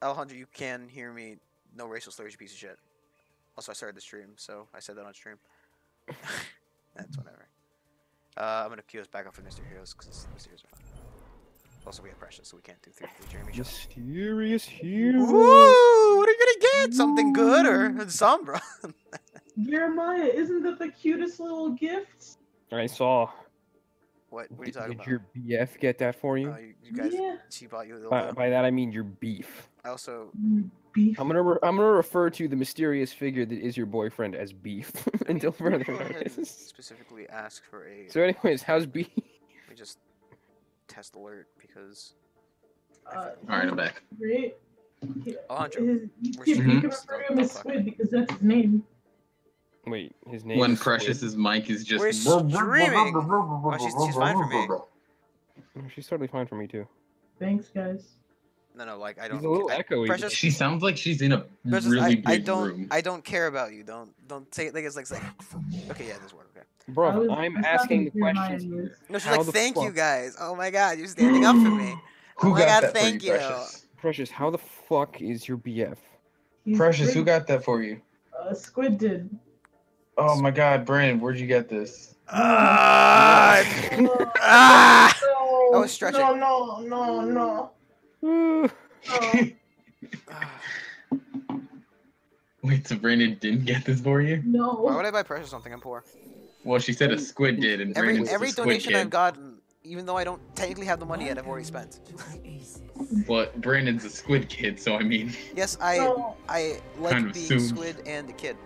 Alejandro, you can hear me. No racial slurs, you piece of shit. Also, I started the stream, so I said that on stream. That's whatever. I'm gonna queue us back up for Mr. Heroes because Mr. Heroes are fun. Also, we have Precious, so we can't do 3 Jeremy. Mysterious hero. Ooh, what are you gonna get? Something good or some, bro? Jeremiah, isn't that the cutest little gift? I saw. What are you talking Did about? your BF get that for you? You guys, Yeah. she bought you a little. By that I mean your beef. I also. Beef. I'm gonna refer to the mysterious figure that is your boyfriend as beef until further notice. Specifically ask for a. So, anyways, how's beef? We just test alert because. Alright, I'm back. Great. Alejandro, You can refer to him as Squid because that's his name. Wait, his name. When is Precious's mic is just. We're streaming. Oh, she's fine for me. Squid. She's totally fine for me too. Thanks, guys. No, like I don't. He's a little echoey. Precious, She sounds like she's in a Precious, really big I room. I don't care about you. Don't say it like it's like. Okay, yeah, this worked. Okay. Bro, I'm asking the questions. No, she's How like, the thank you fuck? guys. Oh my god, you're standing up for me. Who Oh my got god, that thank for you, you. Precious? Precious, how the fuck is your BF? Precious, who got that for you? Squid did. Oh my god, Brandon, where'd you get this? I No, was stretching. No. Wait, so Brandon didn't get this for you? No. Why would I buy Precious something? I'm poor. Well, she said a squid did, and Brandon's Every the squid donation kid. I've gotten, even though I don't technically have the money yet, I've already spent. Well, Brandon's a squid kid, so I mean, Yes, No. I like Kind of being soon. squid and a kid.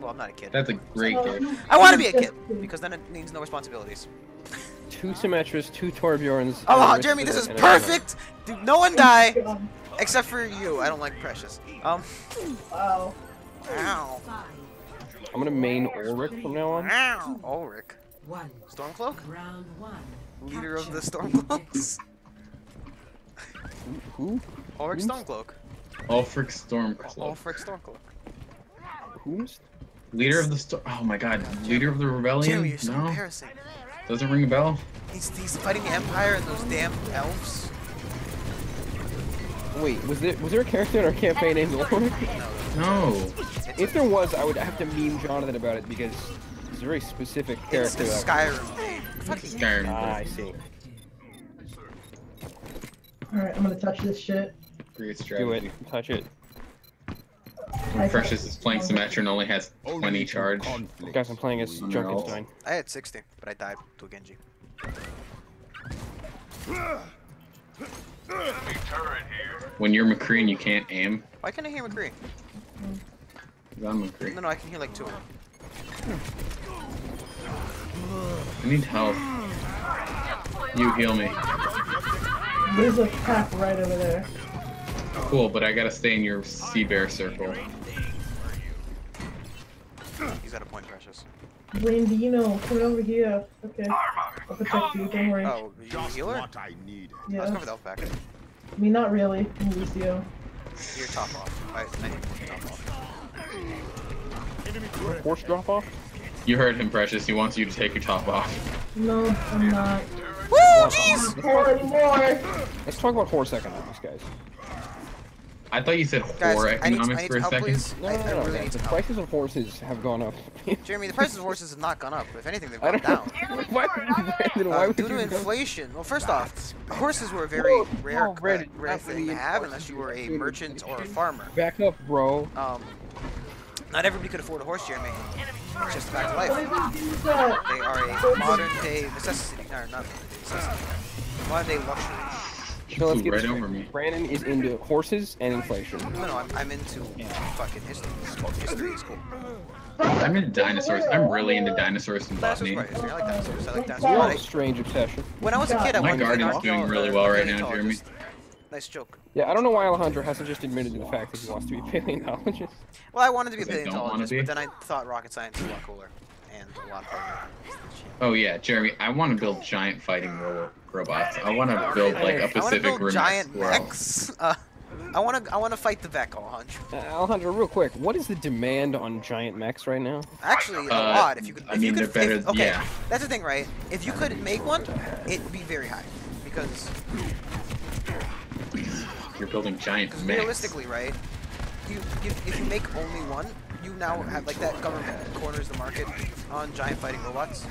Well, I'm not a kid. that's a great kid. I want to be a kid because then it means no responsibilities. 2 Symmetras, 2 Torbjorns. Oh, and a Jeremy, this is and a- perfect. Dude, no one die except for you. I don't like Precious. Wow. Ow. I'm gonna main Ulrich from now on. Ow. Ulrich. Stormcloak? Leader of the Stormcloaks? Who? Ulrich Stormcloak. Ulfric Stormcloak. Ulrich Stormcloak. Who's? Leader of the storm. Oh my god, leader of the rebellion? Jeremy, you're so No? embarrassing. Doesn't ring a bell? He's fighting the Empire and those damn elves. Wait, was there a character in our campaign named Ulrich? No. If there was, I would have to meme Jonathan about it because it's a very specific It's character. the Skyrim. Fucking Skyrim. I see. Alright, I'm gonna touch this shit. Great Do strategy. it. Touch it. Precious is playing Symmetra and only has 20 charge. Guys, I'm playing as Junkenstein. I had 60, but I died to a Genji. When you're McCree and you can't aim, Why can't I hear McCree? 'cause I'm McCree. No, I can hear like 2 of them. I need help. You heal me. There's a pack right over there. Cool, but I gotta stay in your sea bear circle. He's got a point, Precious. Brandino, come over here. Okay. I'll protect you, don't worry. Oh, you a healer? Yeah. Let's go for the elf pack. I mean, not really. I'm Lucio. Your top off. I need your top off. Horse drop off? You heard him, Precious. He wants you to take your top off. No, I'm not. Woo, jeez! Not anymore. Let's talk about horse economics, guys. I thought you said Guys, whore I need economics for a help, second. please. No, I no, really need the some help. prices of horses have gone up. Jeremy, the prices of horses have not gone up. If anything, they've I gone don't down. know. Why would you, Brandon, why would Due to you go- inflation. Well, first off, horses were a very rare, Brandon, rare not thing the to have unless you were a merchant or a farmer. Back up, bro. Not everybody could afford a horse, Jeremy. It's just a fact of life. Why did you do that? They are a modern day necessity. No, not necessity. Modern day luxury. So let's Ooh, get right straight. over me. Brandon is into horses and inflation. No, I'm into fucking history. History is cool. I'm into dinosaurs. I'm really into dinosaurs and Dinosaurs botany. are history. I like dinosaurs. I like You dinosaurs. have But a strange obsession. when I was a kid, I My wanted to be an garden's doing really archaeologist well or right now, Jeremy. paleontologist. Nice joke. Yeah, I don't know why Alejandro hasn't just admitted to the fact that he wants to be a paleontologist. Well, I wanted to be a Because I don't wanna paleontologist, be. but then I thought rocket science was a lot cooler and a lot harder. Oh yeah, Jeremy, I want to build giant fighting robots. I want to build like a I want to Pacific build Rim giant squirrel. mechs. I want to fight the Vec, Alejandro. Alejandro, real quick, what is the demand on giant mechs right now? Actually, a lot. If you could, I if mean, you could, they're better. okay, Yeah. that's the thing, right? If you could make one, it'd be very high because You're building giant Because mechs. realistically, right? If you make only one, you now have like that government corners the market on giant fighting robots.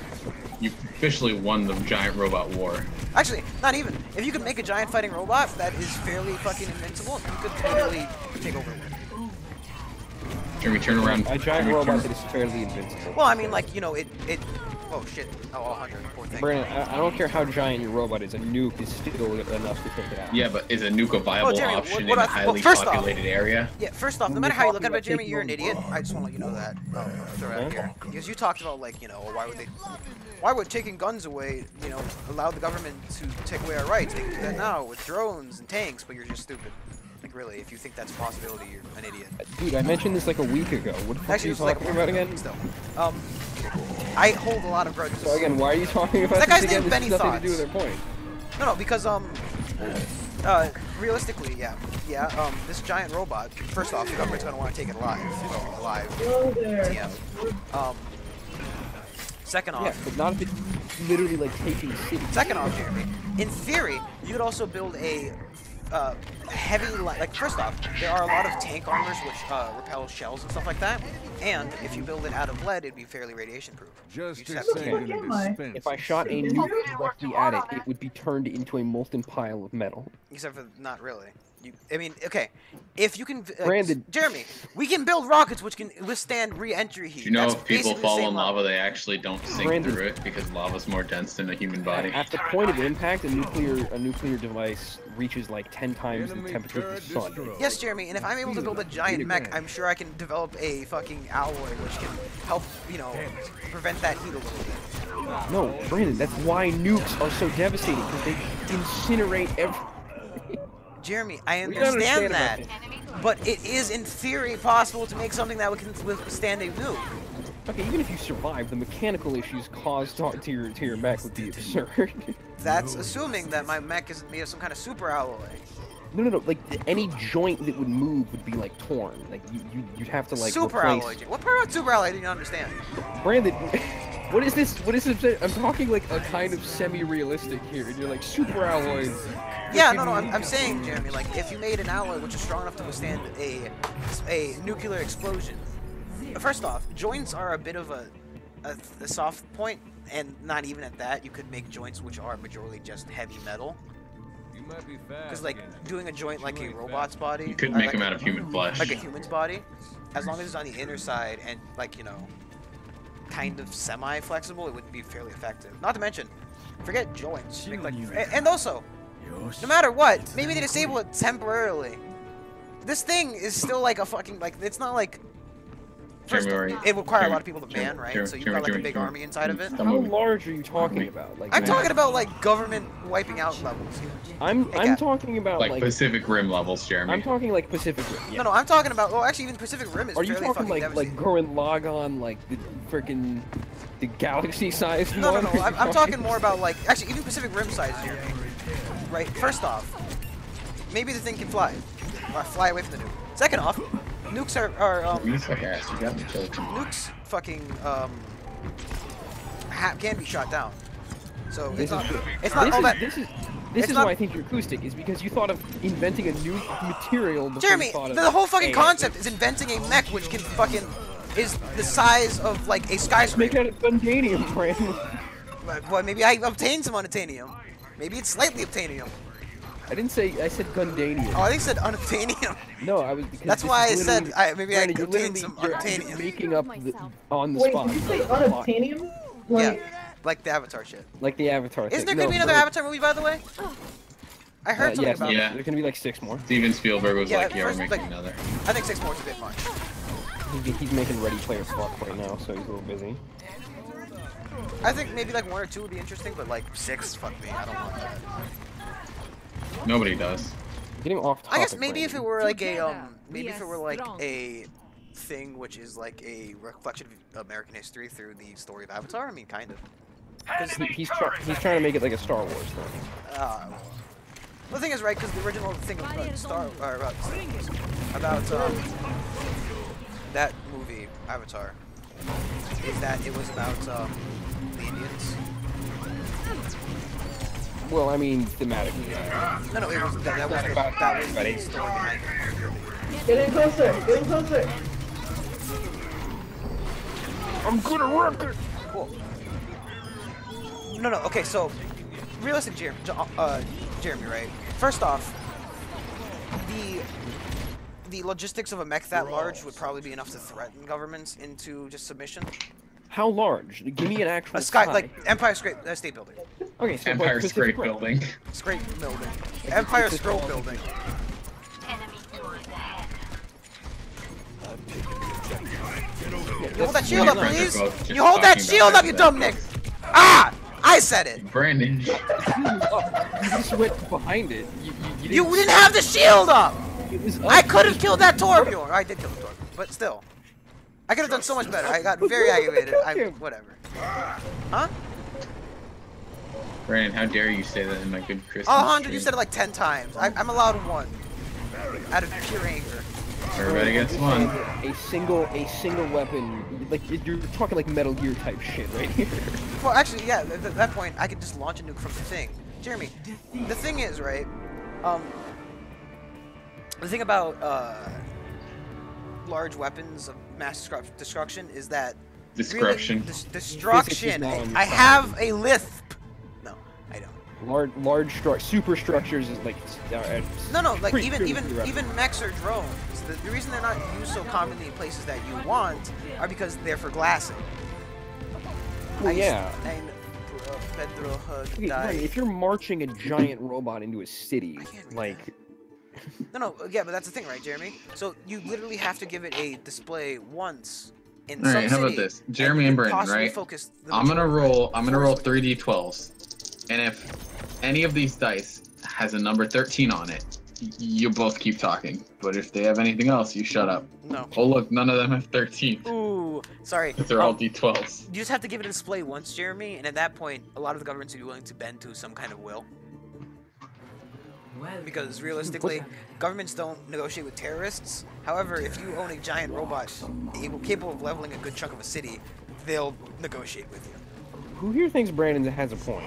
You officially won the giant robot war. Actually, not even. If you could make a giant fighting robot that is fairly fucking invincible, you could literally take over the world. Jeremy, turn around. A giant Jeremy, robot turn- that is fairly invincible. Well, I mean, like, you know, it oh shit. Oh, 100. Poor thing. Brandon, I don't care how giant your robot is, a nuke is still enough to take it out. Yeah, but is a nuke a viable Jeremy, option what in I- a highly first off- populated area? Yeah, first off, no When matter we're how you look talking at it, about Jeremy, taking you're an over the idiot. world. I just want to let you know that. Throw it out Huh? here. Because you talked about, like, you know, why would taking guns away, you know, allow the government to take away our rights? They can do that now with drones and tanks, but you're just stupid. Like, really, if you think that's a possibility, you're an idiot. Dude, I mentioned this like a week ago. What the fuck Actually, are it you was like talking about again? still. I hold a lot of grudges. So again, why are you talking about That this guy's again? named This has Benny nothing to do with Thoughts. their point. No, because realistically, yeah, this giant robot. First off, the government's gonna want to take it alive. Hello there. Yeah. Second Yeah, off, but not if it's literally like taking cities. second off, Jeremy. In theory, you could also build a heavy like. First off, there are a lot of tank armors which repel shells and stuff like that. And if you build it out of lead, it'd be fairly radiation proof. Just You to have to say keep Fuck it am I? is If I shot a nuke directly at it, it would be turned into a molten pile of metal. Except for not really. I mean, okay. If you can, Brandon. Jeremy, we can build rockets which can withstand re-entry heat. Do you know That's if people basically the fall same in lava, level. they actually don't sink Brandon. through it because lava's more dense than a human body? At the point of impact, a nuclear device reaches like 10 times the Enemy temperature of the turret sun. destroyed. Yes, Jeremy, and if I'm able to build a giant Need a mech, gun. I'm sure I can develop a fucking alloy which can help, you know, prevent that heat a little bit. No, Brandon, that's why nukes are so devastating, because they incinerate every... Jeremy, I We don't understand about that, this. but it is in theory possible to make something that can withstand a nuke. Okay, even if you survive, the mechanical issues caused to your mech would be absurd. That's assuming that my mech is made of some kind of super alloy. No, like any joint that would move would be like torn. Like you'd have to like Super replace... alloy. What part about super alloy do you understand? Brandon, what is this? What is this? I'm talking like a kind of semi-realistic here, and you're like super alloys. Yeah, no, I'm saying, Jeremy, like, if you made an alloy which is strong enough to withstand a nuclear explosion. First off, joints are a bit of a soft point, and not even at that, you could make joints which are majorly just heavy metal. You might be fast. Because, like, again. doing a joint like a You ain't robot's body... You could or make like them a- out of human flesh. Like a human's body, as long as it's on the inner side and, like, you know, kind of semi-flexible, it would be fairly effective. Not to mention, forget joints. Make, like, and also, no matter what, maybe they disable it temporarily. This thing is still like a fucking, like, it's not like... First Jeremy, off, it would require a lot of Jeremy, people to man, right? Jeremy, So you've Jeremy, got like a Jeremy, big Jeremy. army inside of it. Stop How moving. large are you talking about? Like, I'm man, talking about like government wiping out levels here. I'm Kat. talking about Like like Pacific Rim levels, Jeremy. I'm talking like Pacific Rim. Yeah. No, I'm talking about. Well, actually, even Pacific Rim is Are you fairly talking fucking like devastating. Gurren Lagann, like the freaking the galaxy-sized No, one? no, no. I'm talking more about like actually even Pacific Rim size here. Right. First off, maybe the thing can fly, or fly away from the nuke. Second off, nukes are You suck ass. You got me killed. nukes fucking can be shot down. So This it's is true. not all that. This it's is not- why I think you're acoustic, is because you thought of inventing a new material before Jeremy, you thought of the whole fucking AI. concept is inventing a mech which can fucking is the size of like a Make skyscraper. out of Gundanium, Brandon. Well, maybe I obtained some unobtainium. Maybe it's slightly obtainium. I didn't say, I said Gundanium. Oh, I think it said unobtainium. No, I was because That's this why is I said literally- maybe I Brandon, you're obtained literally- some you're unobtainium. making up on the Wait, spot. did you say unobtainium? Like, Yeah, like the Avatar shit. Like the Avatar thing. Isn't there No, gonna be another Brandon, Avatar movie, by the way? I heard something yes, about Yeah. it. there's gonna be like 6 more. Steven Spielberg was Yeah, like, "Yeah, we're first, making like- another." I think 6 more is a bit much. He's making Ready Player Fuck right now, so he's a little busy. I think maybe like 1 or 2 would be interesting, but like 6, fuck me, I don't want that. Nobody does. Getting off topic. I guess maybe if it were like a Together, maybe we if it are were like strong. a thing which is like a reflection of American history through the story of Avatar. I mean, kind of. he's trying to make it like a Star Wars thing. Well, the thing is, right? Because the original thing about that movie Avatar is that it was about the Indians. Well, I mean, thematically. Yeah. No, it was that was the story behind it. Get in closer. Get in closer. I'm gonna wreck it. Cool. No, okay, so realistic, Jeremy, right? First off, the logistics of a mech that large would probably be enough to threaten governments into just submission. How large? Give me an actual A sky, size. like Empire State Building. Okay, so Empire Pacific Scrape Rim. Building. Scrape Building. Empire Scroll Building. You hold that shield up, please! You hold that shield up, you dumb Nick! Ah! I said it! Brandon. You just went behind it. You didn't have the shield up! It was I up. could have killed that Torbjorn! I did kill the Torbjorn, but still. I could have done so much better. I got very aggravated. Whatever. Huh? Brandon, how dare you say that in my good Christmas Alejandro, you stream? said it like 10 times. I'm allowed one. Out of pure anger. Everybody gets one. A single weapon. Like you're talking like Metal Gear type shit right here. Well, actually, yeah, at that point, I could just launch a nuke from the thing. Jeremy, the thing is, right, the thing about, large weapons of mass destruction is that... Destruction. Really, destruction! Physics is not on your I side. have a lisp! No, I don't. Large super structures is like... No, like, pretty even mechs or drones, the reason they're not used so commonly in places that you want are because they're for glassing. Well, yeah. Pedro Okay, right, if you're marching a giant robot into a city, like... No, yeah, but that's the thing, right, Jeremy? So you literally have to give it a display once in All some right, how about city, this? Jeremy and you Brandon, possibly right? focus the I'm gonna majority- roll 3d12s, and if any of these dice has a number 13 on it, you both keep talking. But if they have anything else, you shut up. No. Oh look, none of them have 13. Ooh, sorry. They're all d12s. You just have to give it a display once, Jeremy, and at that point, a lot of the governments would be willing to bend to some kind of will. Because realistically, governments don't negotiate with terrorists. However, if you own a giant robot capable of leveling a good chunk of a city, they'll negotiate with you. Who here thinks Brandon has a point?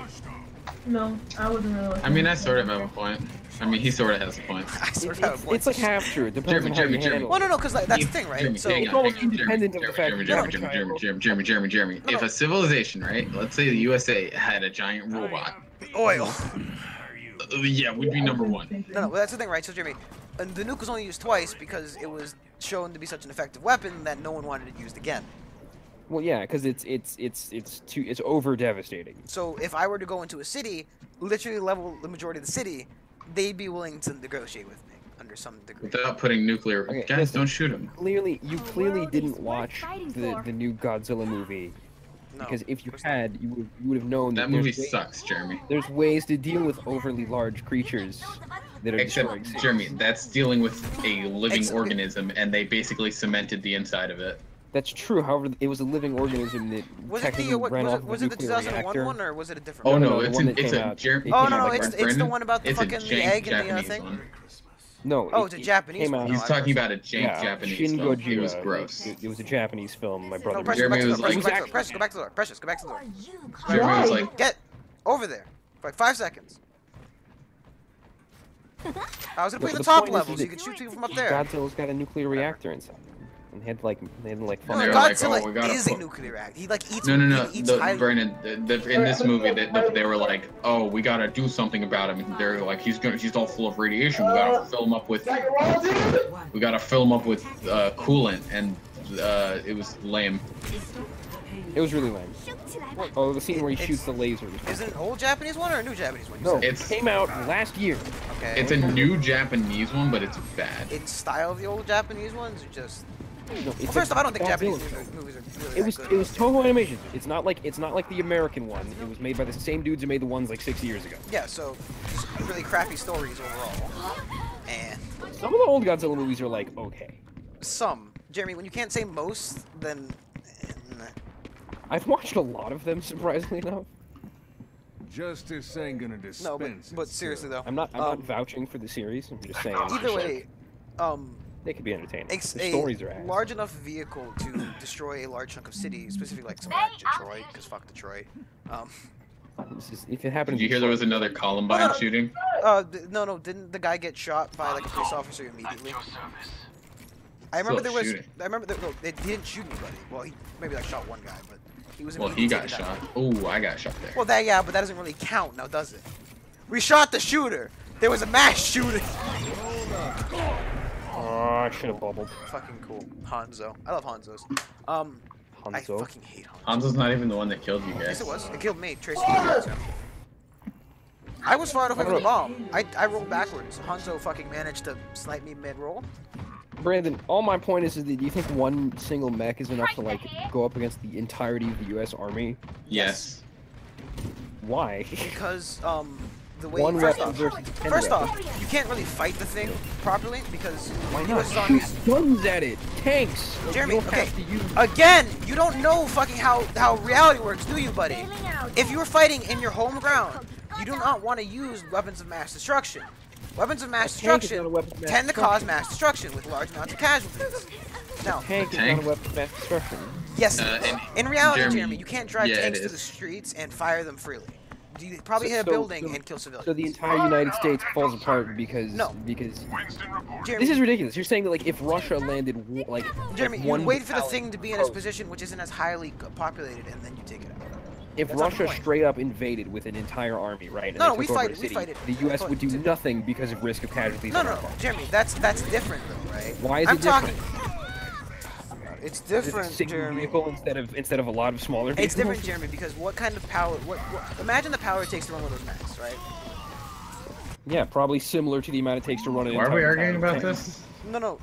No, I wasn't really. I mean, I sort of have a point. I mean, he sort of has a point. I sort of have a point. It's like half true. It depends on how you handle it. Well, no, because like, that's the thing, right? So, It's almost independent of the fact that Jeremy. If a civilization, right? Let's say the USA had a giant robot. oil. Yeah, we'd be number one. No, but that's the thing, right? So, Jeremy, and the nuke was only used twice because it was shown to be such an effective weapon that no one wanted it used again. Well, yeah, because it's over devastating. So, if I were to go into a city, literally level the majority of the city, they'd be willing to negotiate with me under some degree. Without putting nuclear. Okay, Guys, listen. don't shoot him. You clearly didn't watch the new Godzilla movie. No, Because if you of course not. had, you would have known That that movie there's ways, sucks, Jeremy. there's ways to deal with overly large creatures that are destroying Except, cities. Jeremy, that's dealing with a living Except- organism, and they basically cemented the inside of it. That's true. However, it was a living organism that Was it technically the ran off was of it a the nuclear 2001 reactor. one or was it a different Oh one? no, no, the it's one an that it's came a out. Jeremy. It Oh came no, out no, like it's last the year. one about the It's a fucking the jank egg and the Japanese thing. one. No. Oh, it's a Japanese came one. out. No, He's I've talking heard. about a jank Yeah, Japanese Shin film. Gojira. It was gross. It was a Japanese film. My brother. No, Precious, Jeremy go was back to the door. like- Precious, go back to the door. Precious, go back to the door. Jeremy was Why? like, Get over there for like 5 seconds. I was gonna put you in the The top point is level so that you can shoot people from up there. Godzilla's got a nuclear reactor inside, and had like No, And they were like, Godzilla oh, we gotta is a put- nuclear reactor. He like eats. no. He eats highly. Brandon, in this movie, they were like, oh, we gotta do something about him. They're like, he's all full of radiation. We gotta fill him up with coolant, and it was lame. It was really lame. Oh, the scene where he shoots the lasers. Is it an old Japanese one or a new Japanese one? You No, said? it came out last year. Okay. It's a new Japanese one, but it's bad. In style of the old Japanese ones, or just. No, Well, it's first a off, I don't think Godzilla Japanese film. movies are really It was that good. Toho Animation. It's not like the American one. It was made by the same dudes who made the ones like 6 years ago. Yeah, so just really crappy stories overall. And Some of the old Godzilla movies are like okay. some. Jeremy, when you can't say most, then. Nah. I've watched a lot of them, surprisingly enough. Justice ain't gonna No, dispense. but seriously though. I'm not vaouching for the series. I'm just saying. Either way, they could be entertaining. it's The a stories are ass. large enough vehicle to destroy a large chunk of city, specifically like somewhere like Detroit, because fuck Detroit. If it happened. Did you hear there was another Columbine Oh, no. shooting? No, didn't the guy get shot by like a police officer immediately? I Still remember there was. shooting. I remember that they didn't shoot anybody. Well, he maybe like shot one guy, but he was. Well, he immediately got taken down. shot. Oh, I got shot there. Well, yeah, but that doesn't really count now, does it? We shot the shooter. There was a mass shooting. Oh, I should have bubbled. Fucking cool, Hanzo. I love Hanzos. I Hanzo. fucking hate Hanzo. Hanzo's not even the one that killed you Yes, guys. it was. It killed me. Tracy killed him. I was fired off with the bomb. I rolled backwards. Hanzo fucking managed to snipe me mid-roll. Brandon, all my point is that do you think one single mech is enough to like go up against the entirety of the U.S. Army? Yes. Why? Because the way One first weapon off, versus 10 first weapons. off, you can't really fight the thing properly because Why the not? US Army's Shoot guns at it. Tanks. Jeremy, You don't okay. have to use. Again, you don't know fucking how reality works, do you, buddy? If you were fighting in your home ground, you do not want to use weapons of mass destruction. Weapons of mass A tank is destruction not a weapon of mass tend to destruction. cause mass destruction with large amounts of casualties. Now, Tank is Tank? not a weapon of mass destruction. yes, and in reality, Jeremy, Jeremy, you can't drive yeah, it tanks to is. the streets and fire them freely. You probably hit a So- building so- and kill civilians. So the entire United States falls apart because No. Jeremy, this is ridiculous. You're saying that like if Russia landed like Jeremy, you one wait for the pallet thing to be in its coast, position which isn't as highly populated, and then you take it out. if That's not the Russia point. straight up invaded with an entire army, right? And No, they we took over fight- a we city, fight it. the U.S. But would do to- nothing because of risk of casualties. No, on no, our no, part. Jeremy, that's different though, right? Why is I'm it different? talking. It's Is it a different, single Jeremy. vehicle instead of a lot of smaller vehicles? It's different, Jeremy, because what kind of power? What? Imagine the power it takes to run one of those mechs, right? Yeah, probably similar to the amount it takes to run an Why are we entire arguing town. about this? No,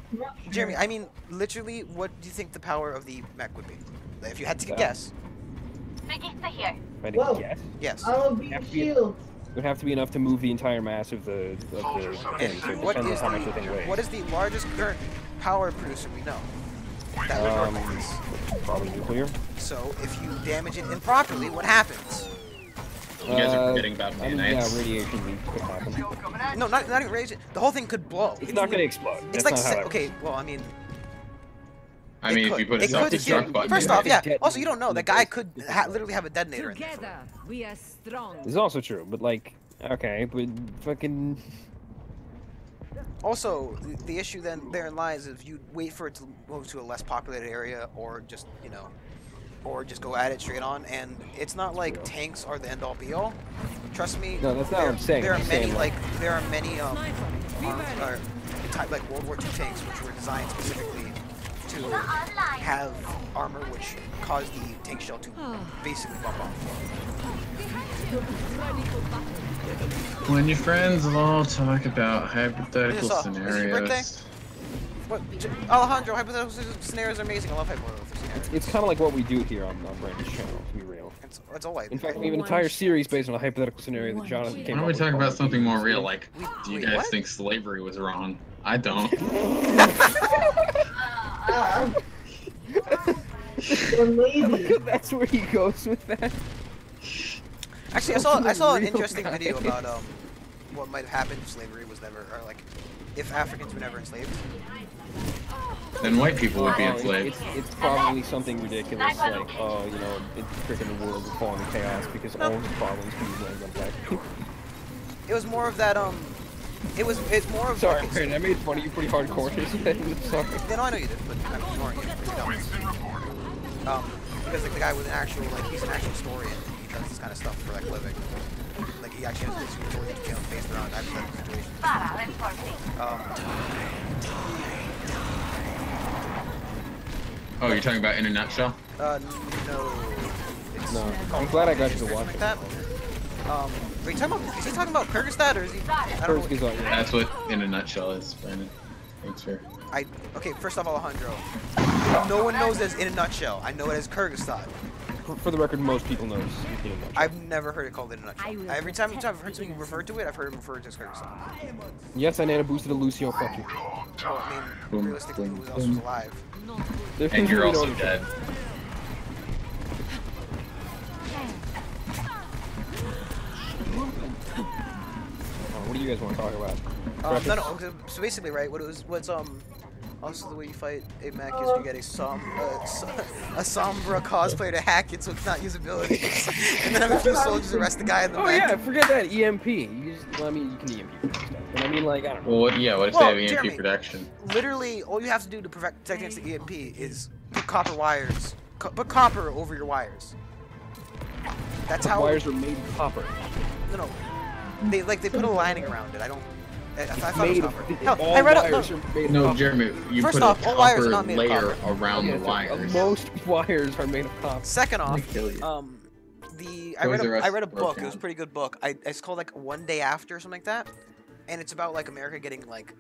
Jeremy. I mean, literally, what do you think the power of the mech would be? If you had to Well, guess, Register here. If I had Whoa. to guess, yes. I'll be Have to be- shield. it would have to be enough to move the entire mass of the thing. So it And what depends is on how much the thing weighs. what is the largest current power producer we know? That would work like this. Probably nuclear. So if you damage it improperly, what happens? You guys are forgetting about I mean, nanites. yeah, radiation leak could happen. No, not even raise it. The whole thing could blow. It's not going to explode. It's That's like not how that okay. Well, I mean, I mean, if you put a it could self-destruct kill- button First in off, it. yeah. Also, you don't know. That guy could literally have a detonator in there. Together, we are strong. This is also true, but like, okay, but fucking. Also, the issue then therein lies if you wait for it to move to a less populated area, or just or just go at it straight on. And it's not like tanks are the end all be all. Trust me. No, that's not what I'm saying. There are I'm many saying, like- like World War II tanks which were designed specifically to have armor which caused the tank shell to basically bump off. When your friends all talk about I hypothetical just saw- is it your birthday? scenarios. What, Alejandro? Hypothetical scenarios are amazing. I love hypothetical scenarios. It's kind of like what we do here on Brandon's channel, to be real. It's all white. In fact, we have an entire series based on a hypothetical scenario that Jonathan Why came don't up we with talk called about something more real? Previously. Like, do you Wait, guys what? think slavery was wrong? I don't. Or maybe. That's where he goes with that. Actually, I saw an Real interesting guy. video about what might have happened if slavery was never, or like, if Africans were never enslaved. Then white people would be Oh, enslaved. it's probably something ridiculous like, oh, you know, freaking the world would fall into chaos because all the problems can be blamed on black people. It was more of that it's more of Sorry, okay, Brandon, I made fun of you pretty hardcore. Sorry. Yeah, no, I know you did, but I'm ignoring you. Because like the guy with an actual, like, he's an actual historian. He does this kind of stuff for like a living. Like he actually has this tutorial channel based around hypothetical situations. Oh, you're talking about in a nutshell? No. It's No, I'm glad I got you to watch like it. that. Are you talking about? Is he talking about Kyrgyzstan or is he? I don't First know. is on, yeah. That's what in a nutshell is, Brandon. Thanks for. Okay, first off, Alejandro. No one knows this in a nutshell. I know it as Kyrgyzstan. For the record, most people know this in a nutshell. I've never heard it called in a nutshell. Every time I've heard something referred to it, I've heard it referred to as Kyrgyzstan. Yes, I nana boosted a Lucio, fuck you. Well, I mean, Boom, realistically, boom, who else was boom. alive? And you're We don't also know. dead. What do you guys want to talk about? No. So basically, right? What's Also, the way you fight a mech is you get a Sombra cosplayer to hack it so it's not usability. And then have a few soldiers arrest the guy in the Oh mech. yeah, forget that EMP. Well, I mean, you can EMP stuff, but I mean, like, I don't know. Well, what if Well, they have EMP Jeremy, protection? Literally, all you have to do to protect against the EMP is put copper wires. Put copper over your wires. That's how. Wires are made of copper. No. They put a lining around it. I thought it was Made copper. of, Hell, all I read up. wires are made of No, copper. Jeremy, you First put off, a all wires are copper not made of layer copper. around Yeah, the so, wires. most wires are made of copper. Second off, kill you. I Toys R Us read a broke book. It was a down. pretty good book. It's called like One Day After or something like that, and it's about like America getting like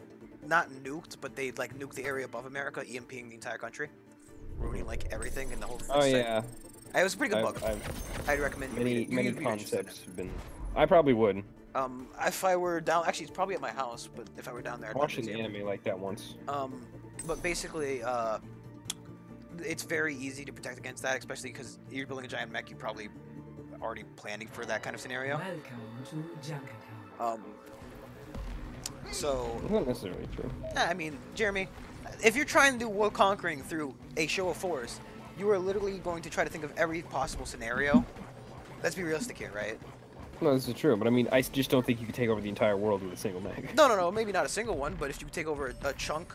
not nuked, but they like nuke the area above America, EMPing the entire country, ruining like everything and the whole. Oh yeah, It was a pretty good book. I'd recommend you read many it. You many read it, you're interested in concepts have been. I probably would. it. If I were down, actually, it's probably at my house, but if I were down there, I'd I watched love an to see it. anime like that once. But basically, it's very easy to protect against that, especially because you're building a giant mech. You're probably already planning for that kind of scenario. Welcome to Junkertown. So Not necessarily true. yeah, I mean, Jeremy, if you're trying to do world conquering through a show of force, you are literally going to try to think of every possible scenario. Let's be realistic here, right? No, this is true, but I mean, I just don't think you could take over the entire world with a single mech. No, maybe not a single one, but if you take over a chunk,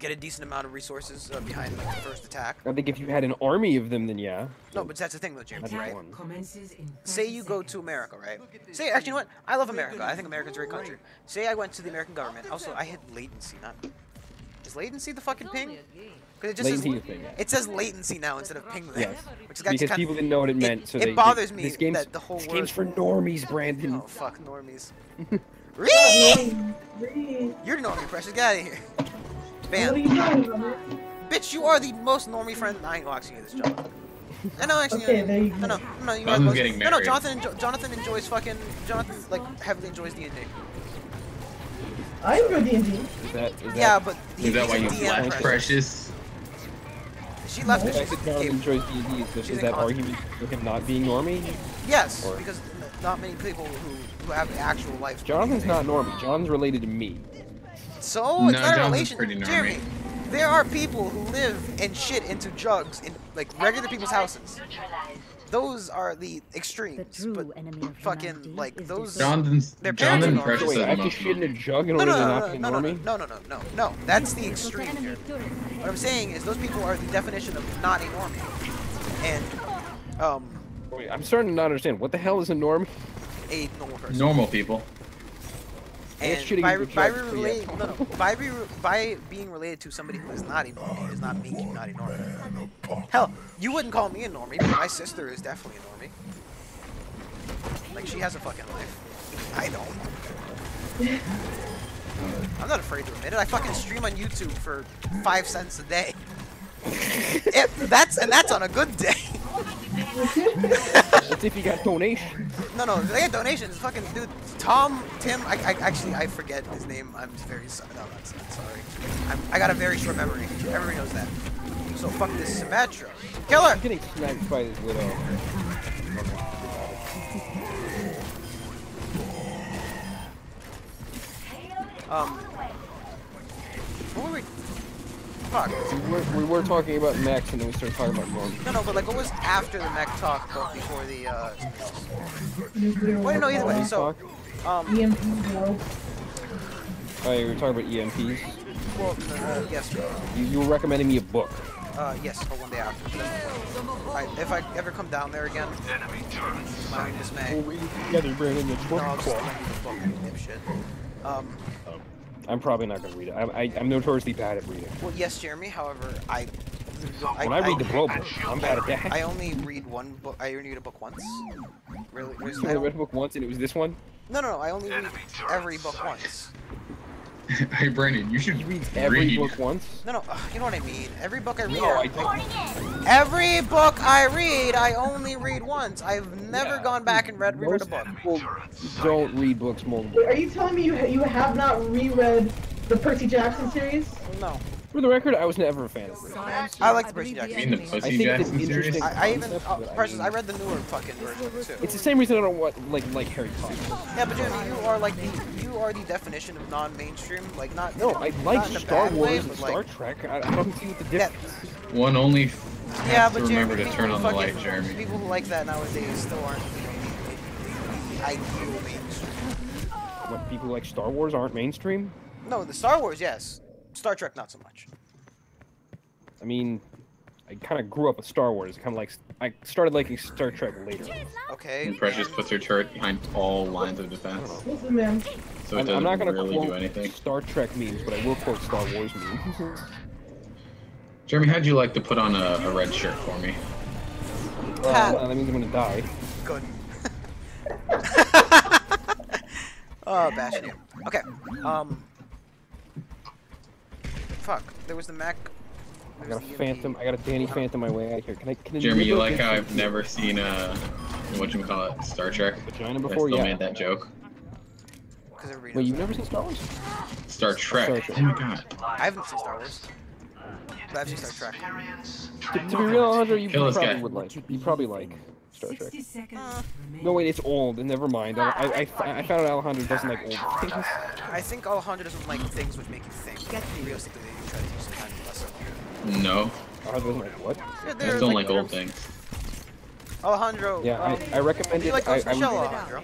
get a decent amount of resources behind the first attack. I think if you had an army of them, then yeah. No, but that's the thing with Jeremy, That'd be right? one. Commences in 30 Say you go to seconds. America, right? Say, actually, you know what? I love America. I think America's a great country. Say I went to the American government. Also, I hit latency, not... Is latency the fucking ping? Because it just Latency says, is ping, yeah. it says latency now instead of ping there. Yes. Which is Because kind people didn't know what it meant, so it they. bothers me this game's, that the whole this word... game's for normies, Brandon. Oh, fuck, normies. Read. You're the normie, Precious. Get out of here. What are Bam. you doing, Robert? Bitch, you are the most normie friend. I ain't watching you this, Jonathan. No, actually, Okay, there you go. no, you are Jonathan's most- getting No, married. Jonathan enjoys fucking. Jonathan like heavily enjoys D&D. I enjoy D&D. Is that? Yeah, but Is that why you DM left, Precious? She left The it. fact that Jonathan enjoys D&D is She's is in that con- argument for him not being normie? Yes, Or- because not many people who have actual life. Jonathan's not normie. Jonathan's related to me. So No, it's not a Jonathan's relation. pretty normie. Jeremy, there are people who live and shit into jugs in like regular people's houses. Those are the The extremes, true but enemy of fucking humanity like is those. disorder. Their parents Jonathan are and normie. Precious Wait, I are have the to most shit in a jug in No, order no, to no, not no, be a no, no, normie? no. That's the extreme here. What I'm saying is those people are the definition of not a normie, and Wait, I'm starting to not understand. What the hell is a normie? a normal person. Normal people. And It's shitting by, in the by, jug, so relate, yeah. no, by being related to somebody who is not a normie does not make you not a normie. Hell, you wouldn't call me a normie, but my sister is definitely a normie. Like, she has a fucking life. I don't. I'm not afraid to admit it. I fucking stream on YouTube for 5 cents a day. That's on a good day. That's if you got donations. No, they get donations. Fucking dude, Tim. I forget his name. I'm very sorry. No, I'm sorry. I got a very short memory. Everybody knows that. So fuck this Symmetra. Killer. I'm getting smacked by this widow. What were we? Fuck. We were talking about mechs and then we started talking about normies. No, but like, what was after the mech talk, but before the Nuclear Wait, no, either way. So, EMP world. Oh, you were talking about EMPs? well, yes, You were recommending me a book. yes, for one day after. If I ever come down there again, my name is May. We'll read it together, Brandon. It's book No, I'll just club. lend you the book, you dipshit. I'm probably not going to read it. I'm notoriously bad at reading. Well, yes, Jeremy. However, When I read the blow book, I'm bad at that. I only read one book. I only read a book once. Really? You I only don't- read a book once and it was this one? No. I only read every book once. Hey, Brandon, you should You read every read. book once? No. You know what I mean. Every book I read. No, I don't. Every book I read, I only read once. I've never Yeah. gone back and read a Most book. people don't read books multiple. Wait, are you telling me you have not reread the Percy Jackson series? No. For the record, I was never a fan of it. I like the Percy Jackson. You mean the I Pussy think it's Jackson series? interesting. I even concept, but personally, I mean, read the newer fucking version of it too. It's the same reason I don't like Harry Potter. Yeah, but Jeremy, you are the definition of non-mainstream. Like not. No, I like not in a Star bad Wars way, and but, Star like, Trek. I don't see what the difference. One only Yeah, has but to remember Jeremy, to turn on the light, fucking- Jeremy. People who like that nowadays still aren't the ideal mainstream. What, people who like Star Wars aren't mainstream? No, the Star Wars, yes. Star Trek, not so much. I mean, I kind of grew up with Star Wars. Kind of like I started liking Star Trek later. Okay. And Precious puts her turret behind all lines of defense, Listen, man. so it I'm doesn't not gonna really do quote anything. Star Trek memes, but I will quote Star Wars memes. Jeremy, how'd you like to put on a red shirt for me? That means I'm gonna die. Good. Oh, bashing you. Okay. Fuck. There was the Mac. I got a Phantom. I got a Danny Phantom my way out here. Can I Jeremy, you nibble like how against I've never seen whatchamacallit, Star Trek? vagina I before? still Yeah. made that joke. Because everybody Wait, knows you've that. never seen Star Wars? Star Trek. Star Trek. Oh my god. I haven't seen Star Wars. But I've seen Star Trek. To be real, Alejandro, you Kill this probably guy. would like. You probably like Star Trek. 60 seconds remaining. No, wait, it's old. And never mind. I found out Alejandro doesn't like old things. I think Alejandro doesn't like things which make you think. Realistically, they try to teach some kind of lesson. No, Alejandro doesn't like what? Yeah, I they're don't like old terms. things. Alejandro. Yeah, I recommend Do you it. like Ghost I in the Shell, would- Alejandro?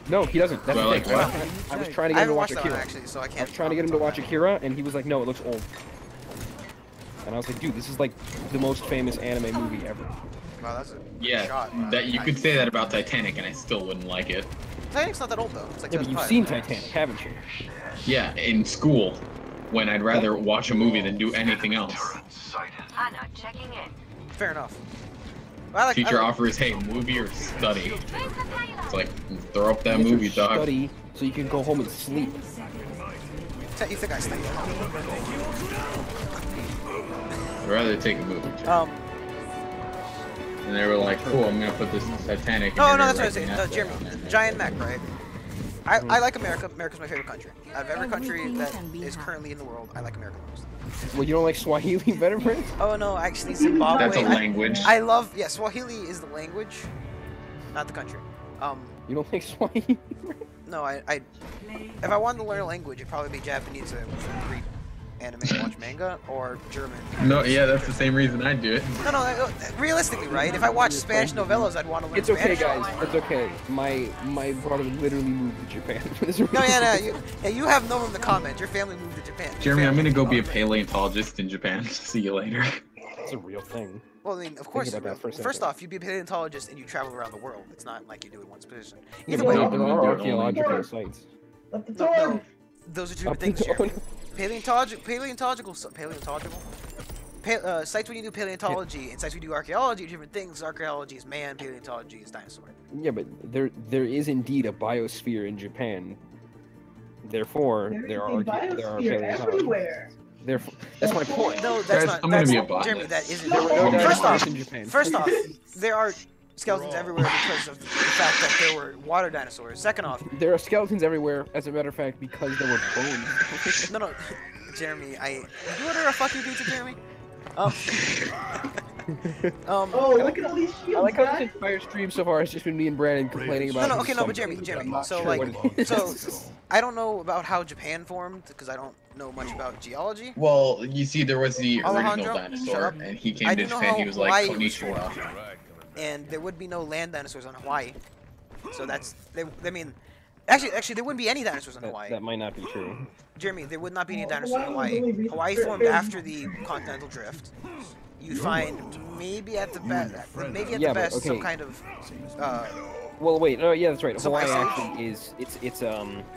No, he doesn't. That's Do I the like thing. what? I was trying to I get him to haven't watch watched that one Akira. actually, so I I can't. was trying to get him to watch Akira, and he was like, "No, it looks old." And I was like, "Dude, this is like the most famous anime movie ever." Wow, that's a Yeah, shot. that you could say that about Titanic, and I still wouldn't like it. Titanic's not that old though. It's like Yeah, but you've 2005. seen Titanic, haven't you? Yeah, in school, when I'd rather watch a movie than do anything else. Hana checking in. Fair enough. I like. Teacher I like, offers, hey, movie or study. It's like, throw up that You movie, should dog. Study so you can go home and sleep. you think I stink? I'd rather take a movie. And they were like, cool, I'm gonna put this Titanic in No, here no, that's what I was right saying. now. Jeremy, giant mech, right? I like America. America's my favorite country. Out of every country that is currently in the world, I like America most. Well, you don't like Swahili veterans? Oh no, actually Zimbabwe. That's a language. I love. Yeah, Swahili is the language, not the country. You don't like Swahili? No, I if I wanted to learn a language, it'd probably be Japanese to read anime and watch manga, or German. No, yeah, that's the same reason I do it. No, realistically, right? If I watch Spanish novellas, I'd want to learn It's okay, Spanish. guys. It's okay. My brother literally moved to Japan for this reason. No, you have no room to comment. Your family moved to Japan. Your Jeremy, I'm family gonna go be a moved. paleontologist in Japan. See you later. It's a real thing. Well, I mean, of course. about that for a First second. off, you'd be a paleontologist and you travel around the world. It's not like you do in one position. Yeah, Either but way, No, there I'm are gonna do it archaeological only. sites. Up the no, door. no, those are two Up different things, the Jeremy. door. Paleontological, sites when you do paleontology and sites when you do archaeology are different things. Archaeology is man, paleontology is dinosaur. Yeah, but there is indeed a biosphere in Japan. Therefore, there are biosphere paleontologists. everywhere. Therefore, that's my point. No, that's Guys, not. I'm gonna that's, be a botanist. Jeremy, that isn't. There were no First off, dinosaurs in Japan. First off, there are skeletons everywhere because of the fact that there were water dinosaurs. Second off, There are skeletons everywhere, as a matter of fact, because there were bones. no, Jeremy, did you order a fucking pizza, Jeremy? Oh, look at all these shields, I like how this guys. entire stream so far has just been me and Brandon complaining about. No, okay, no, but something. Jeremy, I'm not so sure like, what it is. so I don't know about how Japan formed because I don't know much about geology. Well, you see, there was the original Alejandro, shut dinosaur, up. and he I came to do know Japan. how He was like, Hawaii was Konnichiwa. And there would be no land dinosaurs on Hawaii, so that's I mean, actually, there wouldn't be any dinosaurs on Hawaii. That might not be true. Jeremy, there would not be any Oh, dinosaurs in Hawaii was only Hawaii. recent- Hawaii formed fairly after the continental drift. You'd find maybe at the best, Yeah, but some okay. kind of Well, wait. No, yeah, that's right. So Hawaii ice age? actually is. It's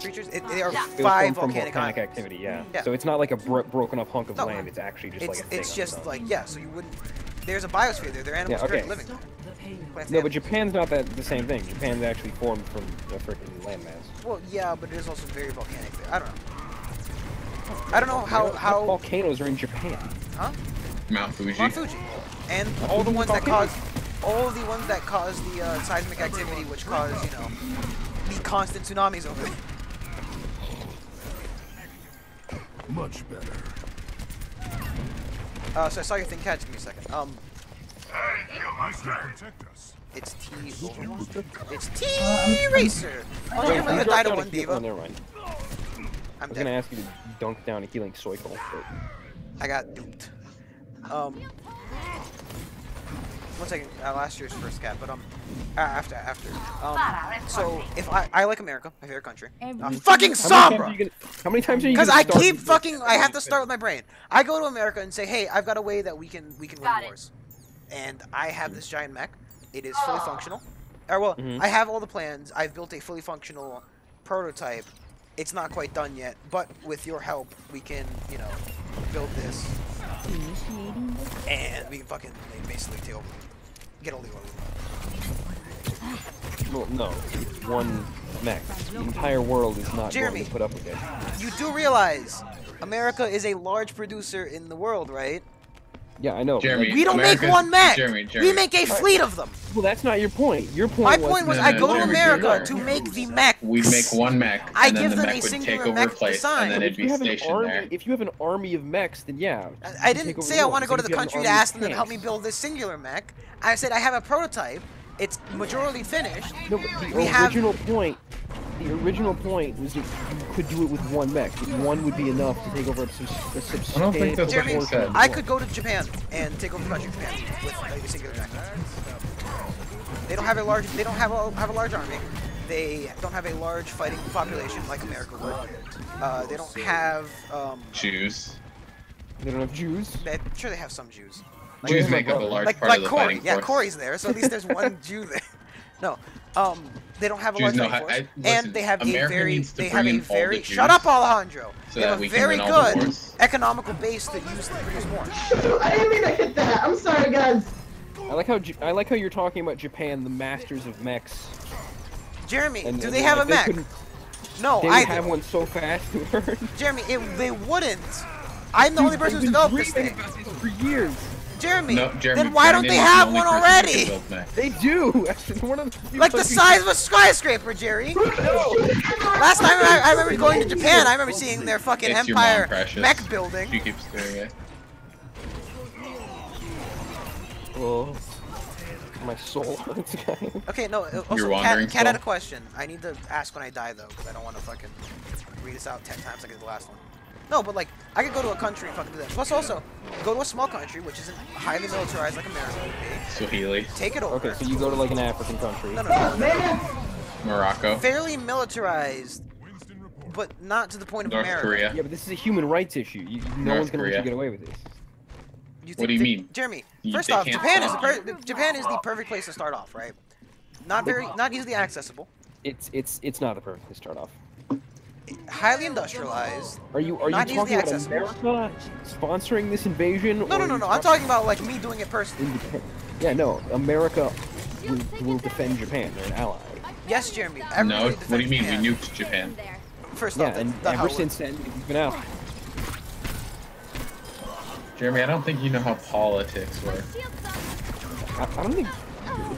creatures. They are It was 5 from volcanic islands. activity, yeah. Yeah. So it's not like a broken up hunk of No. land. It's actually just like a thing. It's on just its own. like yeah. So you wouldn't. There's a biosphere there. There are animals Yeah, currently okay. living there. The payload. Plants No, and but Japan's not the same thing. Japan's actually formed from a freaking landmass. well, yeah, but it is also very volcanic there. I don't know. I don't know how volcanoes are in Japan. huh? Mount Fuji. Mount Fuji, and all the ones that cause the seismic activity, which cause the constant tsunamis over there. Much better. So I saw your thing. Catch me a second. It's T. It's T Racer. Oh, you're gonna die to one Oh, diva. never mind. I I'm was gonna dead. ask you to dunk down a healing Soikle, but I got duped. One second. Last year's first cap, but after. So if I like America, my favorite country. Fucking Sombra. how many times are you? Because gonna I start keep with fucking. I have to start with my brain. I go to America and say, hey, I've got a way that we can win wars, and I have this giant mech. It is fully functional. Or well, I have all the plans. I've built a fully functional prototype. It's not quite done yet, but with your help, we can, build this, and we can fucking basically take over, get all the oil. Well, no, one mech. The entire world is not Jeremy. going to put up with it. You do realize America is a large producer in the world, right? Yeah, I know. Jeremy. We don't America's- make one mech. Jeremy. We make a fleet of them. Well, that's not your point. Your point My point was, No, I no, go to Jeremy, America Jeremy. to make the mech. We'd make one mech, I and then give the them mech a would take singular over mech place, design. and then it'd If you be have an stationed army, there. if you have an army of mechs, then yeah. I you take didn't over say the I world. want to go to It's the like if you country have to an ask them army to of help me tanks. build this singular mech. I said I have a prototype. It's majority finished. No, but We the have- original point was that you could do it with one mech. That one would be enough to take over a substantial. I don't think that's what Jeremy, you said. I could go to Japan and take over the country of Japan with a singular mech. They don't have a large. They don't have a large army. They don't have a large fighting population like America would. They don't have. Jews. They don't have Jews. I'm sure they have some Jews. Jews make up a large part of the Corey. fighting Yeah, force. Corey's there, so at least there's one Jew there. No, they don't have a Jews large know fighting how- force, listen, and they have America a very, needs to they have bring a in all the very. Jews Shut up, Alejandro. so They that have we a can very win all the good wars. economical base that used to produce more. I didn't mean to hit that. I'm sorry, guys. I like how you're talking about Japan, the masters of mechs. Jeremy, And, do and they have a if mech? couldn't- No, They I would have one so fast. Jeremy, they wouldn't. I'm the only person who's developed this thing. About this for years. Jeremy, No, Jeremy, then why don't Brandon they is the have only one person who already? can build mechs. They do. That's one of the few Like the countries- size of a skyscraper, Jerry. Last time I remember going to Japan, I remember seeing their fucking It's your mom, Empire Precious. mech building. She keeps doing it. Oh, my soul hurts, guys. Okay, no. Also, Your Cat wandering had a soul? question. I need to ask when I die though, because I don't want to fucking read this out 10 times like I did the last one. No, but like I could go to a country and fucking do that. Plus, also go to a small country which isn't highly militarized like America would be. Swahili. Take it over. Okay, so you go to like an African country. No. Morocco. Fairly militarized, but not to the point of North America. Korea. Yeah, but this is a human rights issue. No North one's gonna let you Korea. get away with this. What do you mean? Jeremy? You- First they off, can't Japan is stop Japan is the perfect place to start off, right? Not easily accessible, It's not the perfect to start off. highly industrialized. Are you Not talking easily about accessible. America sponsoring this invasion? No, or no, are no, you no. I'm talking about like me doing it personally. Yeah, no. America will defend Japan. They're an ally. Yes, Jeremy. No, everybody what do you mean? defends We Japan. nuked Japan. First Yeah, off, and that's not how ever it since then, we've been out. Jeremy, I don't think you know how politics work. I don't think.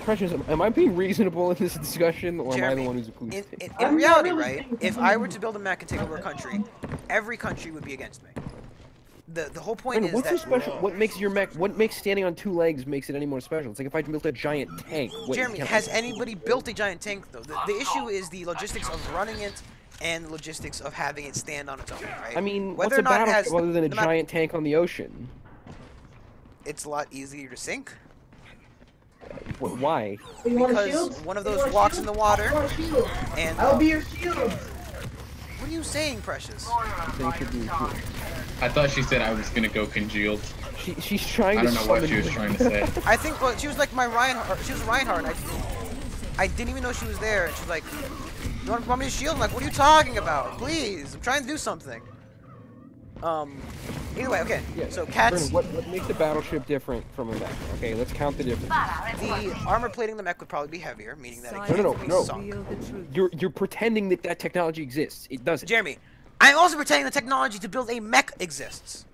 Precious, am I being reasonable in this discussion, or am I Jeremy, the one who's a in, police? in, I'm in reality, not really right? thinking If I were to build a mech and take over a country, every country would be against me. The whole point is What's so that special? What makes your mech? What makes standing on two legs makes it any more special? It's like if I built a giant tank. What, Jeremy, can I- has anybody built a giant tank though? The issue is the logistics of running it and the logistics of having it stand on its own, right? I mean, whether what's or a not it battleship has, other than a no matter- giant tank on the ocean? It's a lot easier to sink Why? You want a because shield? one of You those want a walks shield? in the water I want a shield. and I'll be your shield. what are you saying, Precious? They should be cool. I thought she said I was gonna go congealed. She's trying I to don't know what summon she was trying to say. I think well, she was like my Reinhardt. She was Reinhardt. And I didn't even know she was there. And she's like, "You want me to shield?" I'm like, "What are you talking about? Please, I'm trying to do something." Either way, okay. Yeah, So cats. Brennan, what makes a battleship different from a mech? Okay, let's count the difference. The armor plating the mech would probably be heavier, meaning that it No, can't no, be no. sunk. Reveal the truth. You're pretending that that technology exists. It doesn't. Jeremy, I'm also pretending the technology to build a mech exists.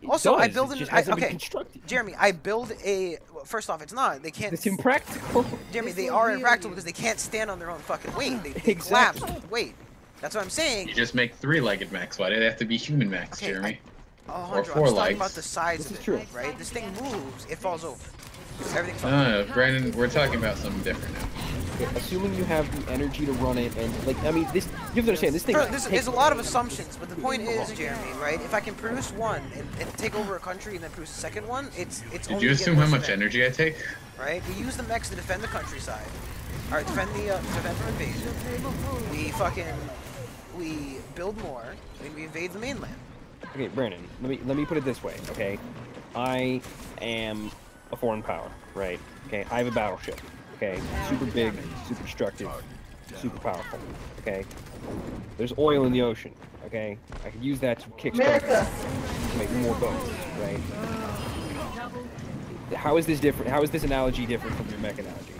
It Also, I does, build it an. just I, hasn't been okay, constructed. Jeremy, I build a. Well, first off, it's not. They can't. It's impractical. Jeremy, This they will are heal impractical you. because they can't stand on their own fucking weight. They Exactly. collapse with the weight. That's what I'm saying. You just make three-legged mechs. Why do they have to be human mechs, Okay, Jeremy? Alejandro, four I'm talking legs. about the size This of is it, true. right? This thing moves, it falls over. Everything's fine. No, Brandon, we're talking about something different now. Assuming you have the energy to run it, and like, I mean, this you have to understand. This thing. There's a lot of assumptions, but the point is, Jeremy, right? If I can produce one and take over a country and then produce a second one, it's Did only you get assume more how much severe, energy I take? right? We use the mechs to defend the countryside. All right, defend from invasion. We build more and we invade the mainland. Okay, Brandon. Let me put it this way. Okay, I am a foreign power, right? Okay, I have a battleship. Okay, super big, super destructive, super powerful. Okay, there's oil in the ocean. Okay, I could use that to kickstart America. to make more boats, right? How is this different? How is this analogy different from your mech analogy?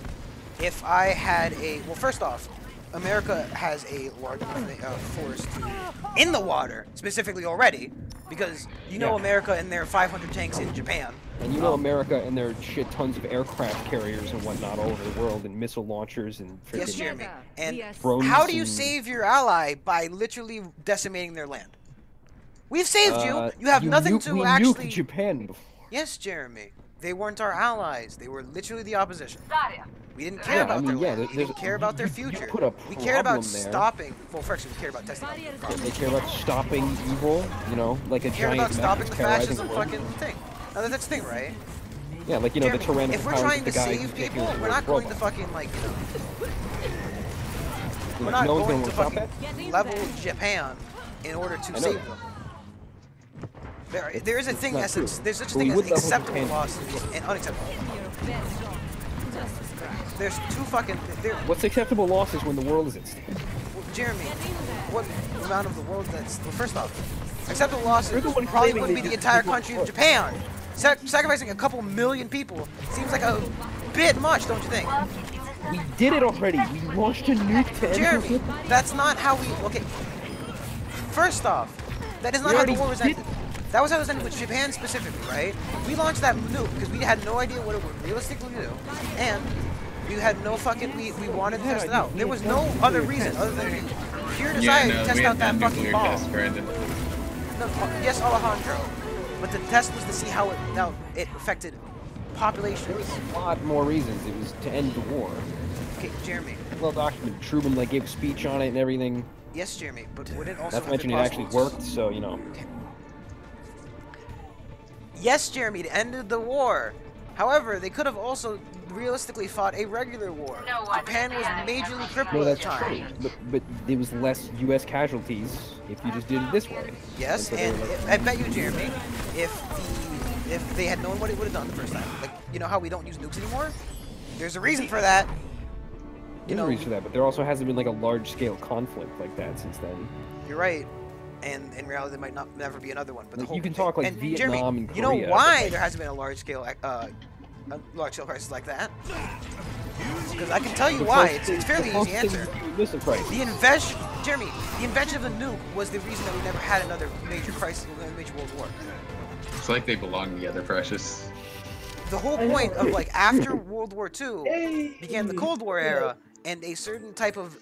If I had well, first off, America has a large force in the water, specifically already, because you know Yeah. America and their 500 tanks in Japan. And you know America and their shit tons of aircraft carriers and whatnot all over the world, and missile launchers and Yes, freaking Jeremy. And drones. how do you and, save your ally by literally decimating their land? We've saved you. You have we nothing to actually. nuked Japan before. Yes, Jeremy. They weren't our allies. They were literally the opposition. Stadia. We didn't care Yeah, about I mean, their yeah, land. We didn't care about their future. put a We cared about problem there. stopping. Well, first we cared about testing. They care about stopping evil, you know, like a We care giant about mech stopping that's the terrorizing fascism the world. fucking thing. Now that's the thing, right? Yeah, like, you know, the Jeremy, tyrannical if we're powers trying of to the guy save who's taking people, over the we're not world. going to fucking like, you know, You we're know, not no one's going gonna to stop fucking level Japan in order to I know save that. them. There is a thing not that's true. there's such a But we thing as would level acceptable Japan. losses and unacceptable. There's two fucking What's acceptable losses when the world is at stake? Jeremy, what amount of the world that's well, first off, acceptable losses You're the one probably claiming wouldn't be that the you- entire people- country of Japan. Sacrificing a couple million people seems like a bit much, don't you think? We did it already. We launched a nuke to end Jeremy, the- that's not how we. Okay. First off, that is not We how the already war was did- ended. That was how it was ended with Japan specifically, right? We launched that nuke because we had no idea what it would realistically do, and we had no fucking. We wanted to test it out. There was no other reason other than pure desire to test we out had that fucking nuclear bomb. test, Brandon. No, yes, Alejandro, but the test was to see how it affected populations. A lot more reasons. It was to end the war. Okay, Jeremy. Well documented. Truman like gave a speech on it and everything. Yes, Jeremy, but would it also Not to have mention it been actually possible? worked. So you know. Yes, Jeremy, it ended the war. However, they could have also realistically fought a regular war. No one Japan was can majorly have crippled No, at the that's time. true. But there was less U.S. casualties if you just did it this way. Yes, And so they and were like, I bet you, Jeremy, if they had known what it would have done the first time, like you know how we don't use nukes anymore, there's a reason for that. You there's a know, reason for that, but there also hasn't been like a large-scale conflict like that since then. you're right. And in reality, there might never be another one. But the Like, whole you can talk like and Vietnam Jeremy, and you know Korea, why but, like, there hasn't been a large-scale crisis like that? Because I can tell you why. It's fairly easy answer. Missile crisis. The invention, Jeremy, the invention of the nuke was the reason that we never had another major crisis, another major world war. It's like they belong together, Precious. The whole I know, point of right? like after World War II Hey. began the Cold War era and a certain type of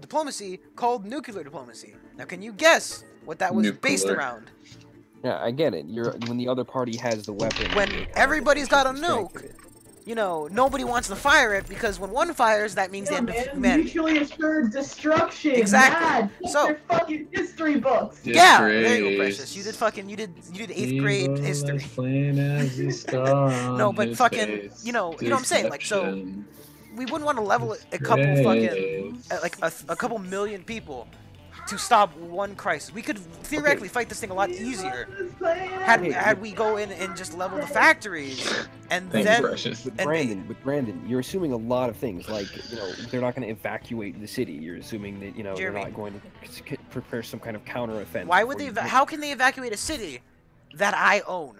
diplomacy called nuclear diplomacy. Now, can you guess what that was based Nuclear. around? Yeah, I get it. You're when the other party has the weapon. When they kind of everybody's got a the strength nuke, of it. you know, nobody wants to fire it because when one fires, that means the Yeah, end of man, humanity. mutually assured destruction. Exactly. Mad. Check So- your fucking history books. Yeah, there you go, Precious. You did 8th grade history. No, but fucking, you know what I'm saying? Like, so we wouldn't want to level a couple fucking, like a couple million people to stop one crisis. We could theoretically fight this thing a lot easier had we go in and just level the factories and Thank then you, Precious. With and Brandon, you're assuming a lot of things. Like, you know, they're not going to evacuate the city. You're assuming that, you know, Jeremy. they're not going to prepare some kind of counter-offense. why would before they? you- How can they evacuate a city that I own?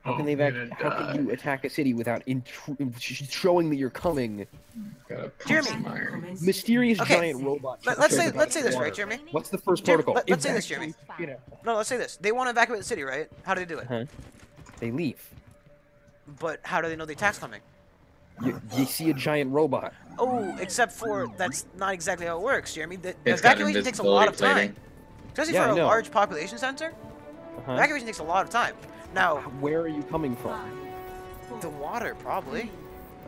How can they How can you attack a city without showing that you're coming? Jeremy. Mysterious Okay, giant robot. Let's say about this, water. right, Jeremy? What's the first Jeremy, protocol? let's say this, Jeremy. You know, No, let's say this. They want to evacuate the city, right? How do they do it? huh? They leave. But how do they know the attack's coming? You see a giant robot. Oh, except for that's not exactly how it works, Jeremy. The It's got evacuation takes a lot of invisibility time, especially Yeah, for I a know. large population center. Evacuation takes a lot of time. Now, Where are you coming from? the water, probably.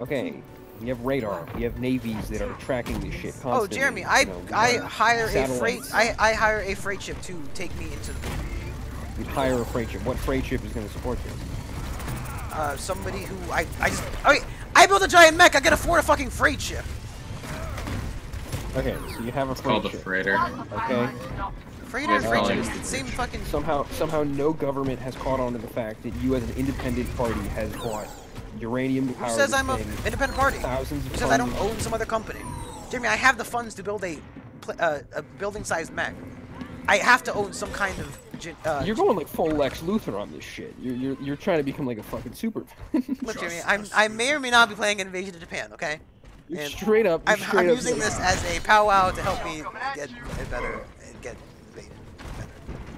Okay, you have radar. You have navies that are tracking this shit constantly. Oh, Jeremy, you know, I you have hire a freight. satellites. I hire a freight ship to take me into the You'd hire a freight ship. What freight ship is going to support this? somebody who I just. Okay, I built a giant mech. I can afford a fucking freight ship. Okay, so you have a It's freight called a ship. freighter. Okay. Freighter and Yeah, freight ship calling- is the same fucking. Somehow no government has caught on to the fact that you as an independent party has bought uranium to Who power says this I'm a thing, independent party? thousands of Who says I don't tons own some other company? Jeremy, I have the funds to build a building-sized mech. I have to own some kind of. You're going like full Lex Luthor on this shit. You're trying to become like a fucking super. Look, Jeremy, I may or may not be playing Invasion of Japan. Okay. You're And straight up. I'm straight up using this as a powwow to help me get better and get invaded. Better.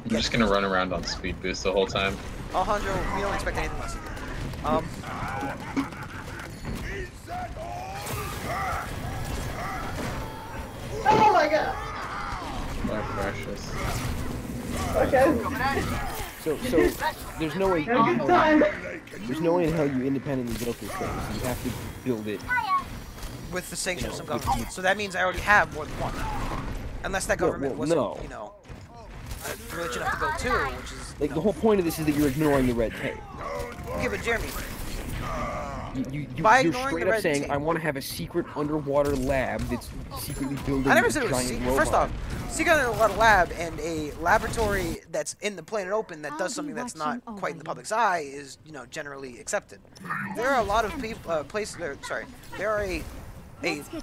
I'm just gonna run around on speed boost the whole time. Alejandro, we don't expect anything less of you. Oh my god. My precious. Okay. So there's no way. Have a good time. There's no way in hell you independently built this thing. So you have to build it. With the sanction of some government. So that means I already have more than one. Unless that government well, wasn't, no. you know, rich enough to build two, which is. Like the whole point of this is that you're ignoring the red tape. Okay, but Jeremy, You're By ignoring straight the up red saying tape- I want to have a secret underwater lab that's secretly building I never a said it was giant secret. robot. First off, secret underwater lab and a laboratory that's in the planet open that does something that's not quite in the public's eye is, you know, generally accepted. There are a lot of people, places. There are a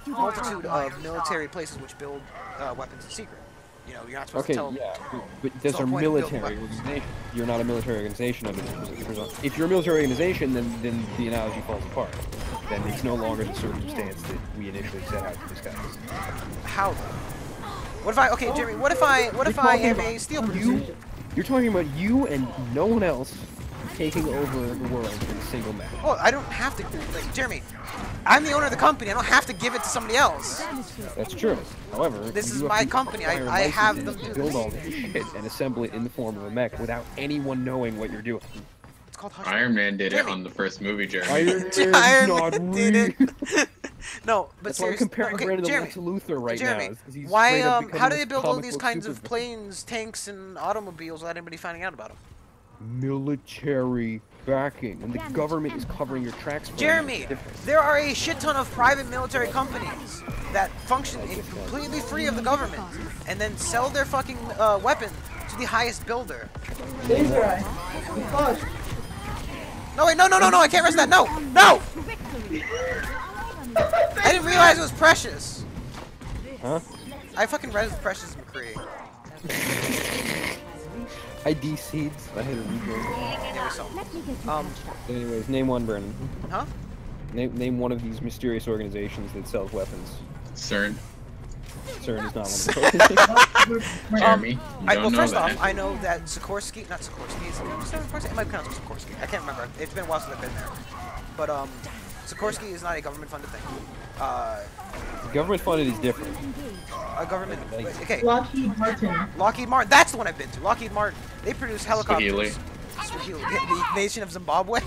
multitude of military places which build weapons in secret. You know, you're not supposed Okay, to tell. yeah, but those the are whole point of building military weapons. organizations. You're not a military organization under this. If you're a military organization, then the analogy falls apart. Then it's no longer the circumstance that we initially set out to discuss. How? What if I? Okay, Jeremy. What if I am a steel producer? You're talking about you and no one else taking over the world in a single man. Well, I don't have to. Like, Jeremy, I'm the owner of the company. I don't have to give it to somebody else. That's true. However, This you is have my to company. I acquire have licenses them to do build this. all this shit and assemble it in the form of a mech without anyone knowing what you're doing. It's called Hush. Iron Man did it Jeremy. on the first movie, Jeremy. Iron Man's Iron not Man did real. it. No, but That's why I'm seriously. comparing Okay, Brandon to Jeremy. Lex Luthor right Jeremy, now. is 'cause he's why? straight up How becoming do a they build all comic these book kinds of supervillain. planes, tanks, and automobiles without anybody finding out about them? Military backing, and the government is covering your tracks. For you. Jeremy, It's different. there are a shit ton of private military companies that function completely free of the government, and then sell their fucking weapon to the highest builder. Laser eye. Fuck. No, wait, no, I can't rest that. No! I didn't realize it was Precious. Huh? I fucking read Precious McCree. I DC'd. I had a rebuild. Yeah, so, Anyways, name one, Brandon. huh? Name one of these mysterious organizations that sells weapons. CERN. CERN is not one of them. Jeremy, you don't Well, know first that. off, I know that Sikorsky, not Sikorsky, it might pronounce it Sikorsky. I can't remember. It's been a while since I've been there. But Sikorsky is not a government-funded thing. Government funded is different. A government. Okay. Lockheed Martin. Lockheed Martin. That's the one I've been to. Lockheed Martin. They produce helicopters. Swahili. Swahili. The nation of Zimbabwe.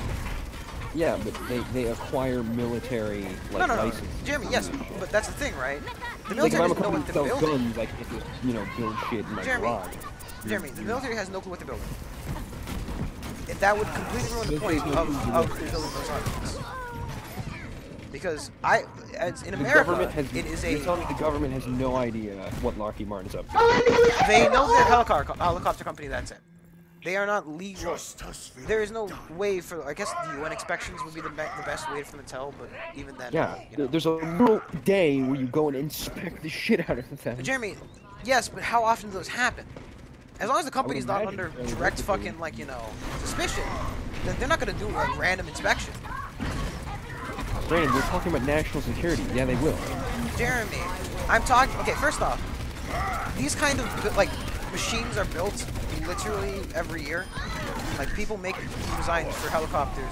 Yeah, but they acquire military like No. licenses. Jeremy, yes, but that's the thing, right? The Like if military I'm a doesn't know company what that they're sells building. guns, like if you build shit in my Jeremy, garage. Jeremy, the military has no clue what they're building. If that would completely ruin the point of building those armies. Because in The America, government has. it is You're telling me the government has no idea what Lockheed Martin is up to. they know they're a helicopter company. That's it. They are not legal. There is no way for. I guess the UN inspections would be the best way for them to tell. But even then, Yeah, you know. there's a little day where you go and inspect the shit out of them. Jeremy, yes, but how often do those happen? As long as the company's not imagine under fairly direct regularly. fucking suspicion, then they're not gonna do a random inspection. Brandon, we're talking about national security. Yeah, they will. Jeremy, I'm talking. Okay, first off, these kind of machines are built literally every year. Like people make designs for helicopters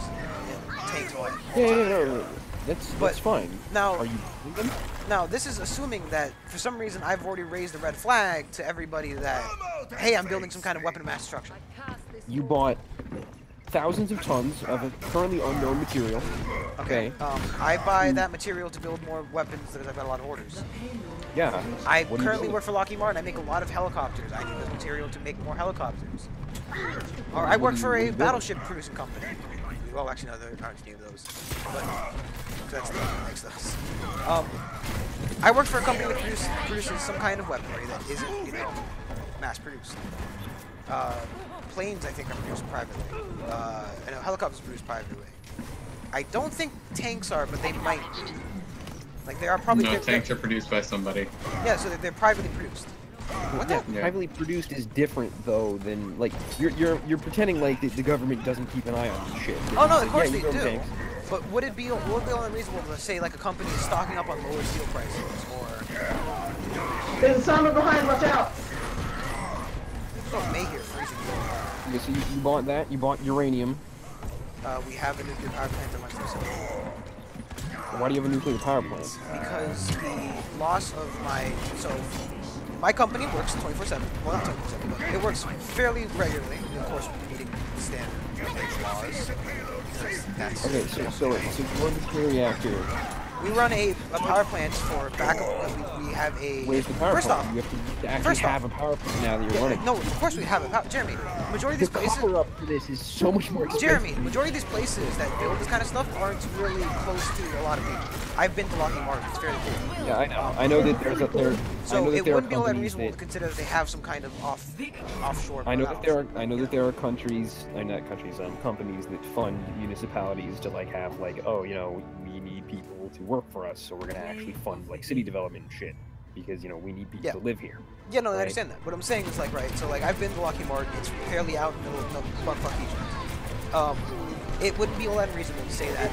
and tanks and all that. Yeah, no. That's But fine. now- Are you building them? Now, this is assuming that for some reason I've already raised the red flag to everybody that, hey, I'm building some kind of weapon of mass destruction. you bought thousands of tons of a currently unknown material. Okay. I buy that material to build more weapons because I've got a lot of orders. Yeah. I What do you currently do? work for Lockheed Martin. I make a lot of helicopters. I need this material to make more helicopters. Or I work for a battleship producing company. Well, actually, no, there aren't any of those. But that's the one that makes those. I work for a company that produces some kind of weaponry that isn't, you know, mass produced. Planes, I think, are produced privately. I know helicopters are produced privately. I don't think tanks are, but they might be. Like, they are probably... No, tanks are produced by somebody. Yeah, so they're privately produced. What the? Yeah. Privately produced is different though than like you're pretending like the government doesn't keep an eye on this shit. Oh no, of course Yeah, they you build do. tanks. But would it be unreasonable to say like a company is stocking up on lower steel prices or... There's a summer behind, watch out! Oh, May here freezing. Okay, so you bought that. You bought uranium. We have a nuclear power plant in Lexington City. Why do you have a nuclear power plant? Because the loss of my... So, my company works 24/7. Well, not 24/7, but it works fairly regularly. Of course, meeting standard laws. Because that's... Okay, so your nuclear reactor. We run a power plant for backup because we have a... Where's the power First plant? off, You have to actually first off- have a power plant now that you're running. no, of course we have a power... Jeremy, majority of these The places... cover-up for this is so much more expensive. Jeremy, majority of these places that build this kind of stuff aren't really close to a lot of people. I've been to Lockheed Martin. It's fairly cool. Yeah, I know. I know that there's a there. So I know that it there wouldn't be are all that companies reasonable that. to consider that they have some kind of offshore. I know that there are. I know you that there are countries, not countries, companies that fund municipalities to like have like, oh, you know, we need people to work for us, so we're gonna actually fund like city development and shit because you know we need people Yeah. to live here. Yeah, no, I Right. understand that. What I'm saying is like, right, so like I've been to Lockheed Martin. It's fairly out in the middle of fuck Egypt. It wouldn't be all that unreasonable to say that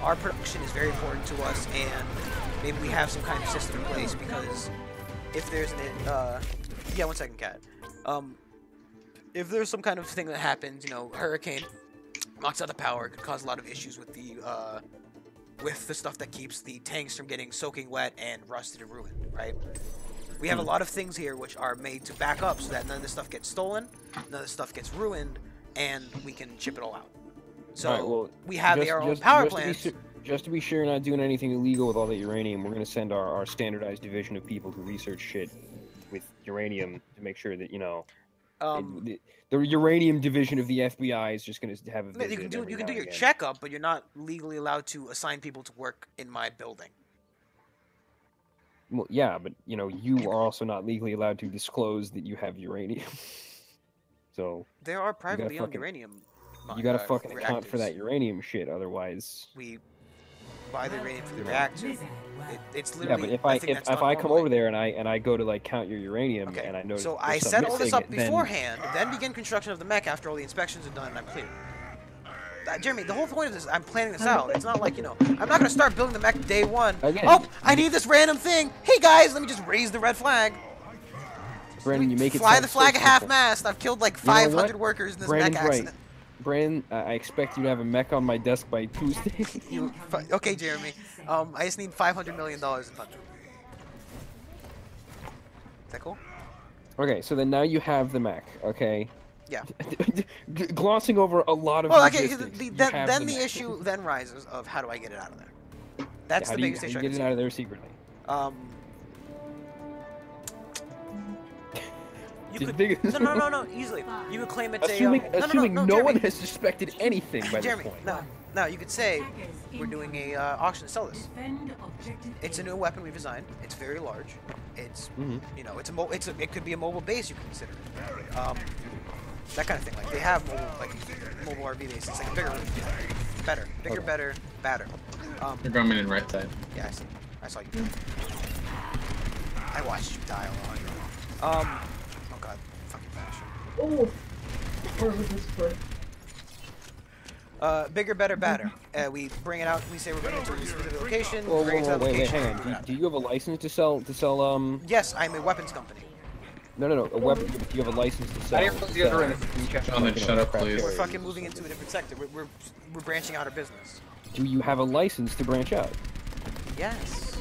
our production is very important to us, and maybe we have some kind of system in place because if there's an yeah, 1 second, cat. If there's some kind of thing that happens, you know, hurricane knocks out the power, it could cause a lot of issues with the stuff that keeps the tanks from getting soaking wet and rusted and ruined, right? We have a lot of things here which are made to back up so that none of this stuff gets stolen, none of this stuff gets ruined, and we can ship it all out. So Alright, well, we have our own power plants. Just to be sure you're not doing anything illegal with all that uranium, we're gonna send our standardized division of people who research shit with uranium to make sure that you know. The uranium division of the FBI is just gonna have a visit. You can do every your now and again. checkup, but you're not legally allowed to assign people to work in my building. Well, yeah, but you know you are also not legally allowed to disclose that you have uranium. So There are privately owned fucking- uranium. you gotta fucking account for reactors. that uranium shit, otherwise. We buy the uranium for the reactor. It's Yeah, literally. but if think that's if done I come normally. over there and I go to like count your uranium Okay, and I notice so there's I something set all this missing, up then- beforehand, then begin construction of the mech after all the inspections are done and I'm clear. Jeremy, the whole point of this, I'm planning this out. It's not like, you know, I'm not gonna start building the mech day one. Again, Oh, I need this random thing. Hey guys, let me just raise the red flag. Brandon, you make it Fly sound the so flag at half simple. mast. I've killed like You know 500 what? workers in this Brandon's mech right. accident. Brandon, I expect you to have a mech on my desk by Tuesday. Okay, Jeremy. I just need $500 million in funding. Is that cool? Okay, so then now you have the mech, okay? Yeah. Glossing over a lot of Well, okay. logistics, you Then have the mech. issue then rises of how do I get it out of there? That's How the do you, biggest how do issue. you get it out of there secretly? You Just could dig it. no, easily. You could claim it's Assuming, a assuming no Jeremy. one has suspected anything by Jeremy, this point. no, you could say we're doing a auction to sell this. Defend objective It's a new weapon we've designed. It's very large. It's you know, it could be a mobile base you can consider. That kind of thing. Like they have mobile RV bases. It's like a bigger one. Better. Bigger, Okay. better, badder. You're coming in right side. Yeah, I see. I saw you. I watched you die along. Oh god, fucking flash. Oh! Where was this for? Bigger, better, badder. We bring it out. We say we're bringing it to a specific location. Whoa, bring it to that wait, location. hang on. Do you have a license to sell? Yes, I'm a weapons company. No, a weapon. Do you have a license to sell? Jonathan, shut up, please. We're fucking moving into a different sector. We're branching out our business. Do you have a license to branch out? Yes.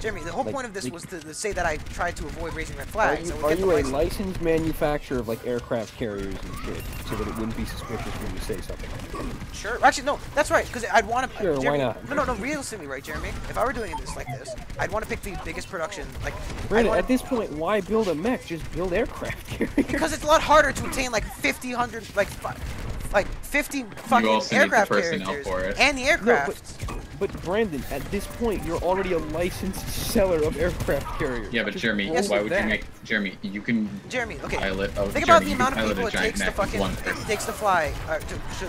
Jeremy, the whole Like- point of this like- was to say that I tried to avoid raising red Are flags. you, I would are get the you a license. licensed manufacturer of like aircraft carriers and shit, so that it wouldn't be suspicious when you say something? Sure. Actually, no. That's right. Because I'd want to. Sure, why Jeremy, not? No. Realistically, right, Jeremy? If I were doing this like this, I'd want to pick the biggest production. Like, Brandon, I'd at wanna, this point, why build a mech? Just build aircraft carriers. because it's a lot harder to obtain like 50, 100, like 50 fucking also need the aircraft personnel carriers for it. and the No, aircraft. but Brandon, at this point, you're already a licensed seller of aircraft carriers. Yeah, but Just Jeremy, roll why with would you that. make Jeremy? You can Jeremy, okay. pilot. Oh, Think Jeremy, about the amount of you can people pilot it a giant takes to mech fucking with one person. takes to fly to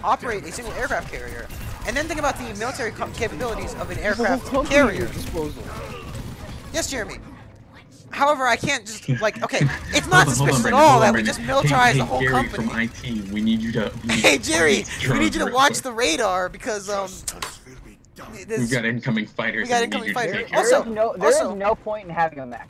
operate a single aircraft carrier, and then think about the military capabilities of an You have a whole aircraft company at carrier. your disposal. Yes, Jeremy. However, I can't just like okay, it's not Hold on, suspicious at Brandon, all hold that on, we Brandon. just militarize Hey, the whole Gary company. from IT, we need you to. Hey Jerry, we need you to watch the radar because We've got incoming fighters. We got and incoming need you to fighters. take care Also- of them. There is also- no point in having a mech.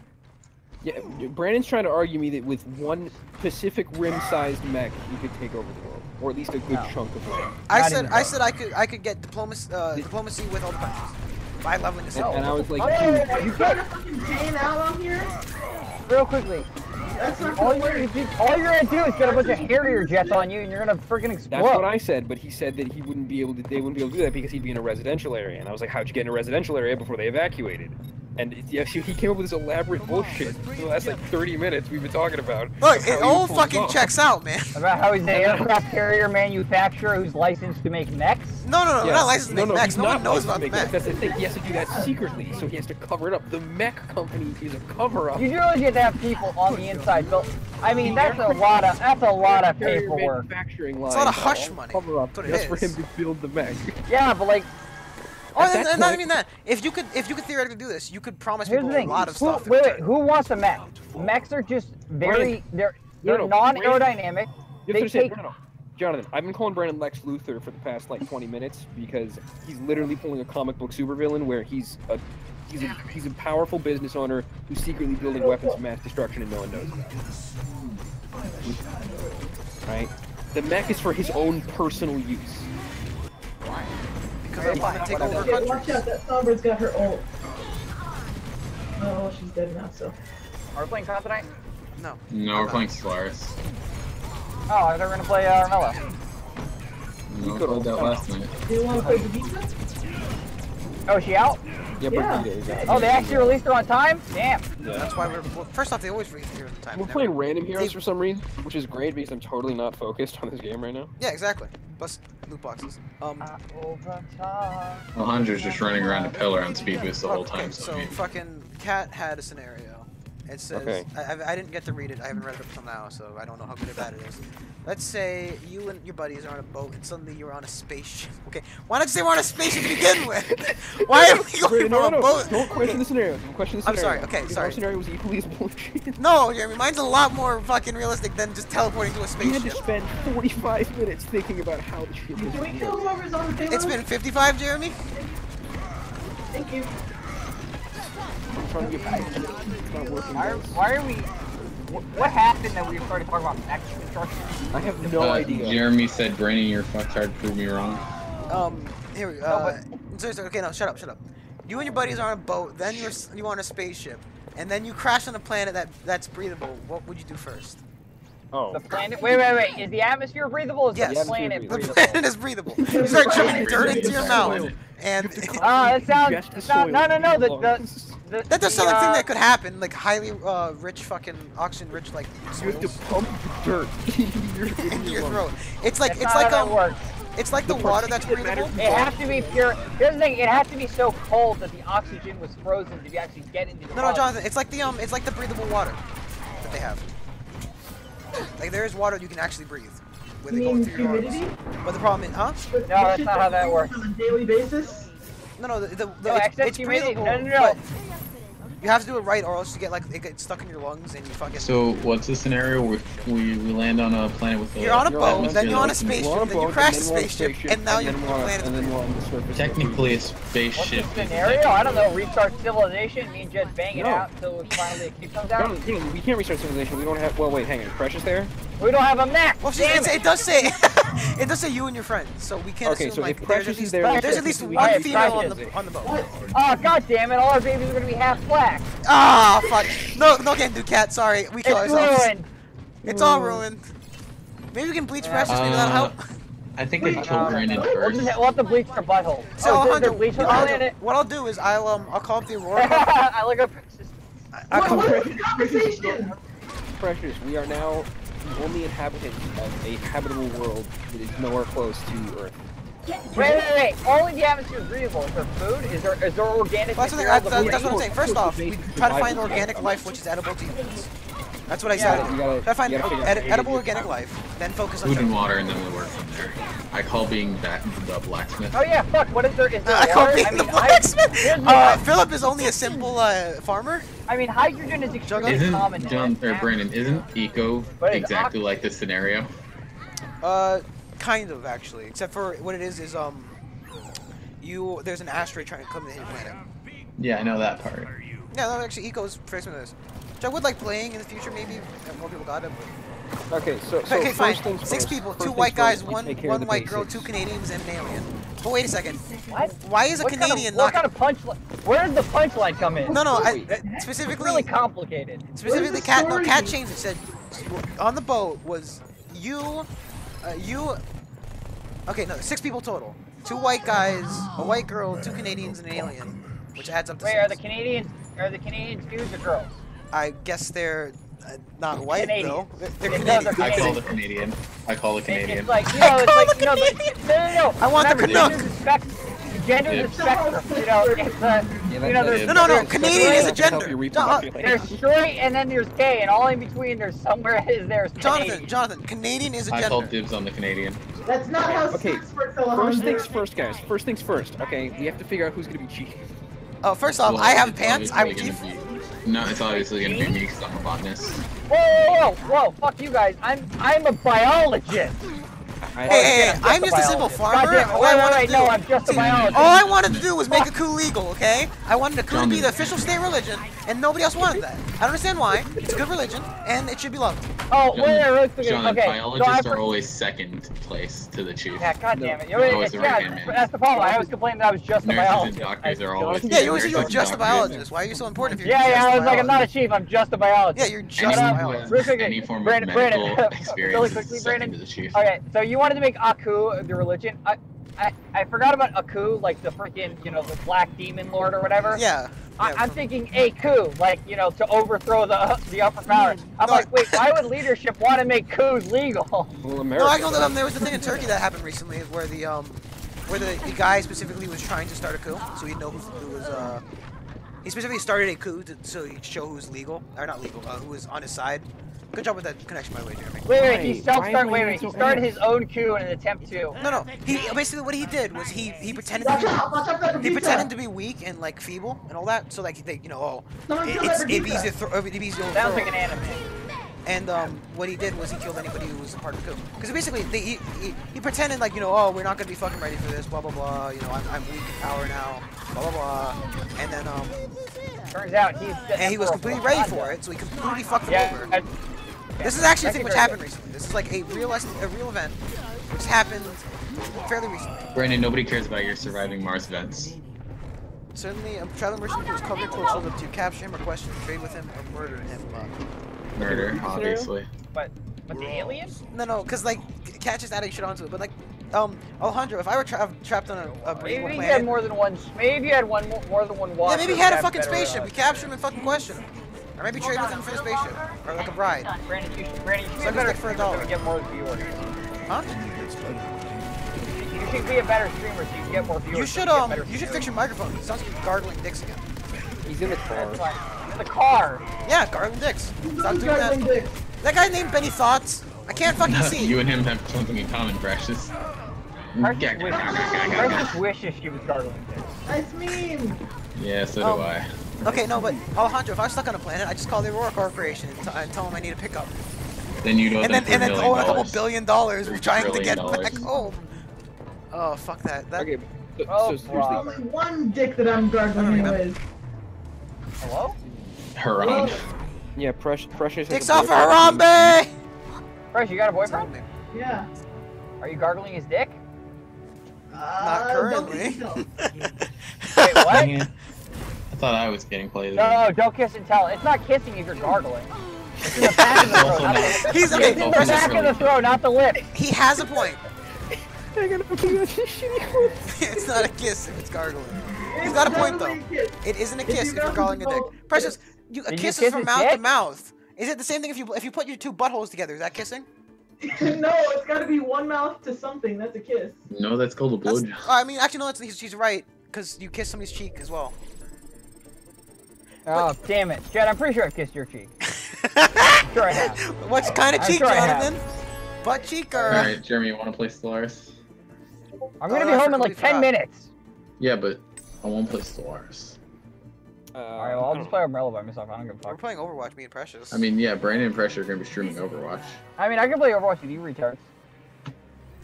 Yeah, Brandon's trying to argue me that with one Pacific Rim-sized mech, you could take over the world, or at least a good No. chunk of it. I Not said even I could get diplomacy with all the countries by leveling this And, up. and I was like, Oh, dude, You trying to fucking pan out on here? Real quickly, That's not all gonna you're, work. all you're gonna do is get a bunch of Harrier jets on you, and you're gonna freaking explode. that's what I said, but he said that he wouldn't be able to. They wouldn't be able to do that because he'd be in a residential area. And I was like, how'd you get in a residential area before they evacuated? And yes, he came up with this elaborate bullshit for the last like 30 minutes we've been talking about. Look, how it he all pulls fucking off. checks out, man. About how he's an aircraft carrier manufacturer who's licensed to make mechs. No, Yeah. we're not licensed to make mechs. he's No not one knows licensed about to the make mech. mechs. That's the thing. He has to do that secretly, so he has to cover it up. The mech company is a cover-up. You really get to have people on the inside built. I mean, that's a lot of Carrier paperwork. manufacturing It's a lot of lines, hush all money. Cover up That's what it just for him is. to build the mech. Yeah, but like, Oh, At that and not point- even that. If you could theoretically do this, you could promise here's people the thing. a lot of stuff. in Wait, return. who wants a mech? Mechs are just very, they're No, non-aerodynamic. You They have to take. say, no. Jonathan, I've been calling Brandon Lex Luthor for the past like 20 minutes because he's literally pulling a comic book supervillain where he's a powerful business owner who's secretly building weapons of mass destruction and no one knows about it. Right? The mech is for his own personal use. Because I want to take over Yeah, watch countries. out, that Sombra's got her ult. Oh, she's dead now, so. Are we playing COD tonight? No. No, we're playing Solaris. Oh, I thought we were gonna play Armello. No, we played that last night. Do you want to play the pizza? Oh, is she out? Yeah, Yeah. but is Oh, they actually released her on time? Damn. That's why well, first off, they always release the time. we're never- playing random heroes They- for some reason, which is great because I'm totally not focused on this game right now. Yeah, exactly. Plus loot boxes. Alejandro's just running around a pillar on speed boost the whole Okay, time. so I mean, fucking Cat had a scenario. It says Okay. I didn't get to read it. I haven't read it up until now, so I don't know how good or bad it is. Let's say you and your buddies are on a boat, and suddenly you're on a spaceship. Okay, why not you say we're on a spaceship to begin with? Why are we going No, from a boat? Don't question the scenario. Don't question the I'm scenario. sorry, okay, Because sorry. Our scenario was equally as bullshit. No, Jeremy, mine's a lot more fucking realistic than just teleporting to a We had to spaceship. spend 45 minutes thinking about how the ship was Can we built. kill whoever's on the payload? It's been 55, Jeremy. Thank you. I'm trying to get it's not working. guys. Why are we... What happened that we started talking about mech construction? I have no idea. Jeremy said, "Brandon, you're fucktard. Prove me wrong." Here we No, sorry, okay, no, shut up. You and your buddies are on a boat, then you're on a spaceship, and then you crash on a planet that's breathable. What would you do first? Oh. The planet... Wait. Is the atmosphere breathable? Is Yes. the planet The The breathable? planet is breathable. You start chucking dirt into your mouth, and That sounds... Ingest the No. soil. that does sound like something that could happen, like highly rich fucking oxygen-rich like You have to soils pump dirt into your throat. It's like That's not how that works. it's like the water that's particulate matter breathable. It has to be pure. Here's the thing. It has to be so cold that the oxygen was frozen to actually get into the No, Jonathan, it's like the breathable water that they have. Like there is water you can actually breathe. Where You they go mean through your lungs. humidity? But the problem is, huh? But No, that's shit not how that we works. On a daily basis? No, No, it's excess humidity. breathable. No. But you have to do it right, or else you get like it gets stuck in your lungs and you fucking. So, what's the scenario where we land on a planet with a You're on a You're boat, on- then you're on a atmosphere spaceship, We're on a then you boat, crash and the then we're on a spaceship, and now you're then the we're on- planet's and then we're breathable. on the surface. technically a What's the spaceship. scenario? I don't know. Restart civilization. Me and Jed bang it No. out until finally a kick comes out. We can't restart civilization. We don't have. Well, wait, hang on. Precious there? We don't have a map. Well, Damn it does say it does say you and your friends, so we can't Okay, assume so like if there's Precious at is least there, there's at least we one can female Precious. on the boat. Oh god damn it! All our babies are gonna be half black. Ah, fuck. No, can't do cat. Sorry, we kill It's ourselves. ruined. It's all ruined. Maybe we can bleach Precious. Maybe that'll help. I think I killed Brandon first. We'll have to bleach her butthole. So, oh, Alejandro, bleach her planet. what I'll do is I'll call up the Aurora. I like a Precious. I'll call What is this conversation? Precious, we are now the only inhabitants of a habitable world that is nowhere close to Earth. Wait. Only the atmosphere is breathable. Is there food? Is there organic Well, that's material? what I'm saying. First off, we try to find organic life which is edible to humans. That's what I said. You gotta- Try to find you gotta figure out edible organic life, then focus on Food and jungle. water, and then we work from there. I call being the blacksmith. Oh yeah, fuck. What is there? Is there I call water? being the blacksmith. Philip is only a simple farmer. I mean, hydrogen is extremely common. Isn't Brandon? Isn't eco But it's exactly like this scenario? Kind of actually, except for what it is there's an asteroid trying to come into your planet. Yeah, I know that part. Yeah, no, actually, eco is very similar to this. Which I would like playing in the future, maybe if more people got it. But... Okay, so Okay, fine. first things 6 first. people, First 2 things white guys, first, we one take care of the white girl, basics. 2 Canadians, and an alien. But wait a second. What? Why is a What Canadian what not? kind of punchline? Where did the punchline come in? No, It's specifically. really complicated. Specifically, Cat. No, Cat changed it. Said on the boat was you. Okay, no, 6 people total. 2 white guys, a white girl, 2 Canadians, and an alien, which adds up to Wait, 6. are the Canadians dudes or girls? I guess they're not white Canadian. though. They're No, Canadian. they're I call the Canadian. I call the Canadian. It's like, no. I want the Remember, Canuck. Gender is a spectrum. You know, it's there's No. there's Canadian is a straight, Help you gender. repopulate. There's straight and then there's gay, and all in between there's somewhere there's Canadian. Jonathan, Canadian is a I call gender. dibs on the Canadian. That's not how Okay, sex works, First Alejandro. things first, guys. First things first. Okay, we have to figure out who's gonna be chief. Oh, first off, Well, I have it's pants. obviously I'm gonna chief. be- No, it's obviously gonna be me because I'm a botanist. Whoa, fuck you guys. I'm a biologist. Hey, I'm just a simple farmer. All I wanted to do- I'm just a biologist. All I wanted to do was make a coup legal, okay? I wanted a coup to be the official state religion, and nobody else wanted that. I don't understand why. It's a good religion, and it should be loved. Oh, really quick. John, Okay, biologists are always second place to the chief. Yeah, god damn it. Always the right hand man. That's the problem. I always complained that I was just a Nurses and biologist. doctors are always. Yeah, you always say nurses you're and just a doctors. biologist. Why are you so important if you're Yeah, just I a was like, I'm not a biologist? chief, I'm just a biologist. Yeah, you're just a Anyone who biologist. Real has quick, any form of Brandon, medical really experience quickly, is second Brandon. to the chief. Okay, so you wanted to make Aku the religion. I forgot about Aku, like the freaking, the black demon lord or whatever. Yeah. I'm thinking a coup, like, to overthrow the upper power. I'm No, like, wait, why would leadership want to make coups legal? Well, No, I know America. that there was a thing in Turkey that happened recently where the guy specifically was trying to start a coup, so he'd know who was he specifically started a coup so he'd show who's legal or not legal, who was on his side. Good job with that connection, by the way, Jeremy. Wait, he Why am I he so started ass? his own coup in an attempt to. No. He basically what he did was he pretended Watch to out, watch out for the be, he pizza. pretended to be weak and like feeble and all that, so like they Someone kill it'd that be easy pizza. to throw. It'd be easy to Sounds throw. like an anime. And what he did was he killed anybody who was a part of the coup. Because basically, he pretended like, oh, we're not gonna be fucking ready for this, blah blah blah. I'm weak in power now, blah blah blah. And then Turns out he's the and he was emperor completely of ready Wakanda. for it, so he completely fucked him Yeah. over. This is actually a thing which Very happened good. recently. This is like a real event which happened fairly recently. Brandon, nobody cares about your surviving Mars events. Certainly, a traveling merchant who was covered close up to capture him or question, trade with him, or murder him. Murder, obviously. But the alien? No, because like, Cat just adding shit onto it. But like, Alejandro, if I were trapped on a breathable Maybe you had planet, more than one. Maybe you had more than one yeah, walker. maybe he had a That's fucking better spaceship. We odds. capture him and fucking question him, or maybe trade with him for the spaceship, or like a bride. Brandon, you should Suck be his a better dick for a streamer so dollar. we get more viewers. Huh? You should be a better streamer so you can get more viewers. You so should get better you should viewers. fix your microphone. It sounds like you're gargling dicks again. He's in the car. That's fine. In the car. Yeah, gargling dicks. Stop doing Gargling that. dick. That guy named Benny Thoughts. I can't fucking see. You and him have something in common, Precious. Precious wishes she was gargling dick. Nice meme. Yeah, so Um, do I. Okay, no, but Alejandro, if I was stuck on a planet, I'd just call the Aurora Corporation and tell them I need a pickup. Then you know And them then for $1 owe a couple million. $1 billion we're trying to $1 get trillion. back home. Oh, fuck that. Okay, so Oh, seriously, wow. Only one dick that I'm I don't gargling remember. anyways. Hello? Harambe. yeah, Precious. has Dicks a off boyfriend. Harambe! Fresh, you got a boyfriend? Yeah. Are you gargling his dick? Not Don't currently. kiss and Wait, what? Yeah. I thought I was getting played. No, don't kiss and tell. It's not kissing if you're gargling. It's in the back of the throat, not the He's lip. okay. It's in the back of the throat, not the lip. He has a point. It's not a kiss if it's gargling. He's got a point though. It isn't a kiss if you're gargling a dick. Precious, a Did you kiss is kiss from his mouth to dick? mouth. Is it the same thing if you put your two buttholes together? Is that kissing? No, it's gotta be one mouth to something. That's a kiss. No, that's called a That's, blowjob. I mean, actually, no. She's right because you kiss somebody's cheek as well. Oh, damn it. Jed, I'm pretty sure I've kissed your cheek. Sure I have. What kind of I'm cheek, sure I have. Jonathan? Butt cheek or? Alright, Jeremy, you want to play Stellaris? I'm gonna Oh, be I home in completely like 10 forgot. minutes. Yeah, but I won't play Stellaris. Alright, well, I'll just play Umbrella by myself. I don't give a We're fuck. playing Overwatch, me and Precious. I mean, yeah, Brandon and Pressure are going to be streaming Overwatch. I mean, I can play Overwatch with you retards.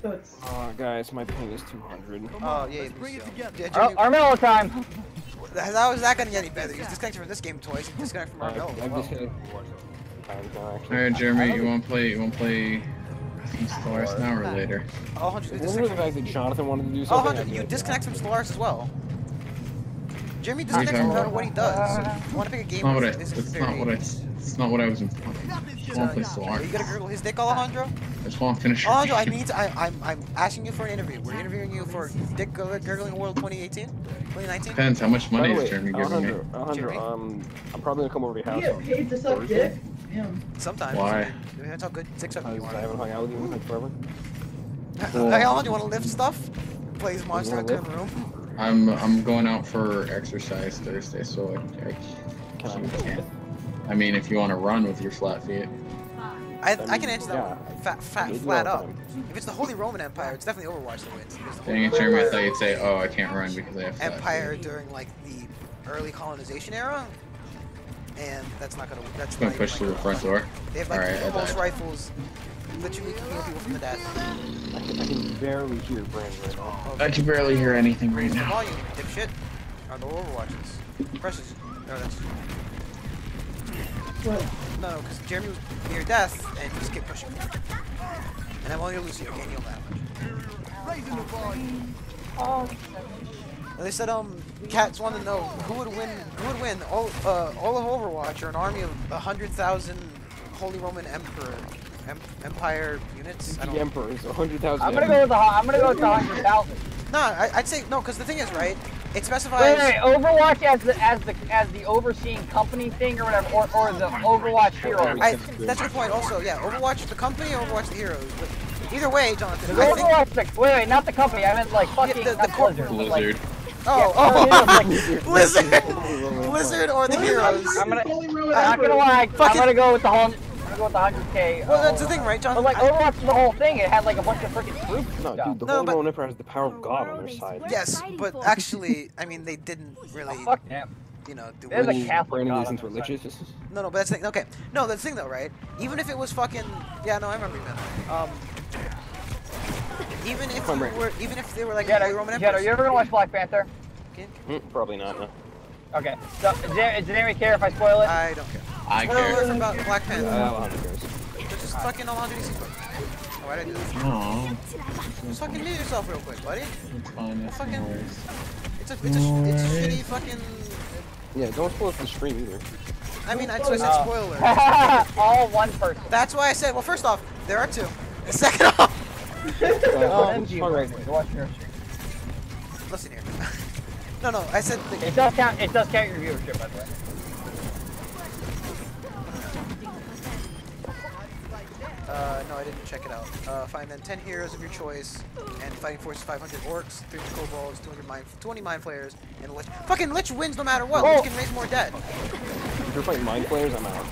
So it's. Guys, my ping is 200. Oh yeah, bring it together. Yeah, Oh, Jimmy, Armello time! how is that gonna get any better? He's disconnected from this game twice. He's disconnected from Armello as I've well. disconnected Alright, Jeremy, you want to play some Stellaris now or later? Oh, 100, What was the fact that Jonathan wanted to do oh, something? 100, you disconnect from Stellaris as well. Jeremy disconnects no matter what he does. So you want to pick a game where It's not what I was implying. I just want to play Are you Stellaris. gonna gurgle his dick, Alejandro? I just want to finish. Alejandro, I'm asking you for an interview. We're interviewing you for Dick Gurgling World 2018? 2019? Depends how much By money the is way, Jeremy giving me. Alejandro, I'm probably gonna come over to your You house. get paid to suck dick? Damn. Sometimes. Why? That's how good dick sucking you Because I want. haven't hung out with you in like forever. Hey, Alejandro, you want to lift stuff? Plays Monster wanna Hunter in the room. I'm going out for exercise Thursday, so I can't. I mean, if you want to run with your flat feet. I can answer that Yeah. one. Maybe Flat all up. the time. If it's the Holy Roman Empire, it's definitely Overwatch that wins. Because the Holy Dang it, Roman Jeremy, I Empire- thought you'd say, oh, I can't run because I have flat Empire feet. during like the early colonization era, and that's not gonna. That's I'm going not to push even, through like, the front door. They have like Alright, I pulse died. rifles, literally can heal people from the dead. I can barely hear Brandon right now. I can barely hear anything right Raise the now. volume, dipshit. Or the Overwatches. Precious. No, that's. What? No, because Jeremy was near death, and he just kept pushing. And I'm only gonna lose you. I can't heal that much. And they said, cats want to know who would win. Who would win? All of Overwatch or an army of 100,000 Holy Roman Empire units? I The don't. Emperor is 100,000. I'm gonna go with the 100,000. No, I'd say no, because the thing is, right? It specifies. Wait, Overwatch as the overseeing company thing or whatever, or the Overwatch hero. That's a good point. Also, yeah, Overwatch the company, or Overwatch the heroes. But either way, Jonathan, The I think. Overwatch, wait, not the company. I meant like fucking the not corp- Blizzard. but, like, Blizzard. Blizzard or the heroes. I'm not Holy Roman gonna Emperor. lie. I'm Fucking- gonna go with the 100K. Well, that's the thing, right, Jonathan? But like Overwatch is the whole thing. It had like a bunch of freaking troops and No, stuff. dude, the No, Holy but- Roman Emperor has the power of God on their side. Yes, but actually, I mean, they didn't really, Fuck them. you know, do There's a much. Catholic Brandon God isn't on their side. religious. No, but that's the thing. Okay, no, that's the thing though, right? Even if it was fucking, yeah, no, I remember you meant that. Even if Come you on, were, even if they were like Jed, Holy Roman Jed, are Emperors. you ever gonna watch Black Panther? Probably not, no. Okay. So, does anybody care if I spoil it? I don't care. I Spoiler care. alert about Black Panther. Alejandro cares. Just fucking Alejandro needs to quit. Oh, why'd I do that? No, Just fucking mute yourself real quick, buddy. it's fine. It's Fucking- no worries. It's a shitty fucking. Yeah, don't spoil it for the stream either. I mean, so I said spoiler. All one person. That's why I said. Well, first off, there are two. And second off, MG, watch your stream. listen here. No, I said. It does count. It does count your viewership, by the way. No, I didn't check it out. Find then 10 heroes of your choice, and fighting forces 500 orcs, 300 kobolds, 20 mind flayers, and a lich. Fucking lich wins no matter what. Oh. Lich can raise more dead. If you're fighting mind players, I'm out.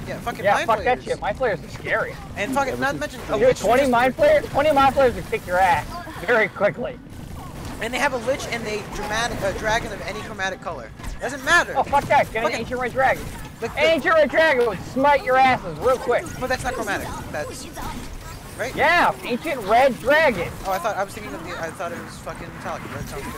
Yeah, fucking Yeah, mind fuck flayers. that shit. Mind players are scary. And fucking not to mention a Dude, lich. 20 mind players will kick your ass very quickly. And they have a lich and a dragon of any chromatic color. Doesn't matter. Oh fuck that! Get an Fucking- ancient red dragon. Look, Ancient red dragon would smite your asses real quick. but that's not chromatic. That's right. Yeah, ancient red dragon. Oh, I was thinking of the. I thought it was fucking metallic. Red sounds good.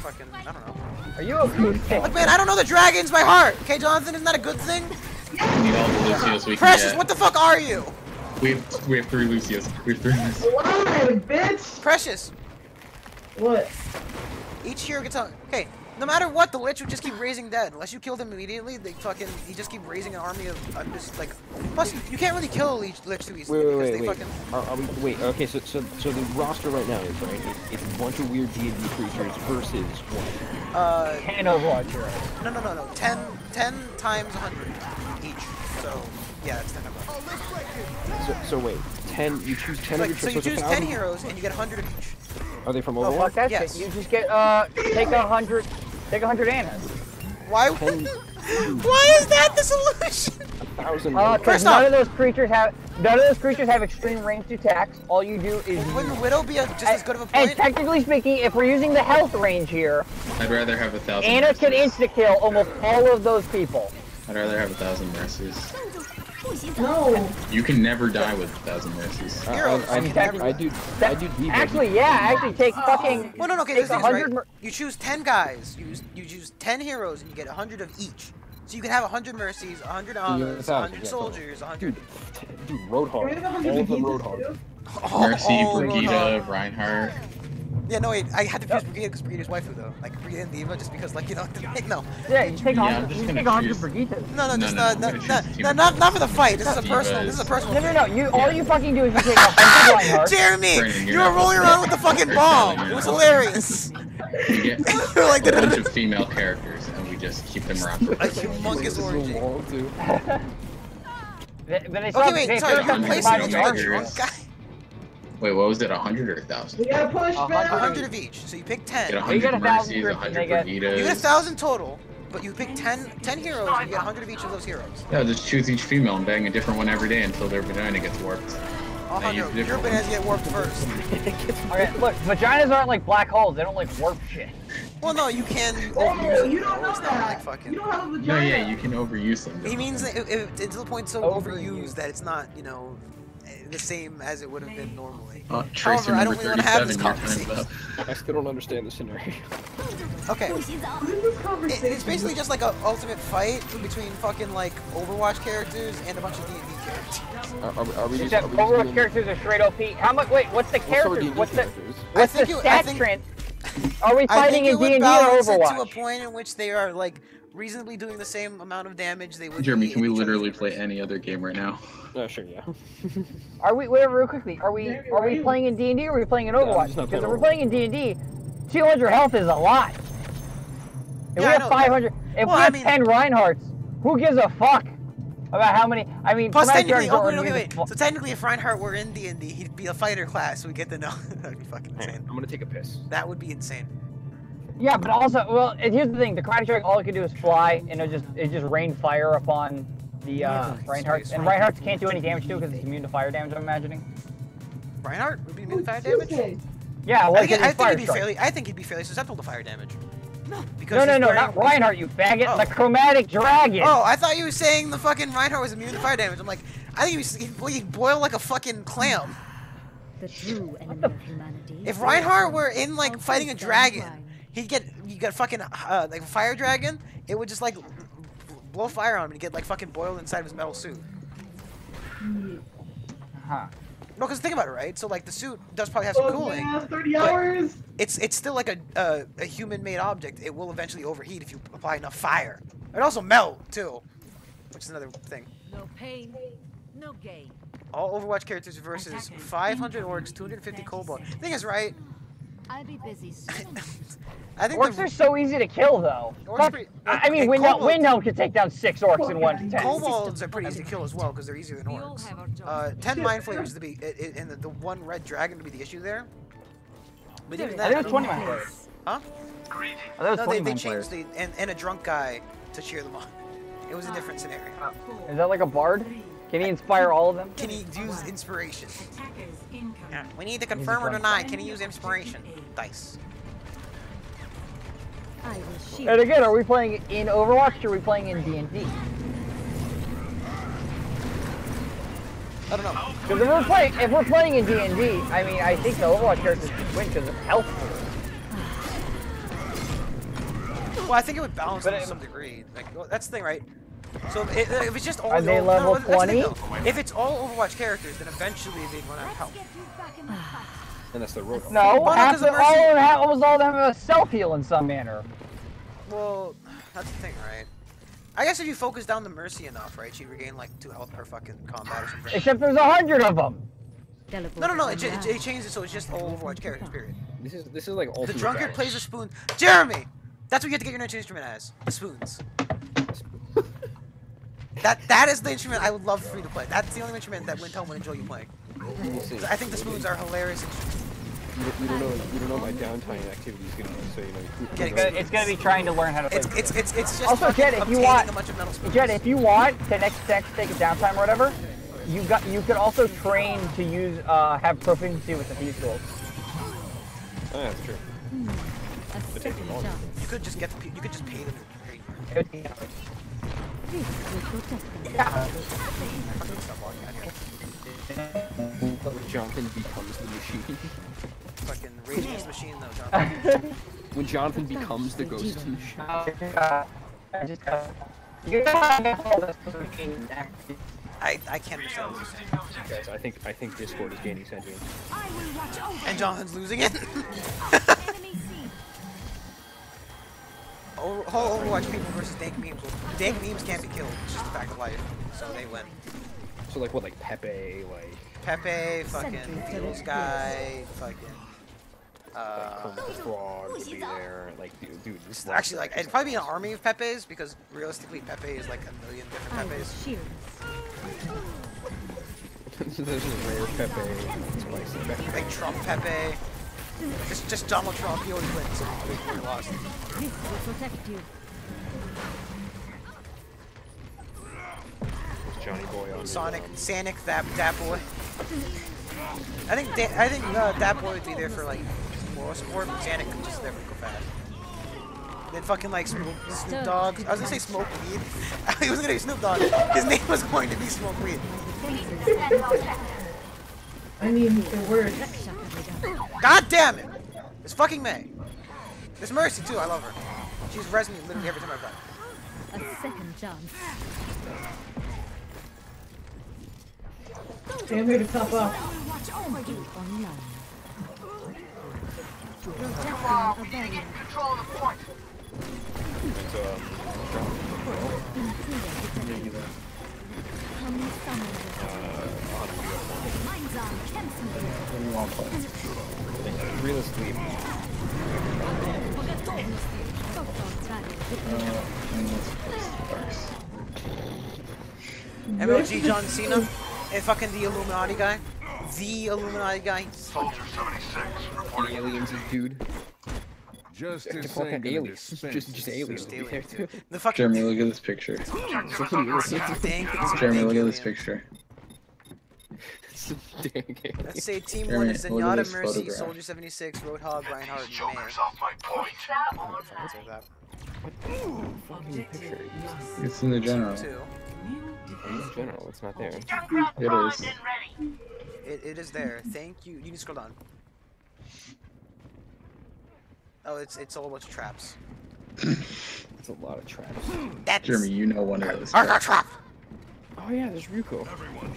Fucking, I don't know. Are you a good thing? Look, man, I don't know the dragons by heart. Okay, Jonathan, isn't that a good thing? We need all the Lucios we can Precious, get. what the fuck are you? We have 3 Lucios. We have 3 Lucios. Why, bitch? Precious. What? Each hero gets a. Okay, no matter what, the Lich would just keep raising dead. Unless you killed him immediately, they fucking. You just keep raising an army of. Just like. Plus, you can't really kill a Lich too easily. Wait. Fucking... Are we, wait, okay, so the roster right now is, right, it's a bunch of weird D&D creatures versus what? 10 Overwatch heroes. No. 10 times 100 each. So, yeah, that's 10 Overwatch. So wait, 10, you choose 10 Like, of so your you choose 10 heroes and you get 100 of each. Are they from Oh, Overwatch? fuck that Yes. shit. You just get, take 100 annas. Why? 10, Why is that the solution? 1,000. Because First none off- of those creatures have extreme ranged attacks. All you do is Wouldn't Widow be just as good of a and point? technically speaking, if we're using the health range here, I'd rather have 1,000 Anna can mercies. insta-kill almost all of those people. I'd rather have 1,000 mercies. No. You can never die with 1,000 mercies. Heroes. I can do never- D&D. Actually, yeah, actually take fucking. Well, no, okay, take this is right. 100 You choose 10 guys. You choose 10 heroes, and you get 100 of each. So you can have 100 mercies, 100 honors, 100 soldiers, 100. Dude, Roadhog. Can we have All of the 100 Roadhog. Mercy, Oh, Brigida, Roadhog. Reinhardt. Yeah, no, wait. I had to choose Brigida because Brigida's waifu, though. Like Brigida and Diva, just because, like, you know, no. Yeah, you take Yeah, 100. I'm just You gonna take 100 choose- Brigitas. No, No, just no, I'm gonna choose team of not for the fight. This is a Divas. personal. This is a personal. No. You all you fucking do is you take 100 Reinhardt. Jeremy, Brandon, you you're were not rolling listening. around with the fucking bomb. It was hilarious. You get You're like a bunch of female characters, and we just keep them around. a humongous orgy. But it's Okay, not- wait, they sorry. first have to Replace combine it the with a archers. drunk guy. Wait, what was it? 100 or 1,000? We gotta push back. 100 of each. So you pick 10. Get You get 100 1,000 mercies, troops, 100 and they get- You get Brigidas. 1,000 total, but you pick 10 heroes and you get 100 of each of those heroes. Yeah, just choose each female and bang a different one every day until their vagina gets warped. Alejandro, use your different bananas get warped first. Okay, look, vaginas aren't like black holes. They don't like warp shit. Well, no, you can overuse Oh, it. you don't know It's not like that. fucking. You don't have a No, vagina. yeah, you can overuse them. He means that it's to the point so Overused. overused that it's not, you know, the same as it would have been normally. Tracer However, I number don't really wanna have 37, this your time's conversation. up. I still don't understand the scenario. Okay. What is this conversation? It's basically just like an ultimate fight between fucking like Overwatch characters and a bunch of D&D characters. Are we just Except Overwatch characters are straight OP. How much? Wait, what's the characters? What's the I the think stat trend? Are we I fighting think it in would D&D or balance it to a Overwatch? point in which they are like reasonably doing the same amount of damage they would. Jeremy, be can we in each other's literally play universe. any other game right now? Sure, yeah. Are we? Wait, real quickly. Are we playing in D&D or are we playing in I'm Overwatch? just not Because if playing we're playing in D&D, 200 health is a lot. If Yeah, we I have know. 500, if Well, we I have mean- 10 Reinhardts, who gives a fuck about how many? I mean, Plus, Chromatic technically, Dragons are wait. immune to- So technically, if Reinhardt were in D&D, he'd be a fighter class, so we get to know. That'd be fucking Hang on, insane. I'm gonna take a piss. That would be insane. Yeah, but also, well, and here's the thing: the Chromatic Dragon, all it can do is fly, and it just rain fire upon the Reinhardts. And Reinhardts can't do any damage too because it's immune to fire damage. I'm imagining. Reinhardt would be immune to fire Tuesday. damage. Yeah, I like think, in fire he'd be strike. fairly. I think he'd be fairly susceptible to fire damage. Because No, he's wearing- not Reinhardt, you faggot. Oh. The Chromatic Dragon. Oh, I thought you were saying the fucking Reinhardt was immune to fire damage. I'm like, I think he'd boil like a fucking clam. The true enemy of humanity. If Reinhardt were in like fighting a dragon, you get fucking like a fire dragon. It would just like blow fire on him and get like fucking boiled inside of his metal suit. Huh. No, because think about it, right? So like the suit does probably have some Oh, cooling. yeah, 30 but hours. It's still like a human-made object. It will eventually overheat if you apply enough fire. It also melt too, which is another thing. No pain, no gain. All Overwatch characters versus 500 orcs, 250 kobold. Thing is, right? I'll be busy soon. I think Orcs are so easy to kill, though. Orcs Fuck. pretty- I mean, and Windhelm can take down 6 orcs in 1 to 10. kobolds are pretty easy to kill as well because they're easier than We all orcs. have our jobs. 10 mind flayers to be and the one red dragon to be the issue there. But even I that, think it was 20 man players. huh? I thought it was No, 20 they man changed players. and a drunk guy to cheer them on. It was a different scenario. Is that like a bard? Can he inspire all of them? Can he use inspiration? Attackers incoming. Yeah. We need to confirm or deny. Can he use inspiration? Dice. I will shield. And again, are we playing in Overwatch or are we playing in D&D? I don't know. Because if we're playing in D&D, I mean, I think the Overwatch characters should win because of health pool. Well, I think it would balance But to it- some degree. Like, well, that's the thing, right? So if it's just all Are they level that's the thing, 20? though. If it's all Overwatch characters, then eventually they run out of health. And that's the road. No, Well, no, half 'cause the, of Mercy. almost all of them have a self heal in some manner. Well, that's the thing, right? I guess if you focus down the Mercy enough, right, she regain like 2 health per fucking combat or something. Except there's 100 of them. No, it changed it so it's just all Overwatch characters, period. This is like all. The drunkard plays a spoon. Jeremy! That's what you have to get your next instrument as. The spoons. That is the instrument I would love for you to play. That's the only instrument that Windhelm would enjoy you playing. We'll see. I think the spoons are hilarious instruments. You don't know my downtime activity is gonna be, so you know. It's gonna be trying to learn how to play. It's just Also, Jed, if you want, a bunch of metal spoons. Jed, if you want to next take a downtime or whatever, you could also train to use have proficiency with the thieves tools. Oh, that's true. A second chance. You could just you could just pay them to train. It would be- This will protect them. Yeah. Stop walking out here. Jonathan becomes the machine. Fucking Rage Against the Machine though, Jonathan. When Jonathan becomes the ghost machine. I just got. You gotta all this machine. I can't understand what you're saying. Guys, I think Discord is gaining sentience. I will watch over. And Jonathan's losing it. Enemy seen. Whole Overwatch people versus dank memes. Dank memes can't be killed. It's just a fact of life. So they win. So like what, like Pepe, like Pepe, fucking Beatles guy, fucking. Kermit the Frog would be there. Like, dude, this is Actually, like, it'd probably be an army of Pepes because realistically, Pepe is like a million different I will Pepes. shield. this is rare Pepe, spicy Pepe. Like Trump Pepe. Just Donald Trump. He always wins. So we lost. This will protect you. Johnny Boy on Sonic, Sanic, that boy. I think that boy would be there for like moral support, but Sanic could just there for go fast. Then fucking like Snoop Dogg. I was gonna say Smoke Weed. He was gonna be Snoop Dogg. His name was going to be Smoke Weed. I mean, the word. God damn it! It's fucking May. There's Mercy too. I love her. She's res me literally every time I play. A second chance. Okay, I'm here to top up. Online. Wow, we need to get control of the point. Come summon Mine's on. Cancel. Realistically, MLG John Cena and fucking the Illuminati guy. The Illuminati guy. Soldier 76, reporting aliens, dude. Justice Fucking ain't gonna aliens. dispense. Just aliens. Just would be there, aliens, too. too. The fucking Jeremy, look at this picture. objective is So under aliens. attack. dank. Jeremy, dank look at this alien. picture. Dang it. Let's say Team Jeremy, 1 is look at Zenyatta, this Mercy, photograph. Soldier 76, Roadhog, Reinhardt, These and May. jokers off my point. I'd say that. Fucking picture. It's in the general. Two. In general, it's not there. It is. It is there. Thank you. You can scroll down. Oh, it's all a bunch of traps. It's a lot of traps. That's Jeremy, you know one of those. Arca trap. Oh yeah, there's Ryuko.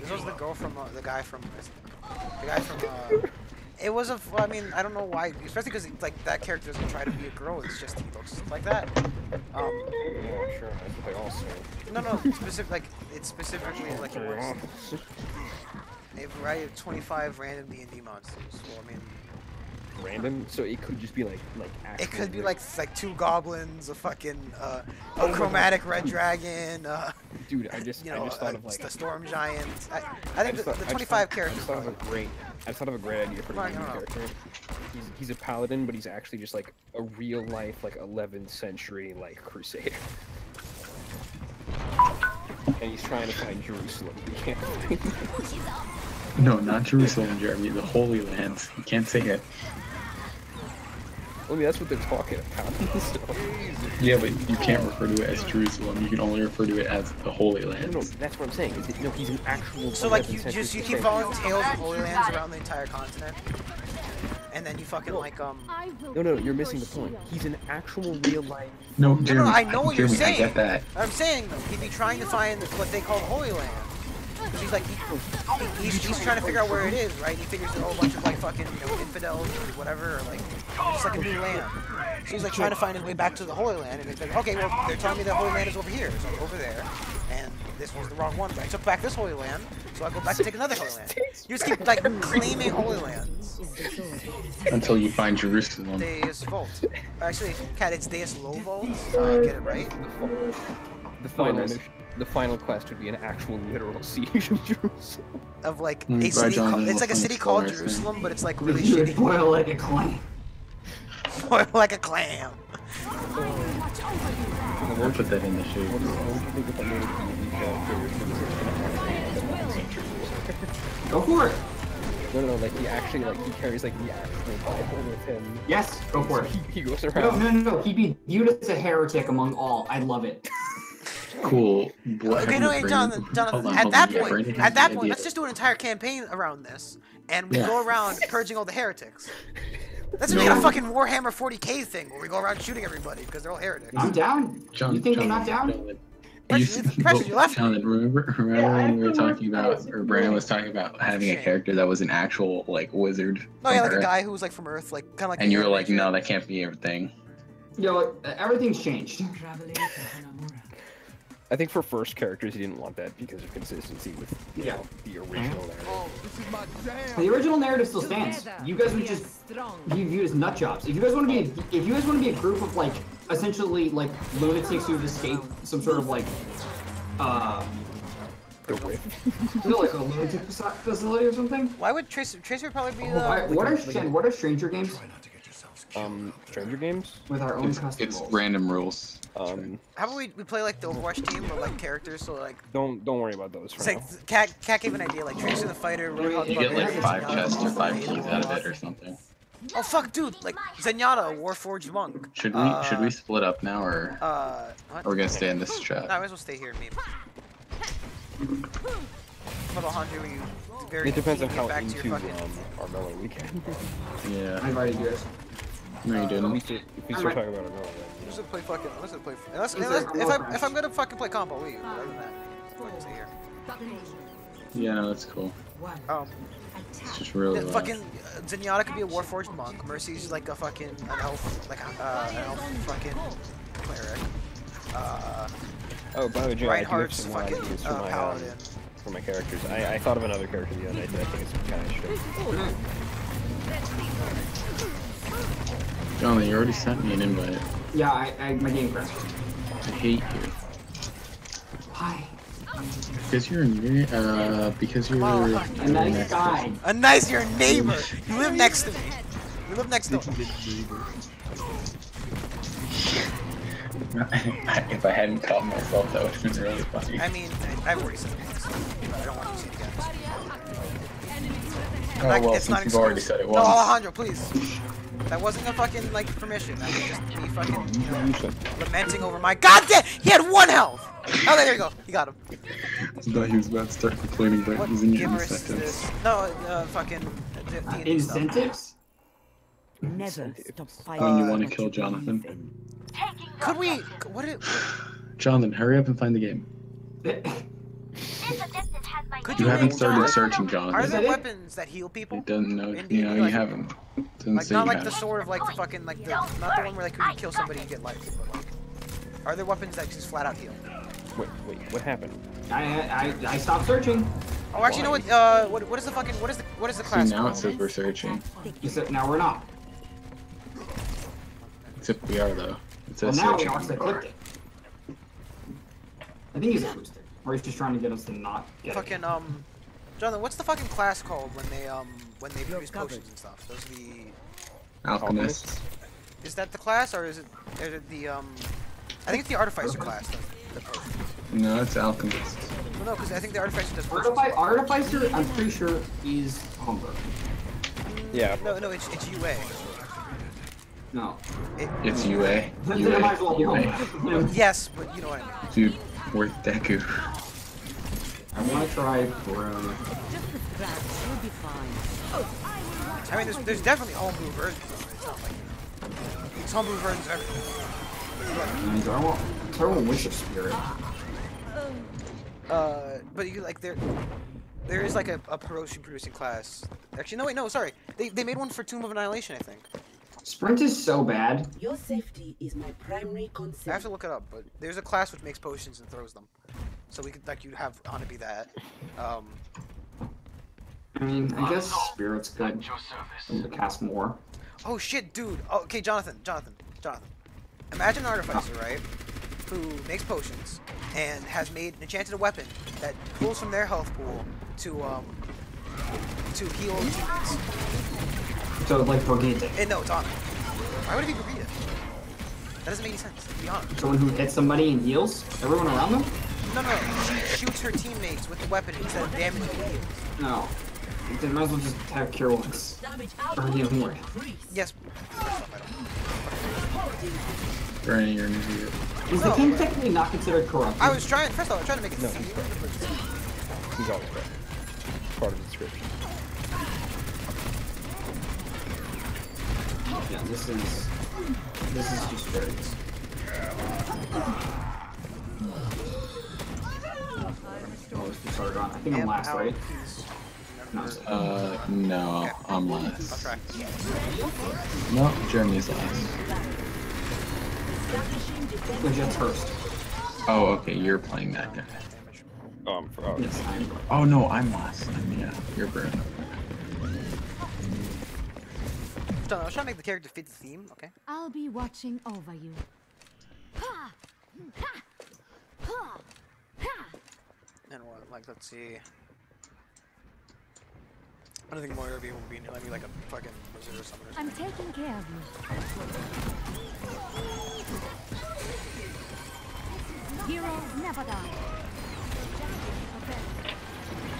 This was the girl from the guy from. It was a. I mean, I don't know why, especially because like that character doesn't try to be a girl. It's just he looks like that. Yeah, sure. That's what they all say. No, specific like it's specifically like it works. A variety of 25 random D&D monsters. Well, I mean, Random, so it could just be like actual. it could be like 2 goblins, a fucking a chromatic red dragon. Dude, I just thought of like the storm giant. I think the 25 I characters. just thought of a great idea for Come on, a new come on. character. He's a paladin, but he's actually just like a real life like 11th century like crusader. And he's trying to find Jerusalem. He can't find it. No, not Jerusalem, Jeremy. The Holy Land. You can't say it. I mean, that's what they're talking about. So. Yeah, but you can't refer to it as Jerusalem. You can only refer to it as the Holy Land. No, that's what I'm saying. No, he's an actual. So like 11th you century keep crusader. following tales of Holy Lands around the entire continent, and then you fucking like I will No, be you're your missing the point. shield. He's an actual real life. No, No, Jeremy, I know what you're Jeremy, saying. I get that. I'm saying though, he'd be trying to find what they call Holy Land. Because he's like, he's trying to figure out where it is, right? He figures there's a whole bunch of like fucking, you know, infidels or whatever, or like, it's like a new land. So he's like trying to find his way back to the Holy Land, and he's like, okay, well, they're telling me the Holy Land is over here, so over there, and this was the wrong one. So I took back this Holy Land, so I go back and take another Holy Land. You just keep like claiming Holy Lands. Until you find Jerusalem. Deus Volt. Actually, Cat, it's Deus Lovolt. Get it right? The final quest would be an actual literal siege of Jerusalem. Of like Mm, a city. Jonathan, It's like a we'll city find called spoilers then. Jerusalem, but it's like really You shitty. boil like a clam. Like a clam. I'll put that in the What shoot. would you think if I made a PvP character Go for it. No, like he carries like the actual Bible with him. Yes, go for it. He goes No, around. no. He'd be viewed as a heretic among all. I love it. Cool. Okay, no, wait, Jonathan. At that point, let's just do an entire campaign around this, and we go around purging all the heretics. That's like a fucking Warhammer 40k thing where we go around shooting everybody because they're all heretics. I'm down. You think I'm not down? Precious, you left me. Jonathan, remember when we were talking about, or Brandon was talking about having a character that was an actual like wizard? No, yeah, like from a Earth? guy who was like from Earth, like kind of like. And the you were like, Ranger. no, that can't be everything. Yo, everything's changed. I think for first characters, he didn't want that because of consistency with Yeah. the original narrative. The original narrative still stands. You guys would just be viewed as nut jobs. If you guys want to be a group of like essentially like lunatics who've escaped some sort of like The whip. like a lunatic facility or something. Why would Tracer would probably be What are Stranger Games? Stranger Games? With our own It's custom roles. random rules. How about we play like the Overwatch team or like characters, so like. Don't worry about those for It's now. like Cat gave an idea, like Tracer the fighter. You get like 5 chests or 5 keys out of it or something. Oh fuck, dude! Like Zenyatta, a Warforged monk. Should we split up now, or What? are we gonna stay in this chat? No, I might as well stay here and meme. What about Hanjo? You very It depends on keen to how get back to into your fucking. our mellow weekend. Yeah. I invited you guys. No, you If didn't. we start talking about our mellow, Let's just play fucking. Let's just play. If I'm gonna fucking play combo, leave. Other than that, fucking stay here. Yeah, no, that's cool. It's just really loud. Fucking Zenyatta could be a Warforged monk. Mercy's like a fucking an elf, like an elf fucking cleric. oh, by the way, Joe, I do have Reinhardt's some more fucking ideas paladin. for my characters. I thought of another character the other night that I think is kind of shit. Jonathan, you already sent me an invite. Yeah, my game crashed. I hate you. Hi. Because you're A nice guy. A nice, you're a neighbor. You live next to me. You live next door. If I hadn't caught myself, that would have been really funny. I mean, I've already said it once, but I don't want you to see it again. Oh Like, well, it's not since you've already said it No, once. Alejandro, please. That wasn't a fucking like permission. That was just me fucking, you know, lamenting over my goddamn. He had 1 health. Oh, there you go. You got him. I thought he was about to start complaining about What using your gibberish is incentives. this? No, fucking D&D stuff. Incentives? Never stop fighting. When you want to kill Jonathan. Could we? What did? Jonathan, hurry up and find the game. Could You you haven't make started John- searching, Are Jonathan. there weapons that heal people? It doesn't know. In You know, D&D, you like- haven't. It doesn't Like say not you like the have. sword of like the fucking like the not the one where like you can kill somebody and get life, but like are there weapons that just flat out heal? Wait, what happened? I stopped searching. Oh, actually, you know what? What is the fucking what is the See, class now it called? says we're searching. Except now we're not. Except we are, though. It Well, says now we searching. are 'cause I clicked it. I think he's a boosted. Or he's just trying to get us to not get Fucking Jonathan, what's the fucking class called when they produce potions and stuff? Those are the Alchemists. is that the class or is it the I think it's the artificer class. The potion. No, it's alchemists. Well, no, because I think the artificer does potions. Artificer, I'm pretty sure, is Hunger. Yeah. No, it's UA. No. It's UA. Then it might as well be Hunger. Yes, but you know what I mean. Dude, worth Deku. I want to try Bro. Just the scratch, you'll be fine. I mean, there's definitely homebrew versions of it. It's not like there's homebrew versions of everything. I want Wish of Spirit. But you like there is like a potion producing class. Actually, no, wait, no, sorry. They made one for Tomb of Annihilation, I think. Sprint is so bad. Your safety is my primary I concern. have to look it up, but there's a class which makes potions and throws them. So we could like you have Anna be that. I mean, I guess Spirit's good. To cast more. Oh shit, dude. Oh, okay, Jonathan. Imagine an artificer, right? Who makes potions and has made an enchanted weapon that pulls from their health pool to heal teammates. So like Brigade. No, it's Anna. Why would it be Brigade? That doesn't make any sense. To be honest. Someone who hits somebody and heals everyone around them? No. She shoots her teammates with the weapon instead of damaging the heals. No. They might as well just attack Cure once. Or heal more. Yes. Brandon, you're an idiot. Is the game technically not considered corrupt? I was trying. First of all, I was trying to make it. No, he's correct. He's always correct. Part of the description. Yeah, this is just very. Oh, it's the Sargon. I think I'm last, right? No, Okay. I'm I'll last. try. No, Jeremy's last. Legit's first. Oh, okay, you're playing that guy. Yes, I'm. Oh no, I'm last. You're Bruno. I was trying to make the character fit the theme. Okay. I'll be watching over you. Ha! Ha! Ha! Ha! And what? Like, let's see. I don't think Moira will be let me like a fucking wizard or something. I'm taking care of you. Heroes never die.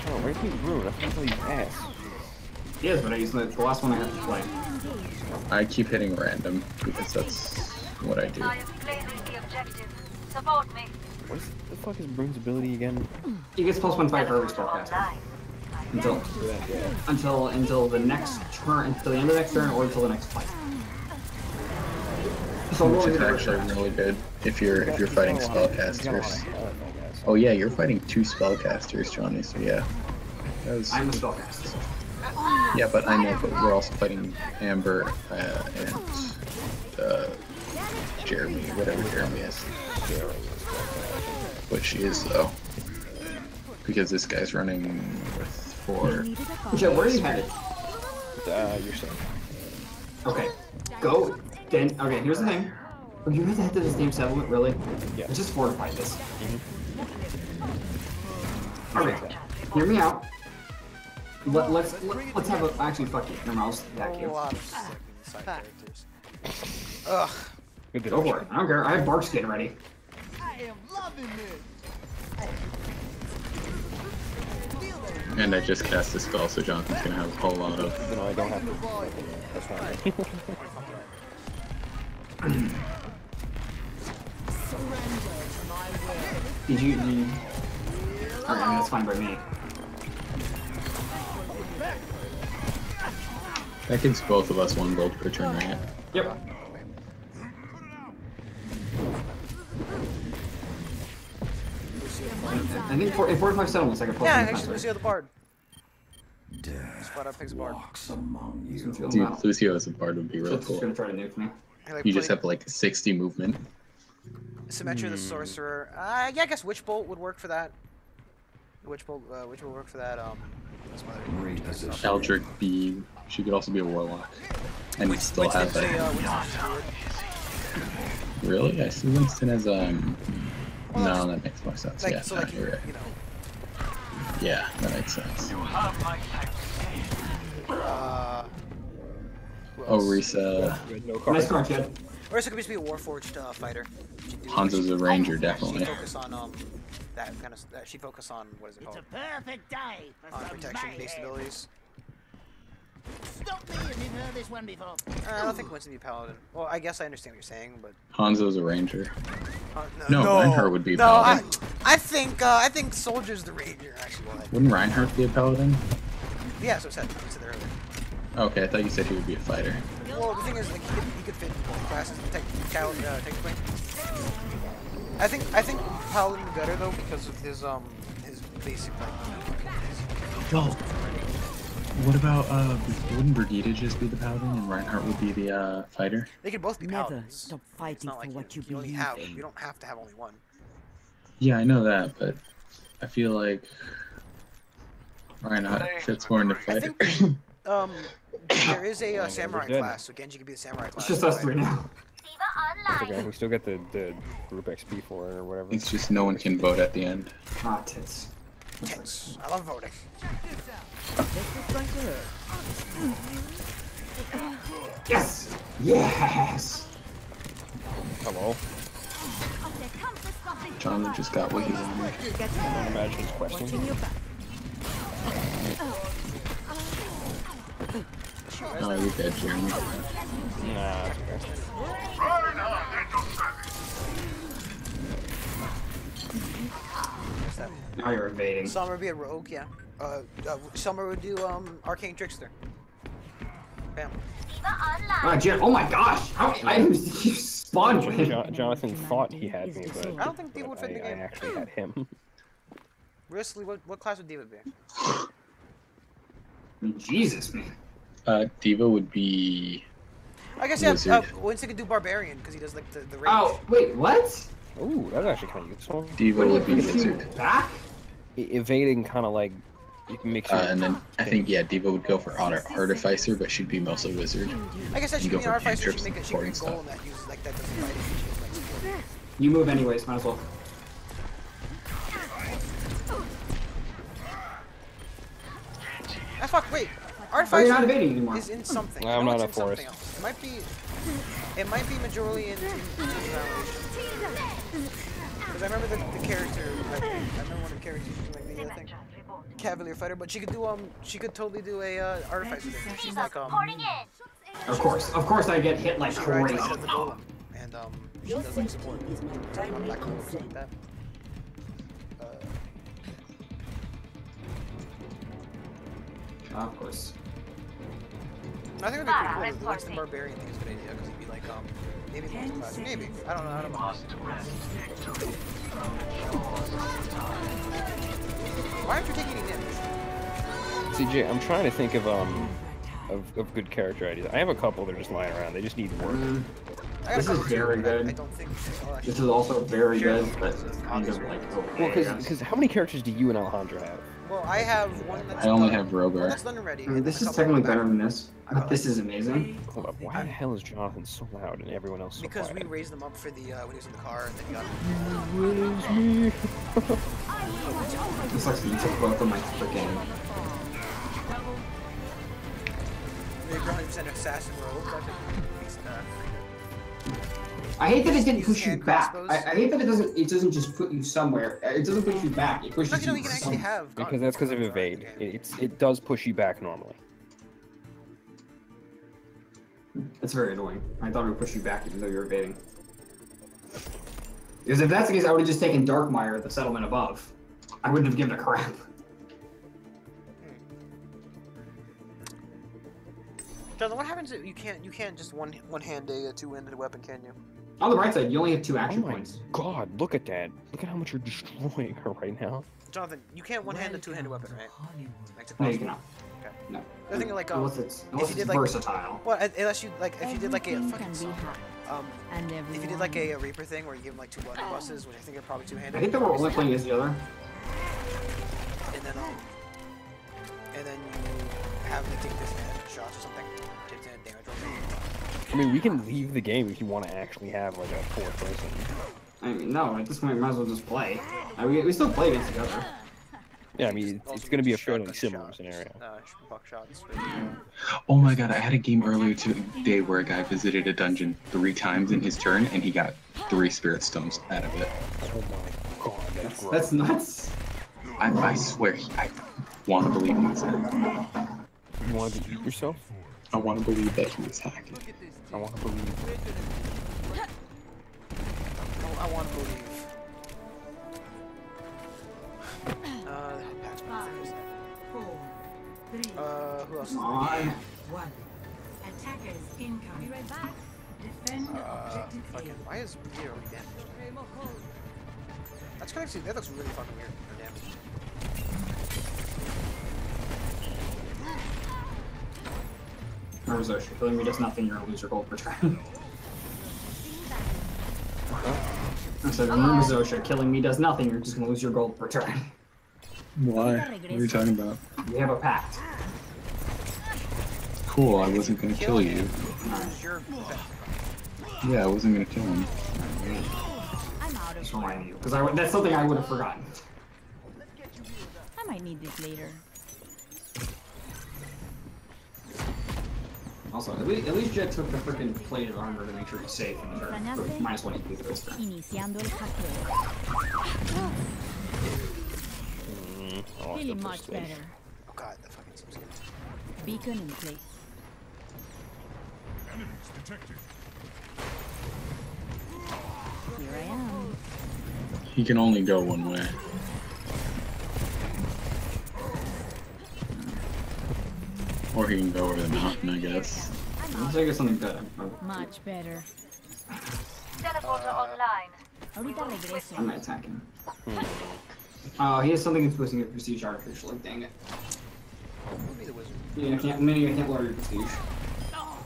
Oh, where's he rude? That's not his ass. Yes, but I used the last one I had to play. I keep hitting random because that's what I do. What the fuck is Brune's ability again? He gets +1 fight for every spellcaster. Until the next turn, until the end of the next turn, or until the next fight. So Which is actually really good if you're fighting spellcasters. Oh yeah, you're fighting 2 spellcasters, Johnny. So yeah, I'm a spellcaster. Yeah, but I know, but we're also fighting Amber and Jeremy, whatever Jeremy is. Which she is though, because this guy's running with 4. Joe, where are you headed? You're safe. Okay, go. Then, okay, here's the thing. Are you going to head to this damn settlement, really? Yeah. Let's just fortify this. Okay, hear me out. Let's have a. Actually, fuck it. No, I'll just attack A you. lot of side characters. Ugh. Go for it. I don't care. I have Bark Skin ready. I am loving this. And I just cast a spell, so Jonathan's gonna have a whole lot of. No, I don't have to. That's fine. Did you? Okay, I mean, that's fine by me. That gives both of us 1 gold per turn, right? Yep. I think in 45 settlements I can Yeah, actually, Lucio the Bard. Just flat out picks a Bard. Dude, Lucio as a bard would be real Just cool. gonna try to nuke me. You just have like 60 movement. Symmetra the Sorcerer. Yeah, I guess Witch Bolt would work for that. Witch Bolt would work for that. That's my other Eldritch Beam. She could also be a warlock. And we still have that. Really? I see Winston as no, that makes more sense. Like, Yeah, so no, like, you're right. you know. Yeah, that makes sense. Oh, Risa. Nice card, Chad. Or it could just be a Warforged fighter. Hanzo's a ranger, definitely. She focus on that kind of. She focus on what is it called? It's a perfect day for On some protection-based mayhem. abilities. Stop me if you've heard this one before. I don't think Winston would be Paladin. Well, I guess I understand what you're saying, but. Hanzo's a ranger. No, Reinhardt would be a no, paladin. I think Soldier's the ranger actually. Wouldn't Reinhardt be a paladin? Yeah, so I said that earlier. Okay, I thought you said he would be a fighter. Well, the thing is, like, he could fit in both classes technically. I think Paladin better though because of his basic like. Well, what about wouldn't Brigitte just be the paladin and Reinhardt would be the fighter? They could both be Never paladins. stop It's fighting not for like what you you only believe have. in. You don't have to have only one. Yeah, I know that, but I feel like Reinhardt fits more in the fighter. I think there is a samurai class, so Genji could be the samurai class. It's just us three now. Okay, we still get the group XP for it or whatever. It's just no one can vote at the end. Ah, tits. Tits. I love voting. Yes! Yes! Hello? Jonathan just got what he wanted. I don't imagine his question. Oh, you're dead, Jeremy. Nah, it's okay. Now you're evading. Summer would be a rogue, yeah. Summer would do arcane trickster. Bam. Oh my gosh! How many items did you spawn with? Jonathan thought he had me, but I don't think Diva would fit in the I game. actually had him. Realistically, what class would Diva be? Jesus, man. Diva would be. I guess yeah. Wizard. Winston could do barbarian because he does like the range. Oh, wait, what? Ooh, that's actually kind of useful. Diva would be wizard. Back? Evading kind of like you can make sure. And then I think Diva would go for artificer, but she'd be mostly wizard. I guess that You should go be for an artificer. cantrips She and make a supporting goal stuff. that uses like that doesn't fight it. She just, like, You move anyways, might as well. Ah, fuck, wait. Oh, you're not Artificer evading anymore. is in something. I'm I know not it's a in forest. something else. It might be majorly in because I remember the character. I remember one of the characters using like the thing, Cavalier fighter, but she could totally do a artificer thing. She's like Of course I get hit like she rides crazy. like the golem, and she does like support. Black hole or something like that. Of course. I think it'd be pretty cool. The Winston Barbarian thing is a good idea because he'd be like maybe multi-class. Maybe I don't know. Why aren't you taking any damage? CJ, I'm trying to think of good character ideas. I have a couple that are just lying around. They just need work. This is very good. I don't think. This is also very good, but it's kind of like okay. Well, because how many characters do you and Alejandro have? Well, I have one that's. I only have Rogar. That's done already. I mean, this is technically better than this. But this is amazing. Hold up, why the hell is Jonathan so loud and everyone else so Because quiet? we raised them up for the when he was in the car, and then he got. This sucks that you took both of my freaking. You're 100% assassin rogue. I hate that it didn't push you back. I hate that it doesn't just put you somewhere. It doesn't push you back. It pushes you. You can actually have. Because that's because of evade. It does push you back normally. That's very annoying. I thought it would push you back even though you're evading. Because if that's the case, I would have just taken Darkmire at the settlement above. I wouldn't have given a crap. Jonathan, what happens if you can't just one hand a two-handed weapon, can you? On the right side, you only have 2 action points. God, look at that. Look at how much you're destroying her right now. Jonathan, you can't one-hand a two-handed weapon, right? No, you cannot. Okay. No. The thing like unless it's like, versatile. Well, unless you like if you did like a fucking Everything can be if you did like a Reaper thing where you give him like 2 blunderbusses, which I think are probably two-handed. I think that we're only playing as the other. And then you have like take disadvantage shots or something. Take damage or something. I mean, we can leave the game if you want to actually have like a 4th person. I mean, no, at this point, we might as well just play. I mean, we still play against each other. Yeah, I mean, it's going to be a fairly similar scenario. Buckshots. Oh my god, I had a game earlier today where a guy visited a dungeon 3 times in his turn and he got 3 spirit stones out of it. Oh my god, that's nuts. I swear, I want to believe he was hacking. You want to eat yourself? I want to believe that he was hacking. I want to believe. I want to believe. Who else? Come on. one. Attackers incoming. Be right back. Defend objective Fucking, A. why is Meteor only damaged? That's crazy. That looks really fucking weird. Or damaged. Remember Zosha, killing me does nothing, you're gonna lose your gold per turn. I said, remember Zosha, killing me does nothing, you're just gonna lose your gold per turn. Why? What are you talking about? We have a pact. Cool, I wasn't gonna kill you. Use your Yeah, I wasn't gonna kill him. I'm out of Just remind you, because that's something I would have forgotten. I might need this later. Also, at least Jet took the freaking plated armor to make sure he's safe and for minus 1 EP for this turn. Iniciando el hackeo. Feeling much better. Oh god, that fucking seems good. Beacon in place. Enemies detected. Here I am. He can only go one way. Or he can go over the mountain, I guess. Let's take something better. Much better. Teleporter online. Ahorita regreso. I'm not attacking. Oh, he has something that's boosting your prestige artificially, dang it. Who'll be the wizard? Yeah, I can't lower your prestige. Oh,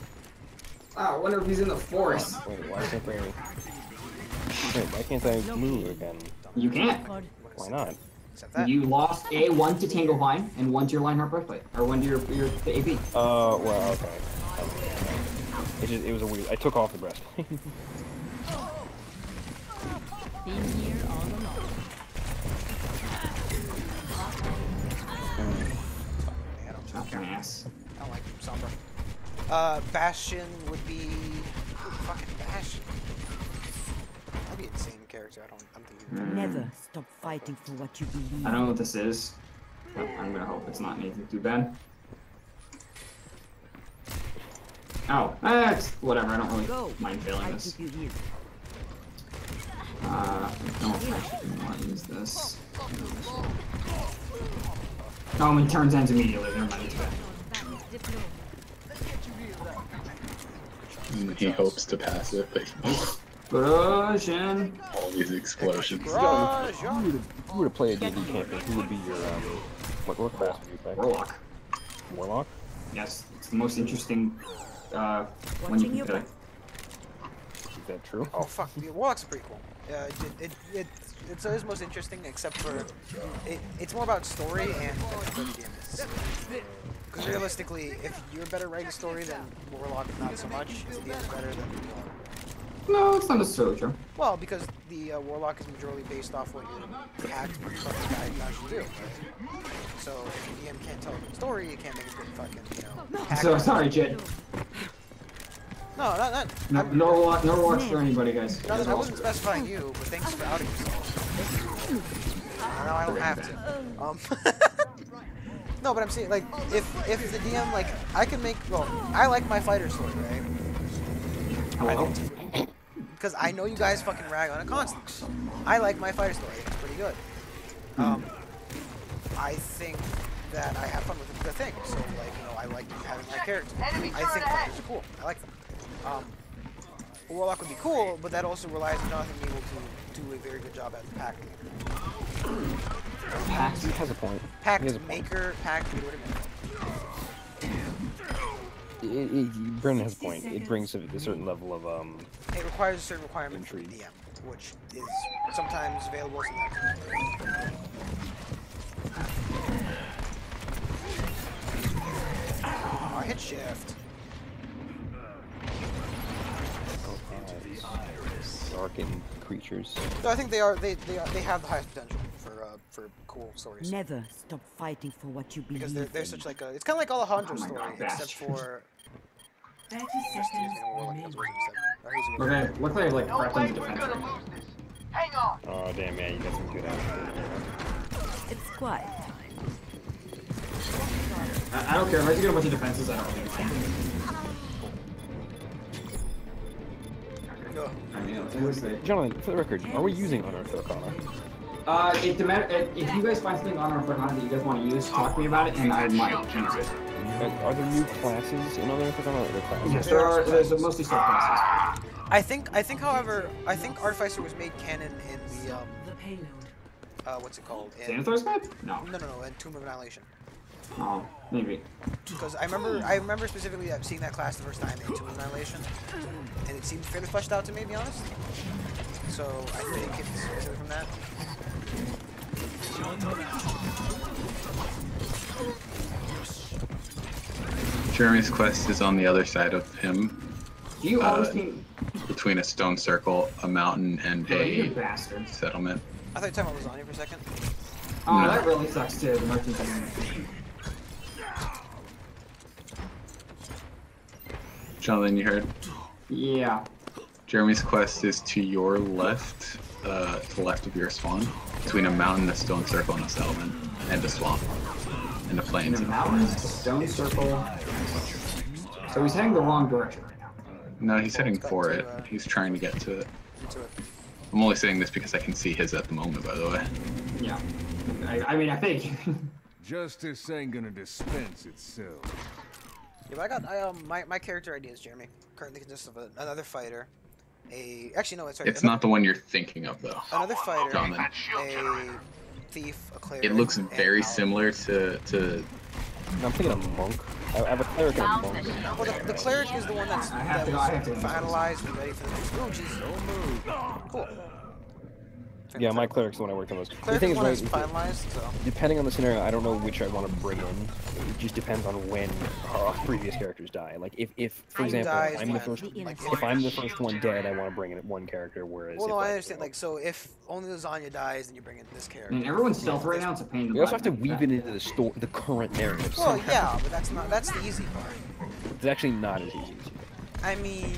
I wonder if he's in the forest. Wait, why can't I? Wait, why can't I move again? You can't. Why not? Except that. You lost a 1 to Tango Vine and 1 to your Lionheart Breastplate, or 1 to your the AP. Oh, well, okay. It was a weird. I took off the breastplate. Been here all along. Chop your ass. I don't like Sombra. Bastion would be. Ooh, fucking Bastion. That'd be an insane character. I'm thinking. Never stop fighting for what you believe. I don't know what this is, but I'm gonna hope it's not anything too bad. Oh, it's whatever. I don't really mind failing I this. keep you here. I don't actually want to use this. Oh, it turns ends immediately. Never mind. It's bad. He hopes to pass it, but Explosion. all these explosions. If you were to play a D&D campaign, who would be your what class would you play? Warlock. Warlock? Yes, it's the most interesting one you can pick. Is that true? Oh fuck, the Warlock's pretty cool. It's always most interesting, except for it's more about story and because realistically, if you're better writing story than Warlock, not so much. If the DM is better than Warlock. No, it's not necessarily true. Well, because the Warlock is majorly based off what your pact fucking guy actually do. Right? So if your DM can't tell a good story, you can't make a good fucking pact. So sorry, Jed. No, not. No Warlocks for anybody, guys. I wasn't specifying you, but thanks for outing yourself. No, I don't have to. No, but I'm saying, like, if the DM, like, I can make, well, I like my fighter story, right? Hello? Because I know you guys fucking rag on it constantly. I like my fighter story. It's pretty good. I think that I have fun with the thing. So, like, I like having my character. I think fighters are cool. I like them. Warlock would be cool, but that also relies on Jonathan being able to do a very good job at the pack. He has a point. Pact maker, pact, whatever Brendan has a point. It brings a certain level of it requires a certain requirement for the DM, which is sometimes available, sometimes not. Oh, hit shift. Darkened creatures. So I think they have the highest potential for cool stories. Never stop fighting for what you believe. Because they're such like a, it's kind of like Alejandro's story, except for. 30 Just using seconds a warlock as remaining. wizard instead. Or he's a wizard. Okay, look like prepped into defense. Oh damn, yeah, you got some good action. It's quiet. I don't care. Unless you get a bunch of defenses, I don't really care. I mean, it was the... Jonathan, for the record, are we using Unearthed Arcana? If you guys find something on our Arcana that you guys want to use, talk to me about it, and I might use it. Are there new classes in other? I forgot about other classes. Yes, there's mostly subclasses. I think, however, I think Artificer was made canon in the what's it called? Xanathar's map? No. No, in Tomb of Annihilation. Oh, maybe. Because I remember specifically seeing that class the first time in Tomb of Annihilation, and it seemed fairly fleshed out to me, to be honest. So I think it's specifically from that. Jeremy's quest is on the other side of him. Do you always think... Between a stone circle, a mountain, and you a bastard. settlement. I thought you were talking about lasagna for a second. Oh, No. that really sucks too. The merchants are Jonathan, you heard? Yeah. Jeremy's quest is to your left, to the left of your spawn, between a mountain, a stone circle, and a settlement, and a swamp, and the plains. In the mountains, a stone circle. So he's heading the wrong direction right now. No, he's heading for it. He's trying to get to it. I'm only saying this because I can see his at the moment, by the way. Yeah. I mean, I think. Justice ain't gonna dispense itself. Yeah, but my character ID is Jeremy. Currently consists of another fighter, actually no, It's not the one you're thinking of, though. another fighter, Jonathan. a thief, a cleric. It looks and very paladin. similar to. No, I'm thinking of monk. I have a cleric and a monk. Well, the cleric is the one that was finalized and ready for the next move. Cool. Yeah, my cleric's the one I worked on most. The Cleric thing is is, one right, that's finalized, so. depending on the scenario, I don't know which I want to bring in. It just depends on when our previous characters die. Like, if for example, if I'm the first one dead, I want to bring in one character, whereas Well, no, if, I understand. Like, so if only lasagna dies, then you bring in this character. I mean, everyone's stealth right now. It's a pain in the we also butt. have to weave it into the current narrative. Well, yeah, but that's the easy part. It's actually not as easy as you think. I mean,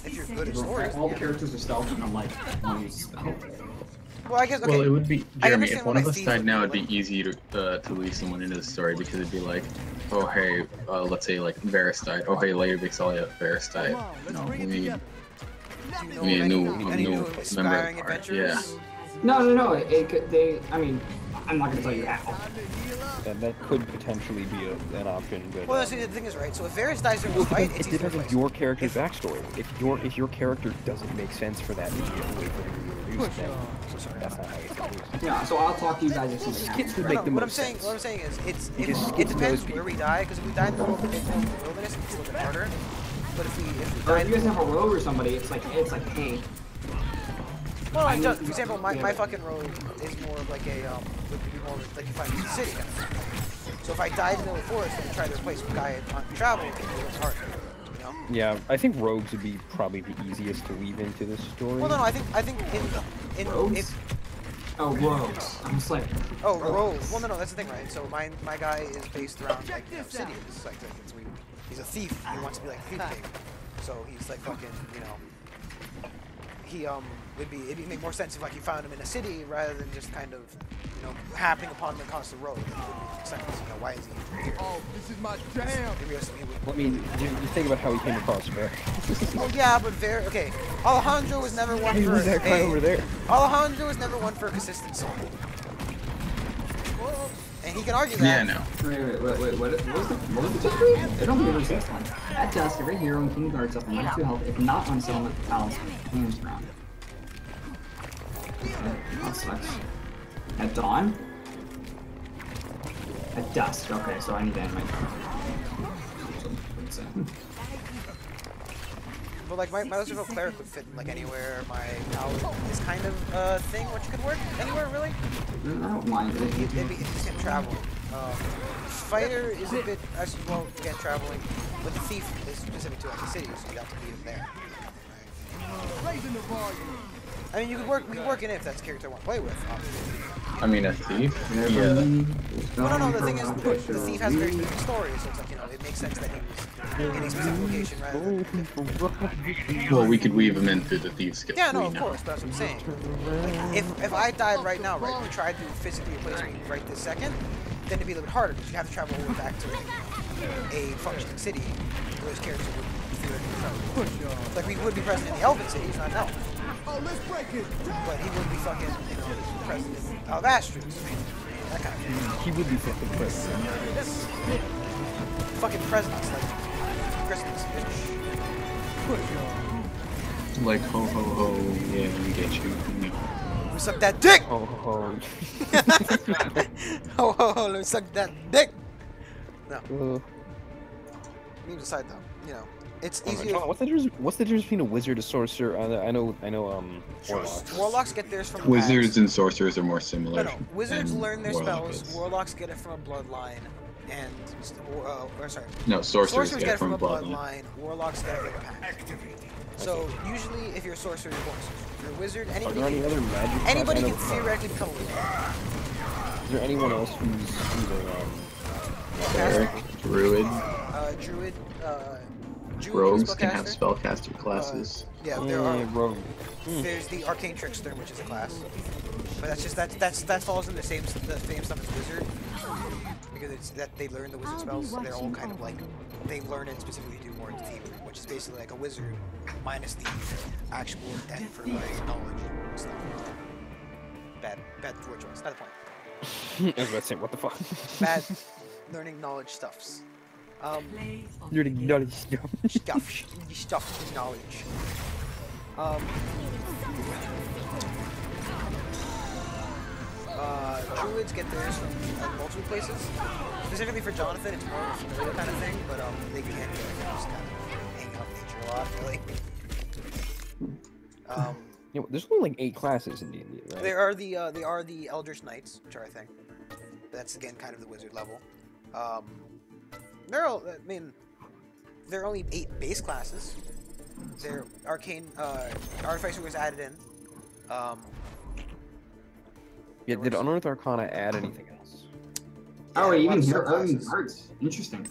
if you're good at stories. All the characters are stealth, and I'm like, stealth. Well, I guess, okay. Well, it would be, I Jeremy, if understand one what of a us thief died would now, do, it'd be easy to leave someone into the story, because it'd be like, oh hey, let's say like Varys died. Oh hey, later Vixalia, Varys died. No, we need a new member of the party. Yeah. No. I mean, I'm not gonna tell you how. That could potentially be an option. But, Well, see, the thing is, right, so if Varys dies during the fight, it's it easy to depends on replace. your character's backstory. If your character doesn't make sense for that media way for him to be introduced, then that's not how it's introduced. Yeah, so I'll talk to you guys if something happens. Skits would make the What I'm most saying, sense. is, Because it skits depends knows where we die, because if we die in the middle of the wilderness, it's a little bit harder. But if we Or die if you guys have a rogue or somebody, it's like, hey. well, like, for example, my fucking road is more of like a would be more like you find in the city kind of thing. So if I died in the middle of the forest and try to replace a guy on travel, it's a little harder. You know? Yeah, I think rogues would be probably the easiest to weave into this story. Well, no, I think in Rogues? Oh, rogues. I'm just like. Oh, rogues. Well, no, that's the thing, right? So my guy is based around like cities. He's a thief. He wants to be like a thief king. So he's like fucking, he it'd make more sense if like you found him in a city rather than just kind of, happening upon him across the road. It would make sense. Why is he here? Oh, this is my jam. I mean, you think about how he came across Varys. Oh yeah, but okay. Alejandro was never one for that guy over there. Alejandro was never one for consistency. And he can argue that. Yeah, no. Wait, what was the history? It don't be really sense one. At dusk, every hero in King Guards up on 2 health, if not on settlement, balance hands ground. That sucks. At dawn? At dusk, okay, so I need to end my turn. But like my Lizard Cleric would fit like anywhere. My Paladin is kind of a thing which could work anywhere really. I don't mind it. It'd be interesting traveling. Fighter is a bit as well again traveling, but the thief is specific to like the city, so you have to be there. Raising the volume. I mean, we could work in it if that's the character I want to play with. Obviously. I mean, a thief? Yeah. Well, no, the thing is, the thief has a very specific story, so it's like, it makes sense that he was in a specific location rather than... Well, we could weave him in through the thief's skill. Yeah, no, of course, but that's what I'm saying. Like, if I died right now, right, you tried to physically replace me right this second, then it'd be a little bit harder, because you have to travel all the way back to a functioning city, where his character would theoretically travel. Like, we would be present in the Elven city, he's not an elf. Oh, let's break it. But he would be fucking, president of Astros. That kind of thing. He would be fucking president. fucking presents like Christmas, bitch. Like ho ho ho, yeah, we get you. Yeah. Let me suck that dick! Oh, ho, Ho ho ho, let me suck that dick! No. ho. Memes aside though, you know, it's Oh, easier. John, what's the difference between a wizard, a sorcerer? I know, warlocks. Warlocks get theirs from Wizards and sorcerers are more similar. No, wizards than learn their warlock spells. is. Warlocks get it from a bloodline, and or sorry. No, sorcerers get get it from a bloodline. bloodline. Warlocks get it from a pack. So usually, if you're a sorcerer, you're born a sorcerer. If you're a wizard, Are there anybody any other magic? anybody I can know- theoretically become a wizard. Is there anyone else who's Cleric, druid, Druid, Druid rogues can have spellcaster. spellcaster classes. Yeah, there are. rogue? There's the arcane trickster, which is a class, but that's just that falls in the same stuff as wizard, because it's that they learn the wizard spells. So they're all kind of like they learn it specifically do more into thievery, which is basically like a wizard minus the actual intent for like knowledge and stuff. Bad word choice. Not the point. I was about to say, what the fuck? Bad learning knowledge stuffs. You're knowledge stuff. Stuff knowledge. Druids get theirs from multiple places. Specifically for Jonathan, it's more of a familiar kind of thing, but they can get just kind of hang out in nature a lot, really. Yeah, there's only like 8 classes in D&D, right? They are the Eldritch Knights, which are I think that's again kind of the wizard level. They're all, I mean, there are only 8 base classes. Their arcane artificer was added in. Yeah, did Unearthed Arcana add anything else? Oh, Yeah, a lot even of here, subclasses. arts. Interesting.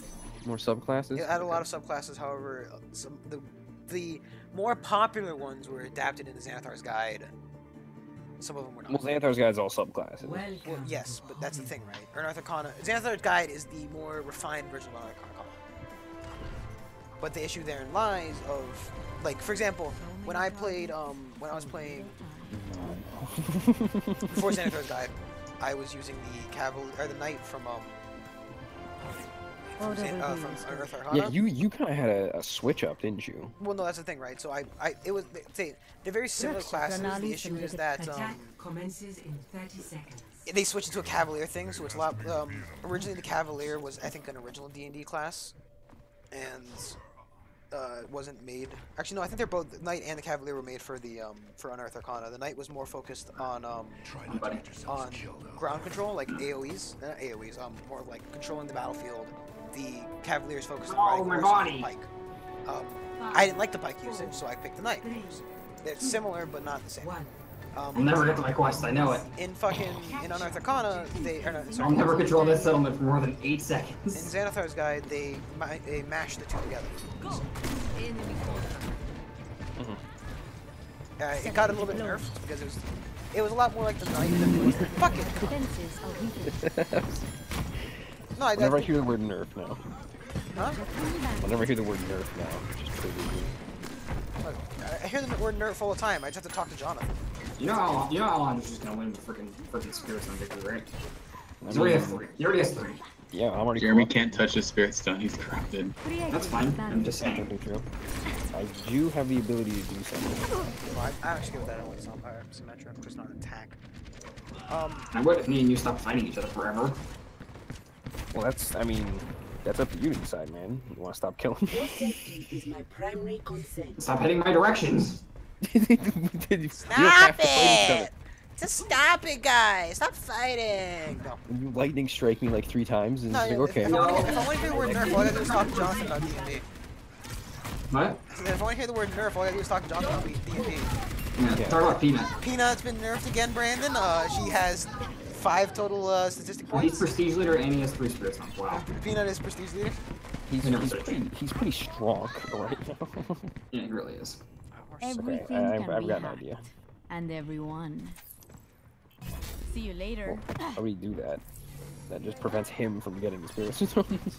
More subclasses? It had a lot of subclasses, however, the more popular ones were adapted into Xanathar's Guide. Some of them were not. Well, Xanathar's Guide's all subclasses. Well, yes, but that's the thing, right? Unearthed Arcana, Xanathar's Guide is the more refined version of Unearthed Arcana. But the issue therein lies of, like, for example, when I played, when I was playing before Xanathar's Guide, I was using the the knight from Unearthed Arcana. Yeah, you kind of had a switch up, didn't you? Well, no, that's the thing, right? So it was they're very similar classes. The issue is that commences in 30 seconds. they switched it to a Cavalier thing, so it's a lot. Originally, the Cavalier was, I think, an original D&D class, and it wasn't made. Actually, no, I think they're both. The Knight and the Cavalier were made for the for Unearthed Arcana. The Knight was more focused on ground control, like AOE's, not AOE's. More like controlling the battlefield. The Cavalier is focused on riding my horses body. and pike. I didn't like the pike usage, so I picked the Knight. It's similar, but not the same. I'll never get to my quest, I know it. In Unearthed Arcana, I'll never control this settlement for more than 8 In seconds. Xanathar's Guide, they mash the two together. It got a little bit nerfed because it was a lot more like the Knight than it was the fuck it. No, Whenever I hear the word nerf now. Huh? Whenever I hear the word nerf now, it just triggers me. Look, I hear the word nerf all the time. I just have to talk to Jonathan. You know how I'm just gonna win the freaking spirits on victory, right? He already has 3. Yeah, I'm already. Jeremy corrupted. can't touch his spirit stone, he's corrupted. That's fine. I'm just saying. Technically true. I do have the ability to do something. Well, I actually give that one Symmetra, just not an attack. I would if me and you stopped fighting each other forever. Well, that's up to you to decide, man. You want to stop killing me? Is my primary consent. Stop heading my directions. Stop it! Just stop it, guys! Stop fighting! No. You lightning strike me like 3 times, and No, it's like, okay. If I want to hear the word nerf, all I gotta do is talk to Jonathan about D&D. What? If I want to hear the word nerf, all I gotta do is talk to Jonathan about D&D. Yeah, talk about Peanut. Peanut's been nerfed again, Brandon. She has 5 total statistic He's points. prestige leader and he has 3 spirits on. Wow. Peanut is prestige leader. He's pretty strong right now. Yeah, he really is. Everything Okay, can I've be got an hacked. idea. And everyone. See you later. How do we do that? That just prevents him from getting the spirit stones.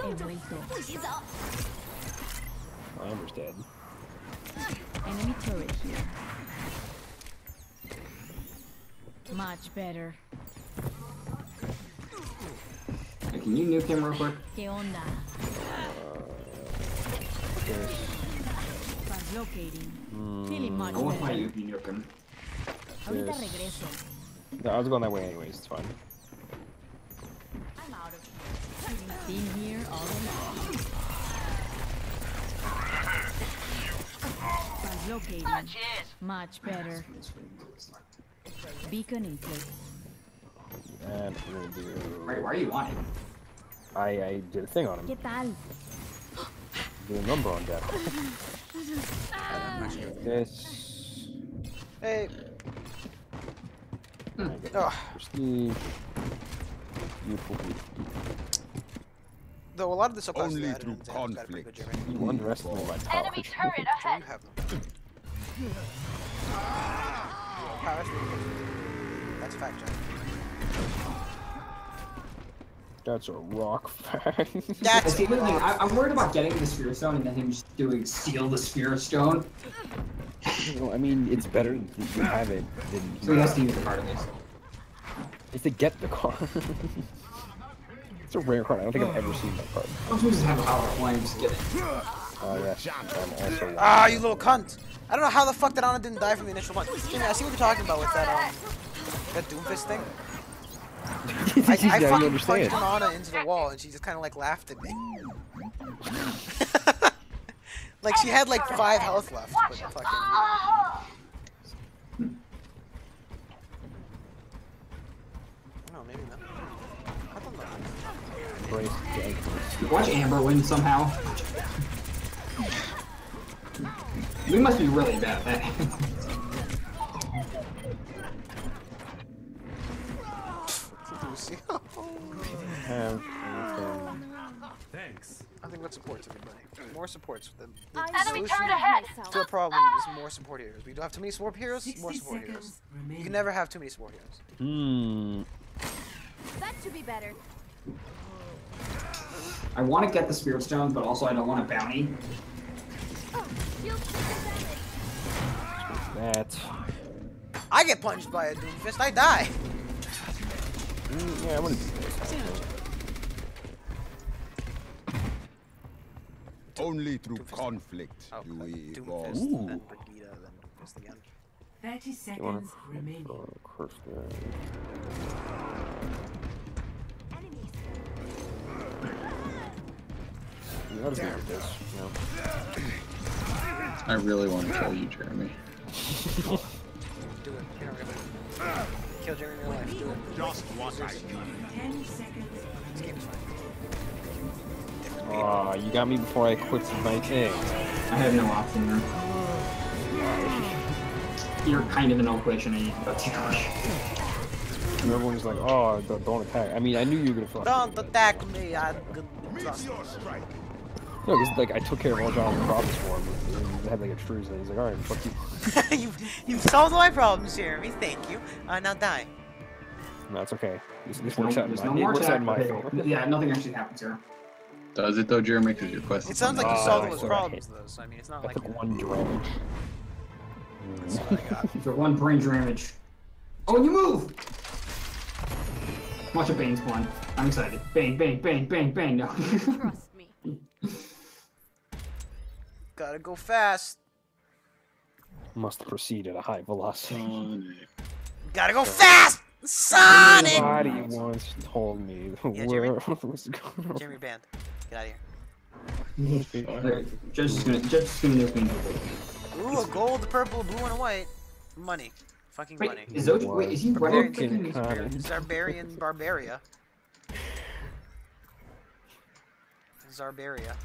Amber's dead. Enemy turret here. Much better. can you nuke him real quick? ¿Qué onda? Translocating. Feeling much I want my better. UP nuke him. Ahorita regreso. No, I was going that way anyways. It's fine. I'm out of here. Been here all along. Translocating. Much better. Beacon in place. And we're gonna do. Right, why are you on it? I did a thing on him. ¿Qué tal? Did a number on that. This. Hey. I get prestige. Beautiful. Though a lot of the subclasses Only they added through in Xan's got a pretty conflict. good German. You underestimate my power. You have them. Power's really good. That's a fact, John. That's a rock fact. That's See, the thing, I'm worried about getting the Sphere Stone and then him just doing steal the Sphere Stone. Well, I mean, it's better that you have it than. So he has to use the card at least. It's to get the card. It's a rare card. I don't think I've ever seen that card. I'm supposed to have a power point, just get it. Oh, yes. I'm also. Ah, you little cunt! I don't know how the fuck that Ana didn't die from the initial one. Jimmy, I see what you're talking about with that Doomfist thing. I fucking punched Ana into the wall and she just kind of like laughed at me. Like she had like 5 health left, but fucking. No, maybe not. I don't know. Watch Amber win somehow. We must be really bad at that. Thanks. I think that supports everybody. More supports. The Enemy solution turret ahead. to a problem is more support heroes. We don't have too many support heroes, more support heroes. You can never have too many support heroes. That should be better. I want to get the Spirit Stone, but also I don't want a bounty. That. I get punched by a Doomfist, I die. Yeah, I wouldn't do this. Only through conflict do we evolve. Doomfist, then Brigida, then Doomfist again. 30 seconds remaining. You gotta be with this, you know. I really want to kill you, Jeremy. Do it. You're not gonna kill Jeremy in real life. Do it. Just what I 10 seconds. This game is fine. Aw, you got me before I quit my thing. I have no option there. You're kind of an equation I need to go to. And everyone's like, oh, don't attack. I mean, I knew you were gonna fuck. Don't attack me, I'm good. No, because like I took care of all John's problems for him. He had like a truce, and he's like, all right, fuck you. You've solved all my problems, Jeremy. Thank you. Now die. No, it's okay. This There's works out in no my, more it works out attack. in my Okay. favor. Yeah, nothing actually happens here. Does it though, Jeremy? Because your quest. It sounds like you solved all those problems, though. So I mean, it's not I like. took 1 damage. That's what I got. You took 1 brain damage. Oh, and you move! Watch a Bane spawn. I'm excited. Bane, Bane, Bane, Bane, Bane. No. Trust me. Gotta go fast. Must proceed at a high velocity. Gotta go fast! Sonic! Somebody once told me the world was going Jeremy banned. Get out of Okay, just gonna nuke me. here. Ooh, a gold, a purple, a blue, and a white. Money. Fucking Wait, money. is Zoji, wait, is he running? Broken economy. Zarbarian Barbaria. Zarbaria.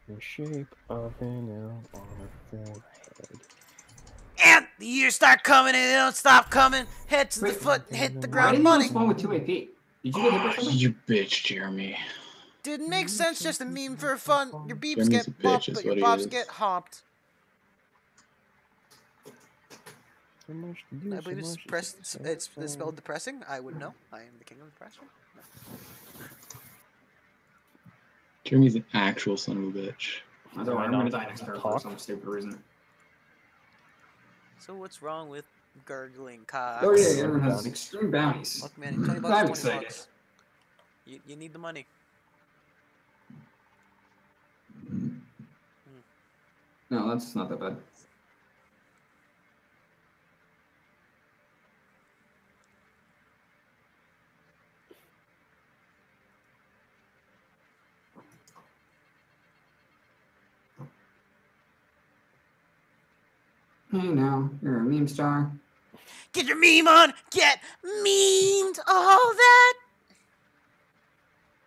The shape of an L on a forehead. And the years start coming and they don't stop coming. Head to the foot and hit the Why ground did you running. spawn with 2 AP? Did you get hit by something? You bitch, Jeremy. Didn't make sense, just a meme for fun. Your beeps Jeremy's a get bitch, bumped, is but your what he pops is. get hopped. So much to do, I believe so it's much press. to say. It's spelled depressing. I would know. I am the king of depression. Jeremy's an actual son of a bitch. I'm gonna die next turn for some stupid reason. So what's wrong with gurgling cocks? Oh yeah, everyone has extreme bounties. Look, man, $20 I'm is $20. excited. You need the money. No, that's not that bad. Hey now, you're a meme star. Get your meme on! Get memed! All that!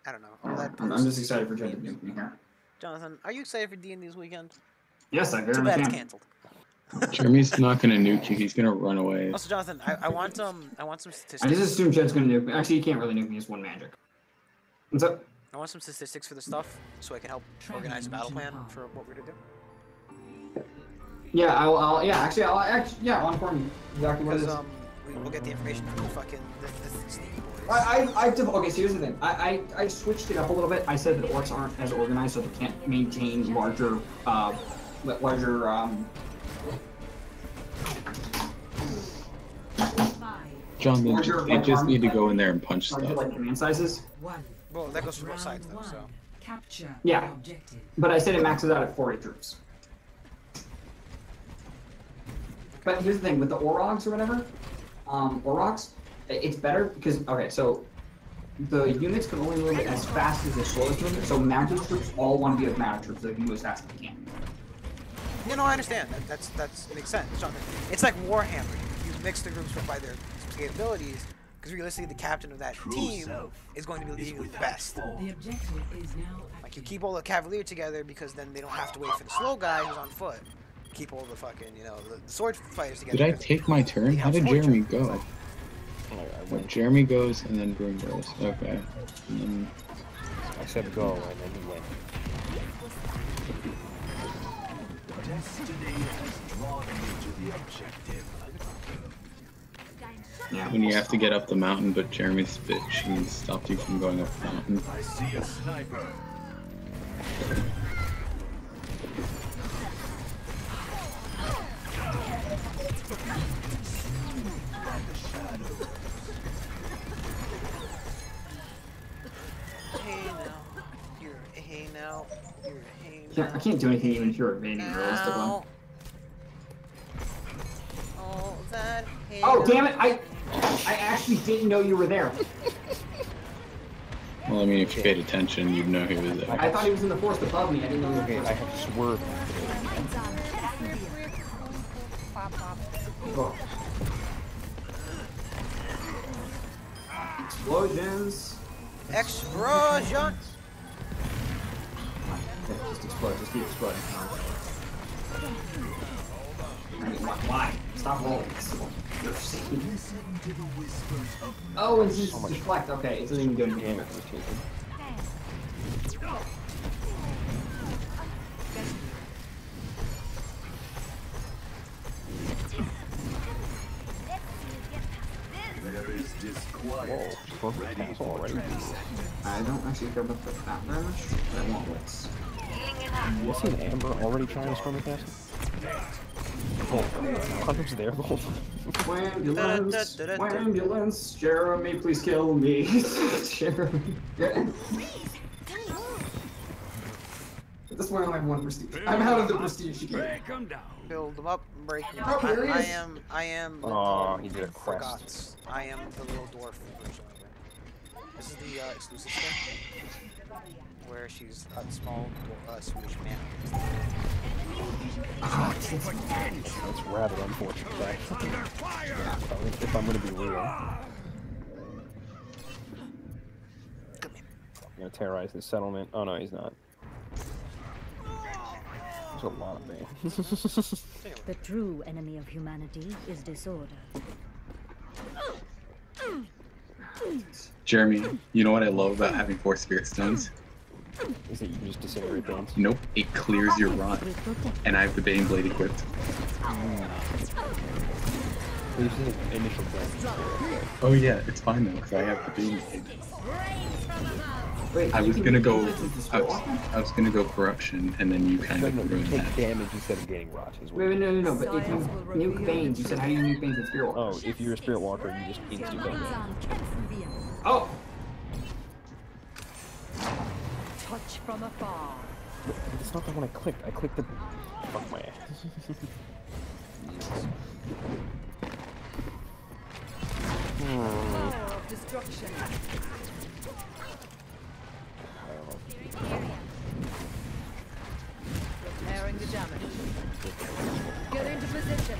I don't know. All that I'm just excited for Jen to be here. Jonathan, are you excited for D&D this weekend? Yes, I very Too much bad it's am. canceled. Jeremy's not gonna nuke you. He's gonna run away. Also, Jonathan, I want some statistics. I just assume Jen's gonna nuke me. Actually, you can't really nuke me. It's one magic. What's up? I want some statistics for the stuff so I can help organize a battle plan for what we're gonna do. Yeah, I'll I'll inform you exactly what it Because is. we'll get the information from the fucking the sneaky boys. Okay, so here's the thing. I switched it up a little bit. I said that orcs aren't as organized, so they can't maintain larger. John, they just need to go in there and punch Larger, stuff. like command sizes. Well, that goes for both sides though. So. Capture Yeah, the objective. but I said it maxes out at 40 troops. But here's the thing with the Orogs or whatever, Orogs, it's better because okay, so the units can only move as fast as the slowest unit. So mounted troops all want to be with mounted troops. So they can move as fast as they can. You know, I understand. That's makes sense. Jonathan. It's like Warhammer. You mix the groups by their capabilities, because realistically, the captain of that team is going to be leading the best. The objective is now Like you keep all the cavalier together because then they don't have to wait for the slow guy who's on foot. Keep all the fucking, you know, the sword fighters together. Did I take my turn? How did Jeremy go? Well, Jeremy goes and then Broom goes. Okay. And then... I said go, and then he went. Destiny has drawn you to the objective. When you have to get up the mountain, but Jeremy's bitch and stopped you from going up the mountain. I see a sniper. Hey now, you're a hey now, you're a hey now. Yeah, I can't do anything even if you're evading realistically. All that hey Oh now. damn it! I actually didn't know you were there. Well, I mean, if you paid attention, you'd know he was there. I thought he was in the forest above me. I didn't know he was Okay, I have swerved. Oh. Explosions. Explosion! Just explode. Just keep exploding. I mean, why? Stop rolling. Oh, and just deflect. Okay, it doesn't even do anything. There is disquiet. Whoa, perfect castle already. I don't actually care about that very much, but I want wits. You seen Amber already trying to storm the castle? Oh, Hunter's there the whole time. Ambulance, ambulance, Jeremy, please kill me. Jeremy. That's why I only have one prestige. I'm out of the prestige again. Build them up, break them Oh, up. here he I is. am. Oh, he did a crest. Forgots. I am the little dwarf version of her. This is the exclusive stuff, where she's a small Swedish man. That's rather unfortunate, actually. If I'm gonna be real. I'm gonna terrorize this settlement. Oh no, he's not. There's a lot of things. The true enemy of humanity is disorder. Jeremy, you know what I love about having 4 spirit stones? Is that you can just disintegrate things? Nope, it clears your run. And I have the Bane Blade equipped. This is initial damage. Oh yeah, it's fine though, because I have the Bane Blade. Wait, I you was can gonna use go. it as a I was gonna go corruption, and then you kind No, of no, you ruined take that. damage instead of getting rot. Is what Wait, you no, do. no, no, but if you nuke Banes, you said how do you nuke Banes with Spirit Walker? Oh, if you're a spirit walker, you just instant damage. Oh! touch from afar. It's not the one I clicked. I clicked the. Fuck my ass. Power of destruction. Repairing the damage. Get into position.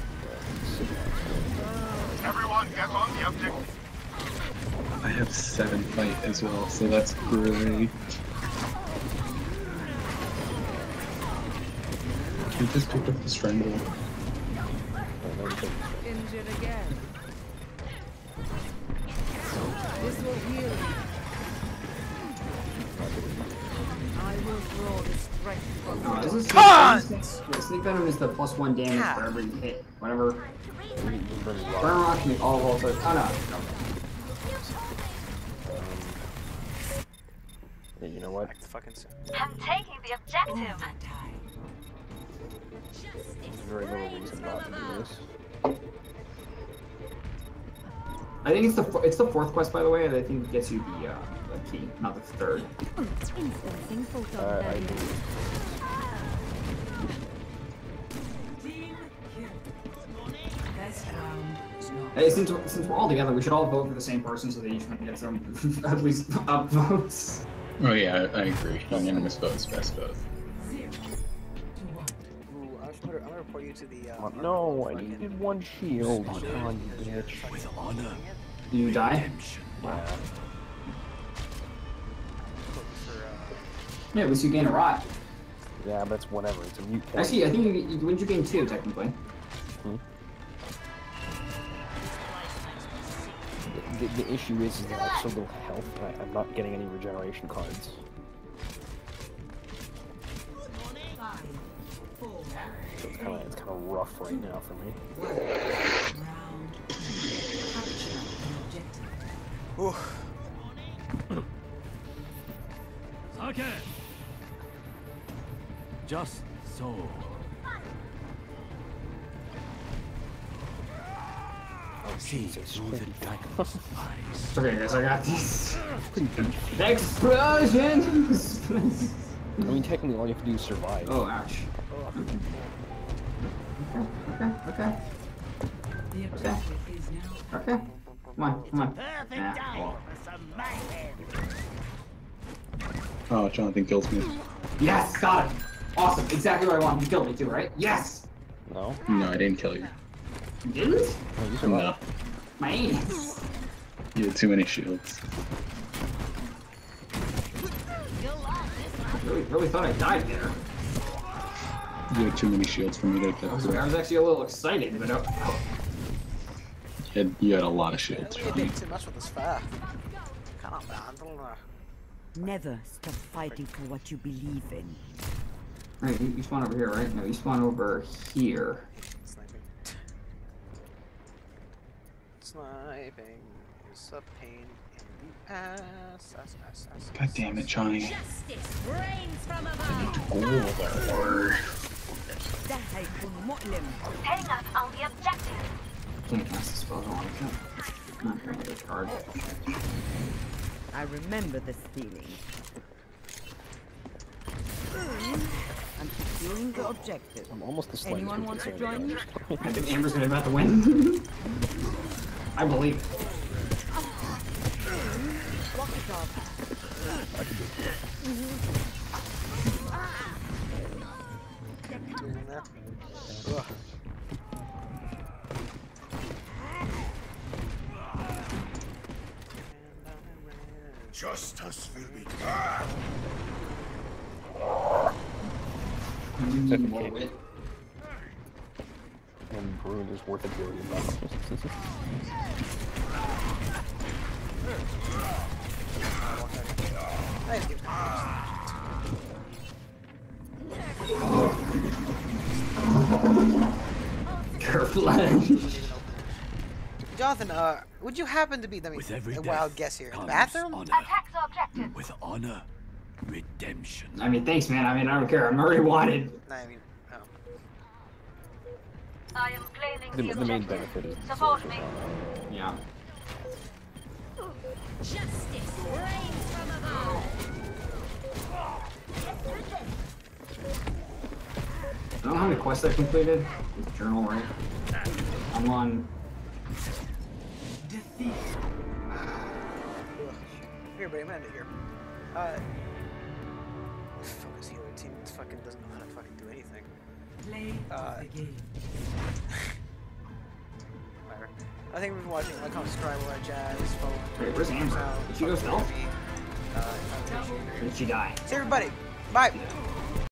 Everyone, get on the object. I have 7 fight as well, so that's great. I just picked up the strangle. Injured again. This will heal you. I will draw the strength from This is Sneak Venom is the +1 damage for every hit. Whatever. Burn Rock can make all sorts. Oh no. Yeah, you know what? I'm taking the objective. There's very little reason not to do this. I think it's the 4th quest, by the way, and I think it gets you the key, not the 3rd. I do. Hey, since we're all together, we should all vote for the same person so that each one gets some at least up votes. Oh yeah, I agree. Unanimous votes, best vote. I'm gonna report you to the. No, I needed 1 shield. Come on, you bitch. With honor. Do you die? Yeah. Yeah, at least you gain a rot. Yeah, but it's whatever. It's a mute. Actually, I think wouldn't you gain 2 technically? Hmm? The issue is that I have so little health. I'm not getting any regeneration cards. So it's kind of rough right now for me. Okay. Just so. Jesus, Okay, guys, I got these. Explosions! I mean, technically, all you have to do is survive. Oh, ouch. Okay. The objective is now. Okay. Come on. Perfect time for some mayhem. Oh, Jonathan kills me. Yes, got it. Awesome, exactly what I wanted. You killed me too, right? Yes! No? No, I didn't kill you. You didn't? No, you survived. No. My ass. You had too many shields. Really thought I died there. You had too many shields for me to get I was actually a little excited, but you had a lot of shields. You did too much with this fire. Come on, man. I don't know. Never stop fighting for what you believe in. Alright, you spawn over here, right? No, you spawn over here. Sniping is a pain in the ass. God damn it, Johnny. Justice reigns from above. Heading up on the objective. Can't cast the spell on it. Not gonna get a card. I remember this feeling. I'm securing the objective. I'm almost the slightest. Anyone wants to join me? I think Amber's gonna about to win. I believe it. Walk it off. I can do Doing that. Ugh. Justice will be done. You need more wit. And Brood is worth $1 billion. Jonathan, would you happen to be a wild guess here? Bathroom? Attack the objective. With honor, redemption. I mean, thanks, man. I mean, I don't care. I'm already wanted. I mean, oh. I am claiming The main benefit is support me. Yeah. Justice reigns from above. I don't know how many quests I completed. Journal, right? I'm on. Here, buddy, I'm gonna end it here. Focus healer team fucking doesn't know how to fucking do anything. Whatever. I think we've been watching. Like, comment, subscribe, all that jazz. Follow. Wait, where's Amber? Did she go stealth? Did she die? See everybody. Bye.